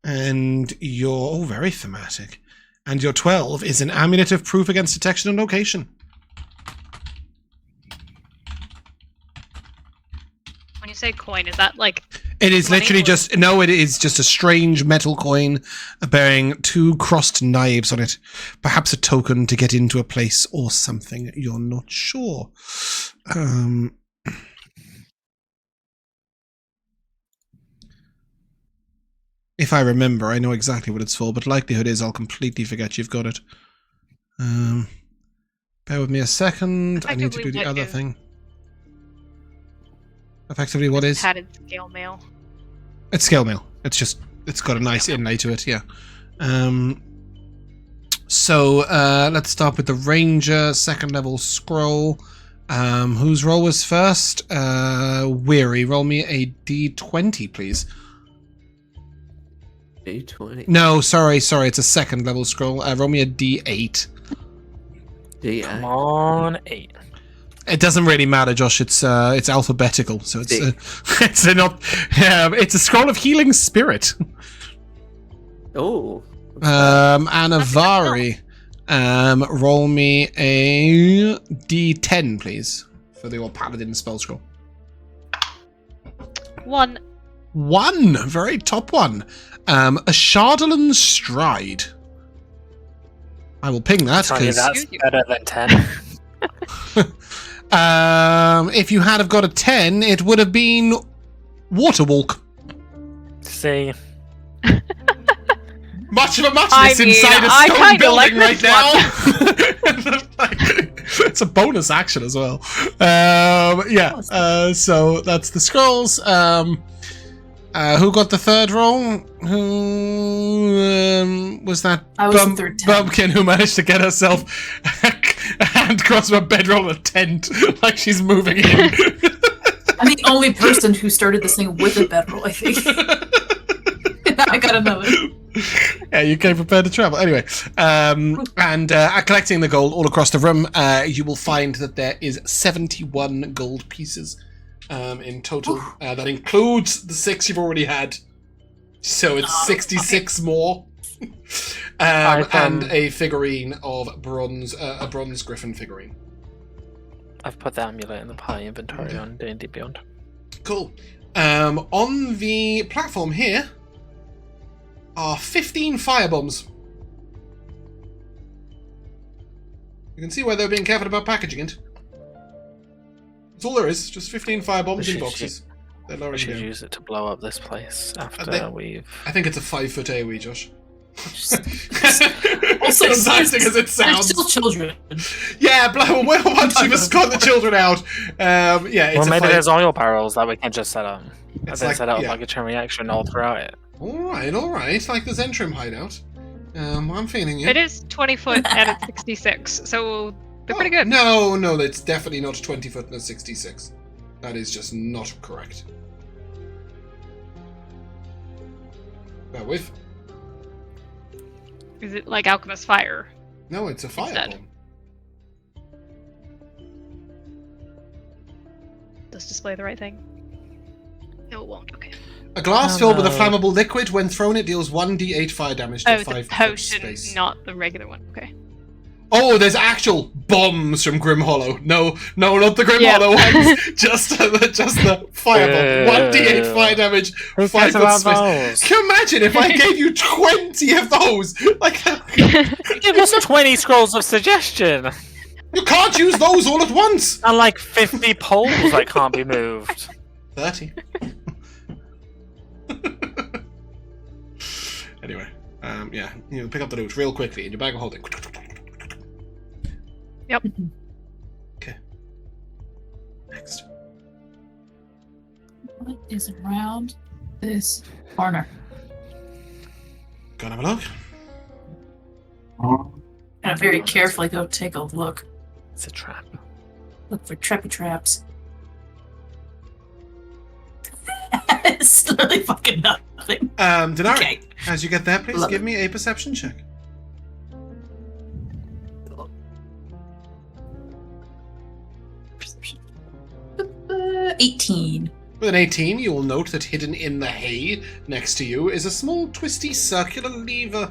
And your very thematic. And your 12 is an amulet of proof against detection and location. When you say coin, is that like It is money literally or- just no. It is just a strange metal coin bearing 2 crossed knives on it. Perhaps a token to get into a place or something. You're not sure. If I remember, I know exactly what it's for, but likelihood is I'll completely forget you've got it. Bear with me a second. I need to do the Effectively, what other is- thing. Effectively, what is? padded scale mail? It's scale mail. It's got a nice inlay to it, yeah. So let's start with the ranger, second level scroll. Whose roll was first? Weary. Roll me a d20, please. D20. No, sorry. It's a second level scroll. Roll me a d8. D8. Come on, 8. It doesn't really matter, Josh. It's alphabetical, so it's it's a scroll of healing spirit. Oh. Anivari. Roll me a d10, please, for the old paladin spell scroll. 1. 1, very top one. A Chardalan Stride. I will ping that Tell you because that's better than 10. if you had have got a 10, it would have been Waterwalk. See, Much of a muchness I mean, inside a I stone kinda like building right this now. It's a bonus action as well. So that's the scrolls. Who got the third roll? Who was that? I was the third 10. Bumpkin who managed to get herself a hand crossbow bedroll in a tent like she's moving in. I'm the only person who started this thing with a bedroll, I think. I got another. Yeah, you came prepared to travel. Anyway, and collecting the gold all across the room, you will find that there is 71 gold pieces in total. That includes the 6 you've already had. So it's 66 more. And a figurine of bronze, a bronze griffin figurine. I've put the amulet in the party inventory on D&D Beyond. Cool. On the platform here are 15 firebombs. You can see why they're being careful about packaging it. That's all there is. Just 15 firebombs in boxes. They're We lowering should down. use it to blow up this place after they- we've... I think it's a 5-foot AoE, Josh. Also, as exciting as it they're sounds. still children. Yeah, once you've escorted the children out, yeah, it's Well, a maybe fight. there's oil barrels that we can just set up. And It's then like- set up yeah. like a chain reaction all throughout it. All right, like the Zentrim hideout. I'm feeling you. It is 20 foot and it's 66, so they're pretty good. No, it's definitely not 20 foot and a 66. That is just not correct. Bear with. Is it like Alchemist Fire? No, it's a Instead. firebomb. Does display the right thing? No, it won't. Okay. A glass Oh, filled with a no. flammable liquid. When thrown, it deals 1d8 fire damage to Oh, 5 the foot potion, space. not the regular one. Okay. Oh, there's actual bombs from Grim Hollow. No, not the Grim Yeah. Hollow ones. just the firebomb. 1d8 fire damage, Who 5 cares foot about space. those? Can you imagine if I gave you 20 of those? Like, Give us 20 scrolls of suggestion! you can't use those all at once. And like 50 poles that can't be moved. 30. Anyway, yeah, you pick up the loot real quickly in your bag of holding. Yep. Okay. Next. What is around this corner. Go and have a look. And I very carefully go take a look. It's a trap. Look for trappy traps. It's literally fucking nothing. Dinari, Okay. as you get there, please Love give it. me a perception check. Perception. 18. With an 18, you will note that hidden in the hay next to you is a small, twisty, circular lever.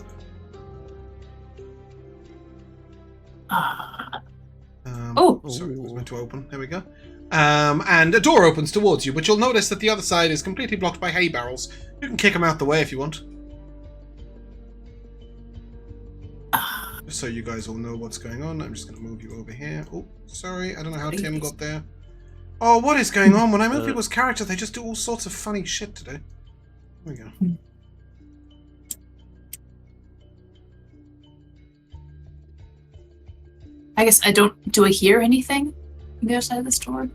Sorry, it was meant to open. There we go. And a door opens towards you, but you'll notice that the other side is completely blocked by hay barrels. You can kick them out the way if you want. Just so you guys all know what's going on, I'm just going to move you over here. Oh, sorry, I don't know how Tim got there. Oh, what is going on? When I move people's characters, they just do all sorts of funny shit today. There we go. I guess I don't. Do I hear anything on the other side of this door?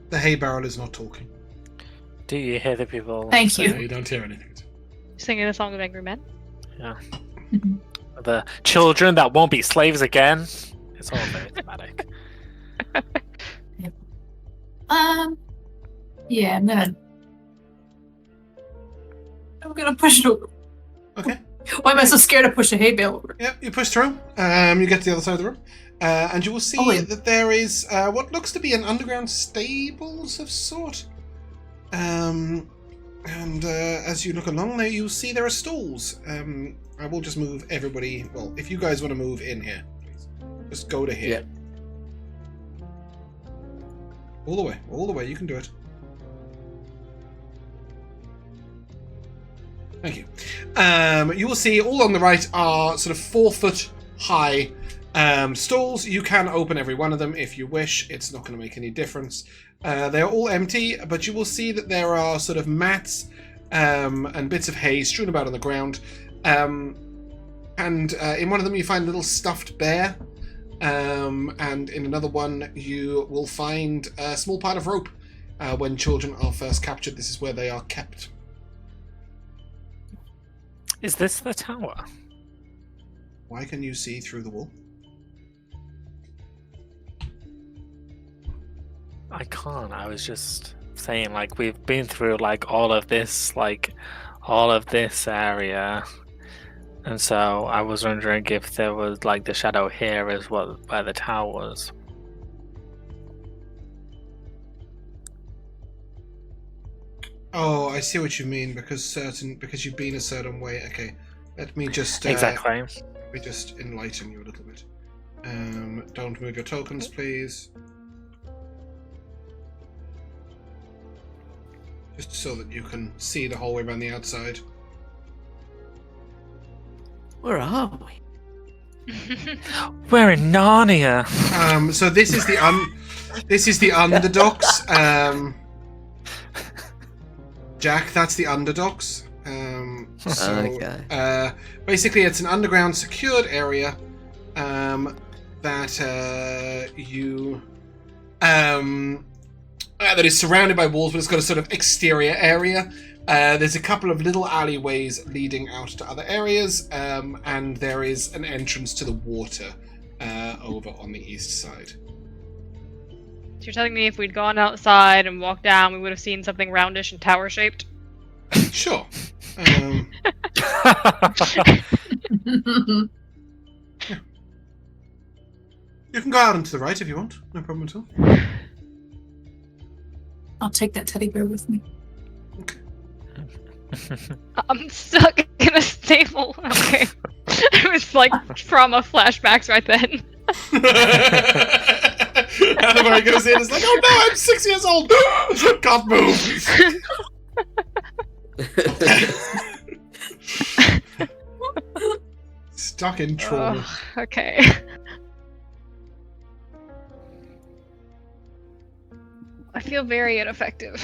The hay barrel is not talking. Do you hear the people? Thank saying- you. You don't hear anything. Singing a song of angry men. Yeah. Mhm. The children that won't be slaves again. It's all very thematic. Yeah, I'm gonna push it over. Okay. Why am I so scared to push a hay bale over? Yeah, you push through. You get to the other side of the room. And you will see Oh, wait. that there is what looks to be an underground stables of sort. And as you look along there, you'll see there are stalls. I will just move everybody. Well, if you guys want to move in here, please. Just go to here. Yeah. All the way. You can do it. Thank you. You will see all on the right are sort of 4 foot high stalls. You can open every one of them if you wish. It's not going to make any difference. They are all empty, but you will see that there are sort of mats and bits of hay strewn about on the ground. And in one of them you find a little stuffed bear. And in another one you will find a small pile of rope. When children are first captured, this is where they are kept. Is this the tower? Why can you see through the wall? I can't. I was just saying, like, we've been through like all of this area, and so I was wondering if there was like the shadow here as well by the towers. Oh, I see what you mean. Because you've been a certain way. Okay, let me just Exactly. Let me just enlighten you a little bit. Don't move your tokens, please. Just so that you can see the whole way around the outside. Where are we? We're in Narnia. So this is the underdogs. Jack, that's the underdogs. Okay. Basically, it's an underground secured area that that is surrounded by walls, but it's got a sort of exterior area. There's a couple of little alleyways leading out to other areas, and there is an entrance to the water over on the east side. So you're telling me if we'd gone outside and walked down, we would have seen something roundish and tower-shaped? Sure. You can go out and to the right if you want. No problem at all. I'll take that teddy bear with me. I'm stuck in a stable. Okay. It was like trauma flashbacks right then. Anivari goes in and is like, oh no, I'm 6 years old! Can't move! Stuck in trauma. Ugh, okay. I feel very ineffective.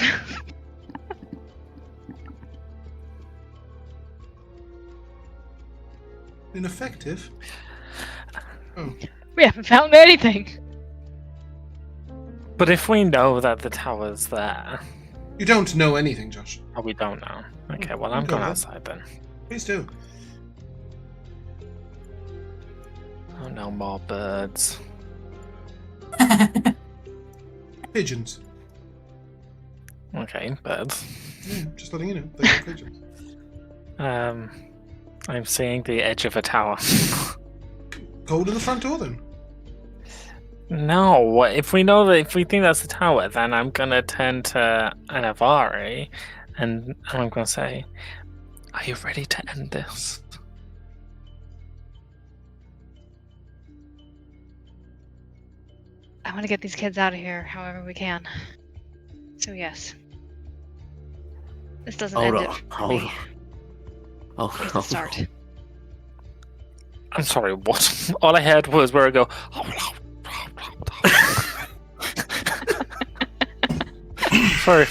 Ineffective? Oh. We haven't found anything. But if we know that the tower's there, You don't know anything, Josh. Oh, we don't know. Okay, well, I'm Go going ahead. outside then. Please do. Oh, no more birds. Pigeons. Okay, birds. Yeah, just letting you know. They're pigeons. I'm seeing the edge of a tower. Go to the front door then. No, if we think that's the tower, then I'm gonna turn to Anivari, and I'm gonna say, "Are you ready to end this?" I want to get these kids out of here however we can. So yes. This doesn't end it for me. It's a start. I'm sorry, what? All I heard was where I go. Sorry.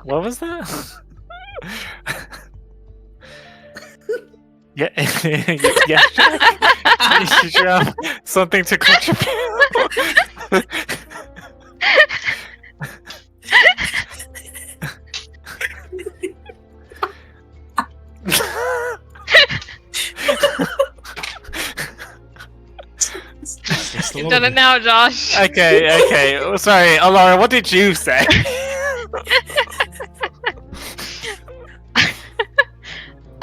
What was that? Yeah, yeah. You should have something to contribute. You've done it now, Josh. Okay. Sorry, Elora, what did you say?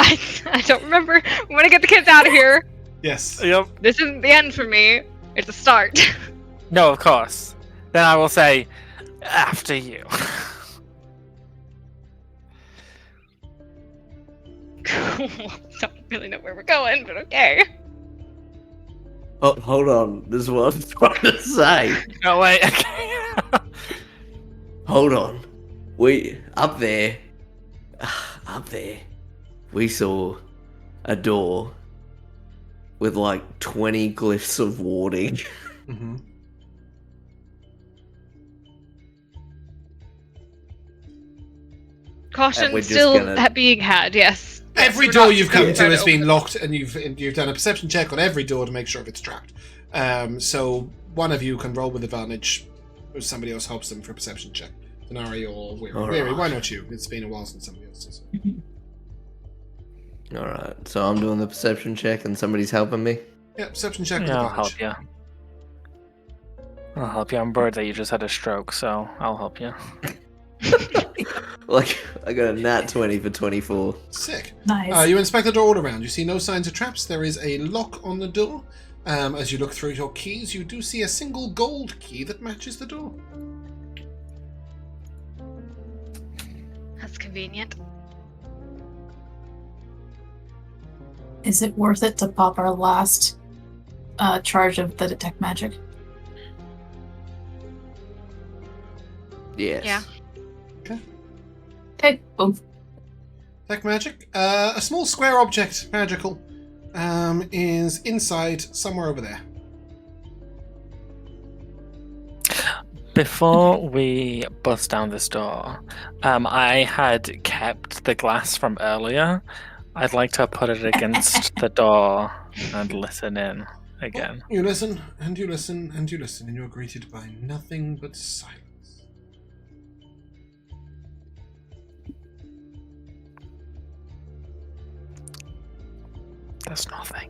I don't remember. We want to get the kids out of here. Yes. Yep. This isn't the end for me. It's a start. No, of course. Then I will say, after you. Cool. Don't really know where we're going, but okay. Oh, hold on. This is what I'm trying to say. No, wait, okay. Hold on. Up there, we saw a door with like 20 glyphs of warding. Mm-hmm. Caution we're just still gonna- being had, yes. Every Yes, door we're not you've come gonna to try has open been locked, and you've done a perception check on every door to make sure if it's trapped. So one of you can roll with advantage, or somebody else helps them for a perception check. Dinari or Weary. All Weary, right. why not you? It's been a while since somebody else does it. Alright, so I'm doing the perception check and somebody's helping me. Yeah, perception check with Yeah, I'll advantage. help you. I'll help you. I'm worried that you just had a stroke, so I'll help you. Like, I got a nat 20 for 24. Sick. Nice. You inspect the door all around. You see no signs of traps. There is a lock on the door. As you look through your keys, you do see a single gold key that matches the door. That's convenient. Is it worth it to pop our last charge of the detect magic? Yes. Yeah. Okay, boom. Tech magic. A small square object, magical, is inside somewhere over there. Before we bust down this door, I had kept the glass from earlier. I'd like to put it against the door and listen in again. You listen, and you listen, and you listen, and you're greeted by nothing but silence. There's nothing.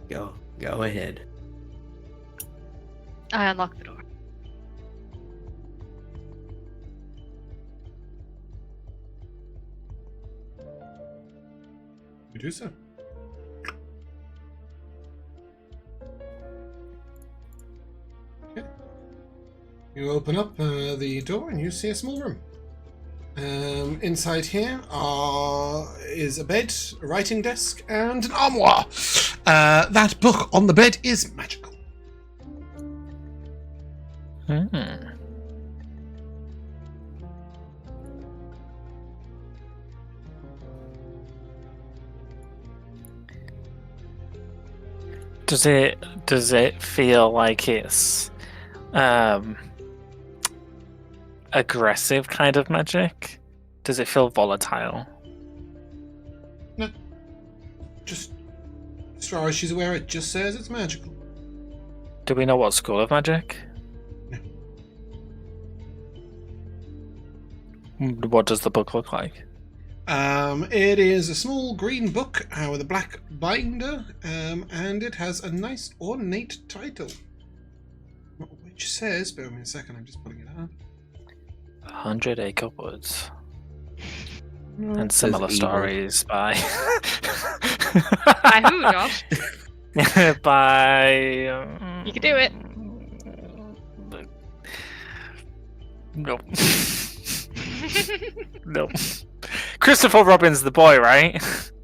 Go ahead. I unlock the door. You do so. Okay. You open up the door and you see a small room. Inside here is a bed, a writing desk, and an armoire. That book on the bed is magical. Does it feel like it's aggressive kind of magic? Does it feel volatile? Just as far as she's aware, it just says it's magical. Do we know what school of magic? What does the book look like? It is a small green book with a black binder, and it has a nice ornate title, which says, bear with me a second, I'm just pulling it up. 100 Acre Woods. And says similar evil. stories by... By who, Josh? by... You can do it. Nope. Nope. Christopher Robin's the boy, right?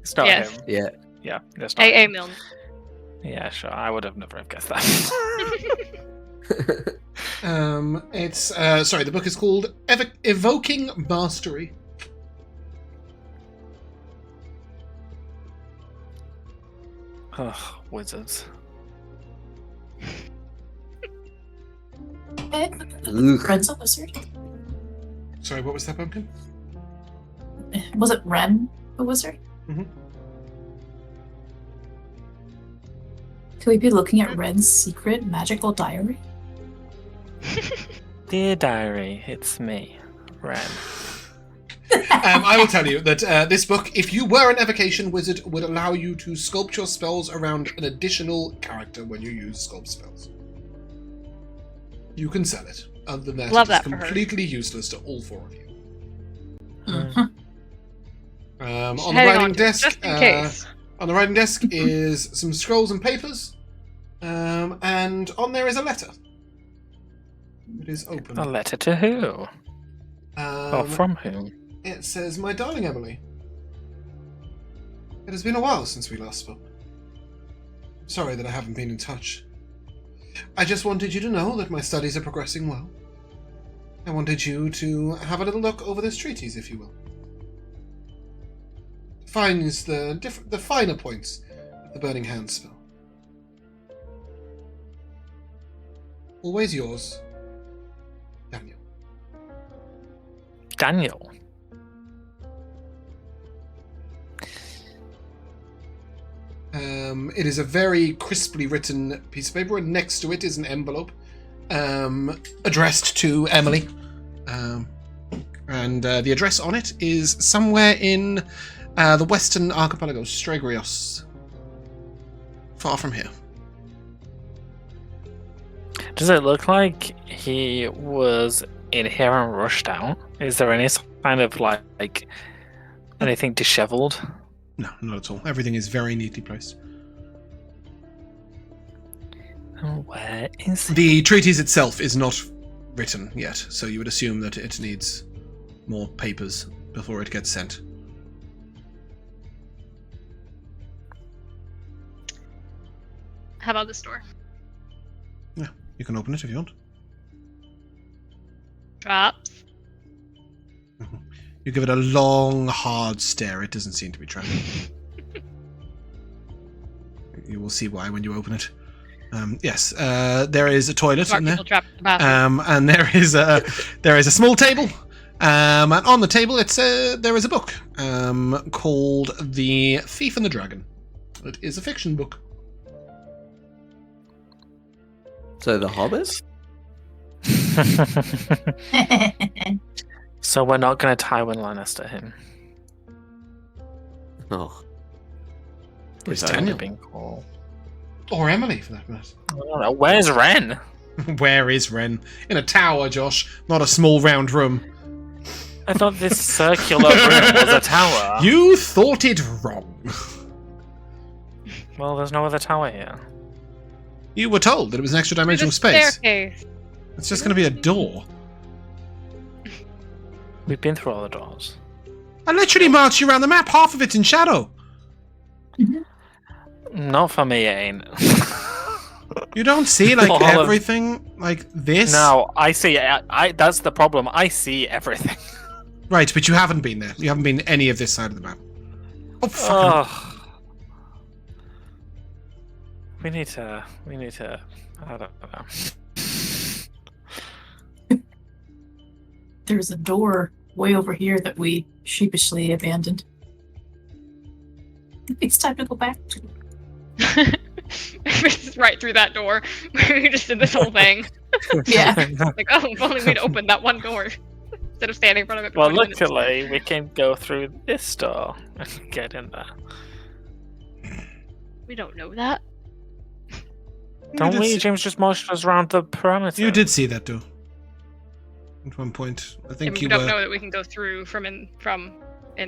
It's not Yes. him. Yeah. Yeah, that's not A.A. him. Milne. Yeah, sure. I would have never have guessed that. It's sorry. The book is called Evoking Mastery. Ugh, wizards. Ren's a wizard? Sorry, what was that, Bumpkin? Was it Ren a wizard? Mhm. Could we be looking at Ren's secret magical diary? Dear diary, it's me, Ren. I will tell you that this book, if you were an evocation wizard, would allow you to sculpt your spells around an additional character when you use sculpt spells. You can sell it. Other than that, Love it is that for her. completely useless to all four of you. Mhm. On the Heading writing on to it, desk, just in case. on the writing desk is some scrolls and papers, and on there is a letter. It is open. A letter to who? Or from whom? It says, "My darling Emily, it has been a while since we last spoke. Sorry that I haven't been in touch. I just wanted you to know that my studies are progressing well. I wanted you to have a little look over this treatise, if you will. Finds the finer points of the Burning Hand spell. Always yours, Daniel." Daniel. It is a very crisply written piece of paper, and next to it is an envelope addressed to Emily. And the address on it is somewhere in the western archipelago, Stragrios. Far from here. Does it look like he was in here and rushed out? Is there any kind of like anything disheveled? No, not at all. Everything is very neatly placed. Where is The treatise itself is not written yet, so you would assume that it needs more papers before it gets sent. How about this door? Yeah, you can open it if you want. Drops. You give it a long, hard stare. It doesn't seem to be trapped. You will see why when you open it. Yes, there is a toilet Smart in there, people trapped in the bathroom. and there is a small table, and on the table there is a book called The Thief and the Dragon. It is a fiction book. So the Hobbit? So we're not going to Tywin Lannister him. Oh. It's He's Daniel. being cool. Or Emily, for that matter. I don't know. Where's Ren? Where is Ren? In a tower, Josh, not a small round room. I thought this circular room was a tower. You thought it wrong. Well, there's no other tower here. You were told that it was an extra dimensional Through the space. staircase. It's just going to be a door. We've been through all the doors. I literally marched you around the map, half of it's in shadow. Not for me, it ain't. You don't see like All of- everything like this? No, I see. That's the problem. I see everything. Right, but you haven't been there. You haven't been any of this side of the map. Oh, fuck. Ugh. We need to. I don't know. There's a door way over here that we sheepishly abandoned. It's time to go back to. It's right through that door. We just did this whole thing. Yeah. Like, oh, if only we'd opened that one door. instead of standing in front of it. For Well, 20 minutes. luckily, we can go through this door and get in there. We don't know that. Don't we? James just marched us around the perimeter. You did see that, though. At one point. I think And you we don't were... know that we can go through from in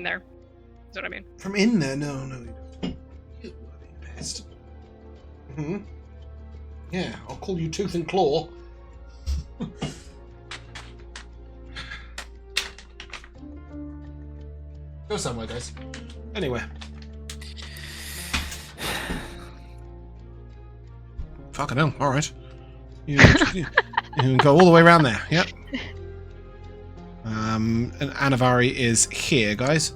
there. That's what I mean. From in there? No, you don't. You bloody pest. Hmm? Yeah, I'll call you Tooth and Claw. Go somewhere, guys. Anyway. Fucking hell, alright. You can go all the way around there, yep. And Anivari is here, guys.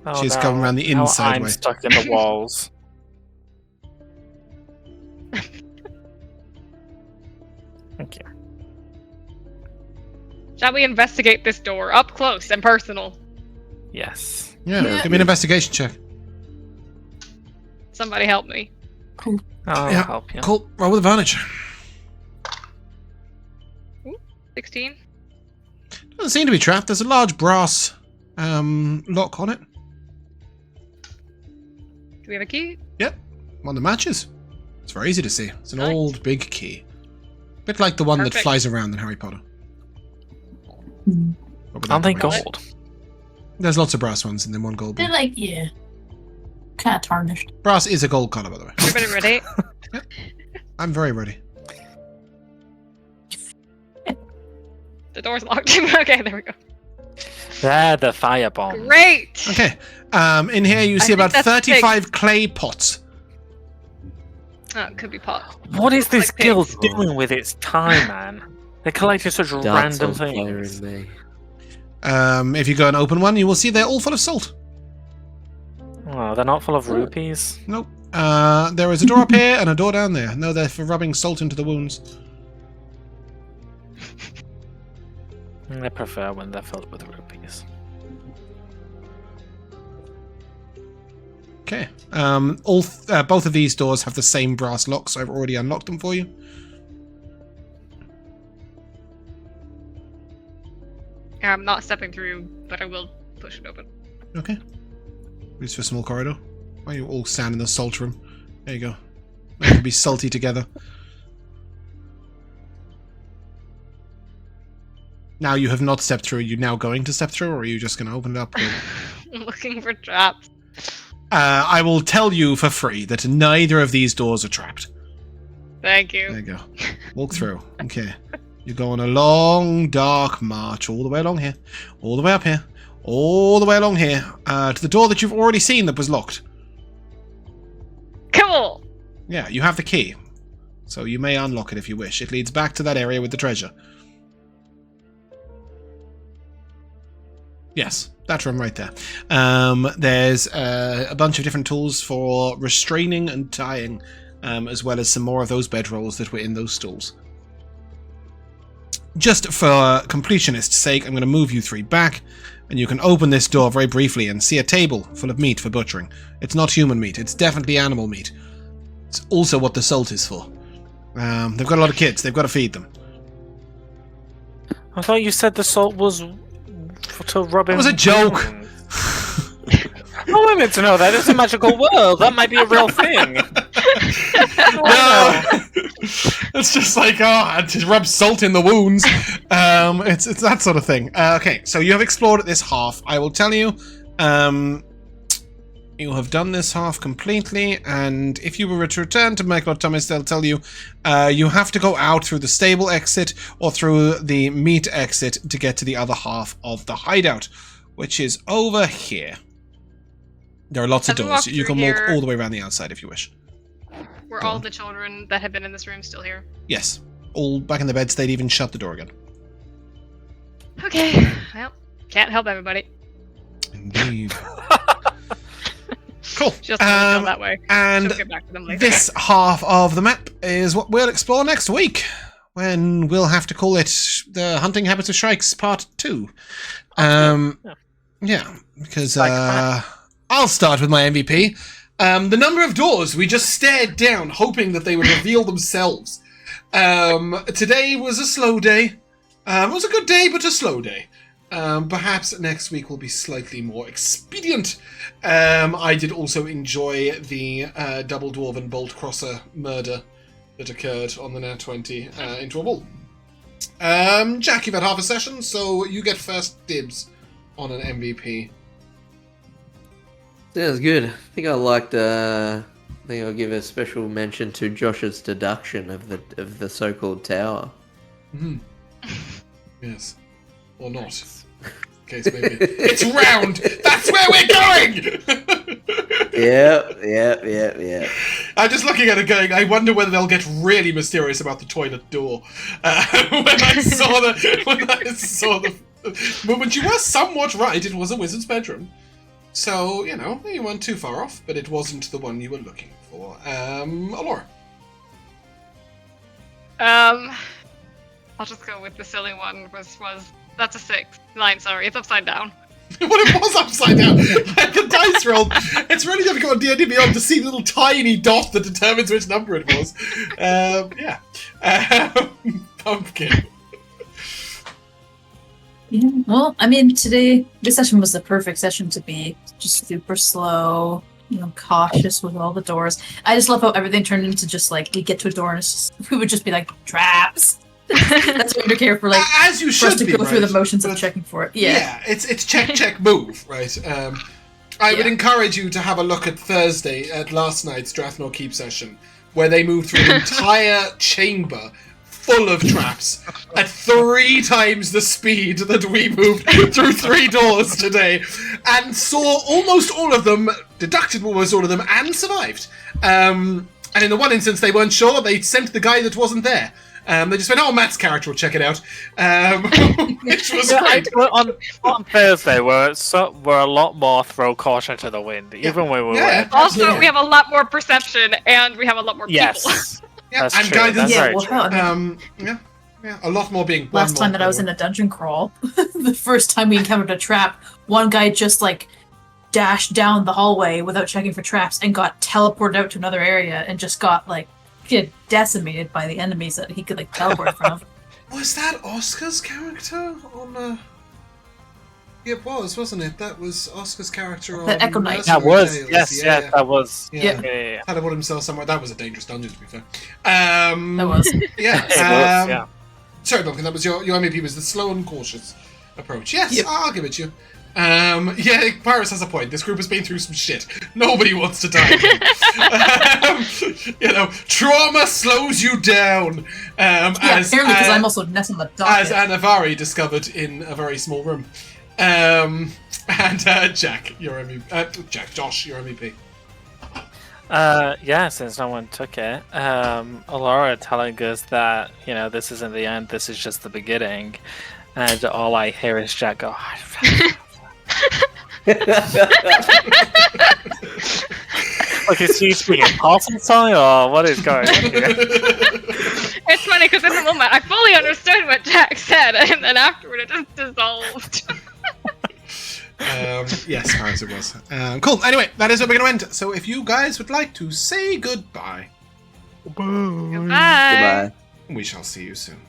Oh, She's no. going around the Now inside I'm way. stuck in the walls. Thank you. Shall we investigate this door up close and personal? Yes. Yeah, give me an investigation check. Somebody help me. I'll Yeah, help you. Cool, roll with advantage. 16. Doesn't seem to be trapped. There's a large brass lock on it. Do we have a key? Yep, one that matches. It's very easy to see. It's an Nice. old big key. Bit like the one that Perfect. flies around in Harry Potter. Hmm. But without Aren't they the wings. gold? There's lots of brass ones and then one gold They're one. like, yeah, kind of tarnished. Brass is a gold colour, by the way. Everybody ready? I'm very ready. The door's locked. Okay, there we go. They're the fire bombs. Great! Okay, in here you I see think about that's 35 clay pots. Oh, it could be pot. What is this Like guild pigs. doing with its time, man? They're collecting such Darts random on fire things. in me. If you go and open one, you will see they're all full of salt. Oh, they're not full of rupees. Nope. There is a door up here and a door down there. No, they're for rubbing salt into the wounds. I prefer when they're filled with rupees. Okay. Both of these doors have the same brass locks, so I've already unlocked them for you. I'm not stepping through, but I will push it open. Okay. Use for a small corridor. Why don't you all stand in the salt room? There you go. They can be salty together. Now you have not stepped through. Are you now going to step through, or are you just going to open it up? I'm looking for traps. I will tell you for free that neither of these doors are trapped. Thank you. There you go. Walk through. Okay. You're going a long, dark march all the way along here. All the way up here. All the way along here. To the door that you've already seen that was locked. Cool! Yeah, you have the key. So you may unlock it if you wish. It leads back to that area with the treasure. Yes, that room right there. There's a bunch of different tools for restraining and tying, as well as some more of those bedrolls that were in those stools. Just for completionist's sake, I'm going to move you three back, and you can open this door very briefly and see a table full of meat for butchering. It's not human meat, it's definitely animal meat. It's also what the salt is for. They've got a lot of kids, they've got to feed them. I thought you said the salt was to rub in. It was a joke! wounds. Oh, I meant to know that. It's a magical world. That might be a real thing. No! It's just like, to rub salt in the wounds. It's that sort of thing. Okay, so you have explored this half. I will tell you, you have done this half completely, and if you were to return to Michael Thomas, they'll tell you, you have to go out through the stable exit or through the meat exit to get to the other half of the hideout, which is over here. There are lots of As we doors. walk You through can walk here- all the way around the outside if you wish. Were Go all on. the children that had been in this room still here? Yes. All back in the beds. They'd even shut the door again. Okay, well, can't help everybody. Indeed. Cool. Just feel that way. And She'll get back to them later. this half of the map is what we'll explore next week, when we'll have to call it The Hunting Habits of Shrikes Part 2. Yeah, because I'll start with my MVP. The number of doors we just stared down, hoping that they would reveal themselves. Today was a slow day. It was a good day, but a slow day. Perhaps next week will be slightly more expedient. I did also enjoy the double dwarven bolt crosser murder that occurred on the Nat 20 into a bull. Jack, you've had half a session, so you get first dibs on an MVP. Sounds good. I think I'll give a special mention to Josh's deduction of the so-called tower. Mm-hmm. Yes. Or not. In case maybe. It's round! That's where we're going! Yep. I'm just looking at it going, I wonder whether they'll get really mysterious about the toilet door. When I saw the moment, you were somewhat right, it was a wizard's bedroom. So, you weren't too far off, but it wasn't the one you were looking for. Elora. I'll just go with the silly one, that's a 6. 9, sorry, it's upside down. Well, it was upside down. The dice roll. It's really difficult on D&D Beyond to see the little tiny dot that determines which number it was. Yeah. Bumpkin. Yeah, well, I mean, this session was the perfect session to be just super slow, cautious with all the doors. I just love how everything turned into just like, we get to a door and we would just be like, traps. That's what we care for, as you should for us to be, go through right? the motions of checking for it. Yeah, it's check, move, right? I would encourage you to have a look at last night's Strathmore Keep session, where they moved through an entire chamber full of traps at 3 times the speed that we moved through 3 doors today, and saw almost all of them, deducted almost all of them, and survived. And in the one instance, they weren't sure, they sent the guy that wasn't there. They just went, Matt's character will check it out. Which was great. On Thursday, we're a lot more throw caution to the wind, even when we were. Also, we have a lot more perception, and we have a lot more people. Yes. Yeah, that's and true. guidance. That's very true. A lot more being. Last time that I was in a dungeon crawl, the first time we encountered a trap, one guy just dashed down the hallway without checking for traps and got teleported out to another area and just got decimated by the enemies that he could teleport from. Was that Oscar's character on? It was, wasn't it? That was Oscar's character on. The Echo Knight. That was. Tales. Yes, that was. Yeah. Yeah. Had to put himself somewhere. That was a dangerous dungeon, to be fair. That was. Yeah. It was, yeah. Sorry, Bumpkin. That was your MVP. Was the slow and cautious approach? Yes, Yep. I'll give it to you. Yeah, Pyrus has a point. This group has been through some shit. Nobody wants to die. Trauma slows you down. Apparently because I'm also nesting the docket. As Anivari discovered in a very small room. And Jack, your MVP. Josh, your MVP. Since no one took it, Elora telling us that this isn't the end, this is just the beginning, and all I hear is Jack go. Is he speaking Paulson song or what is going on here? It's funny because in the moment I fully understood what Jack said, and then afterward it just dissolved. Yes, as it was. Cool. Anyway, that is where we're going to end. So if you guys would like to say goodbye, Goodbye. Goodbye. we shall see you soon.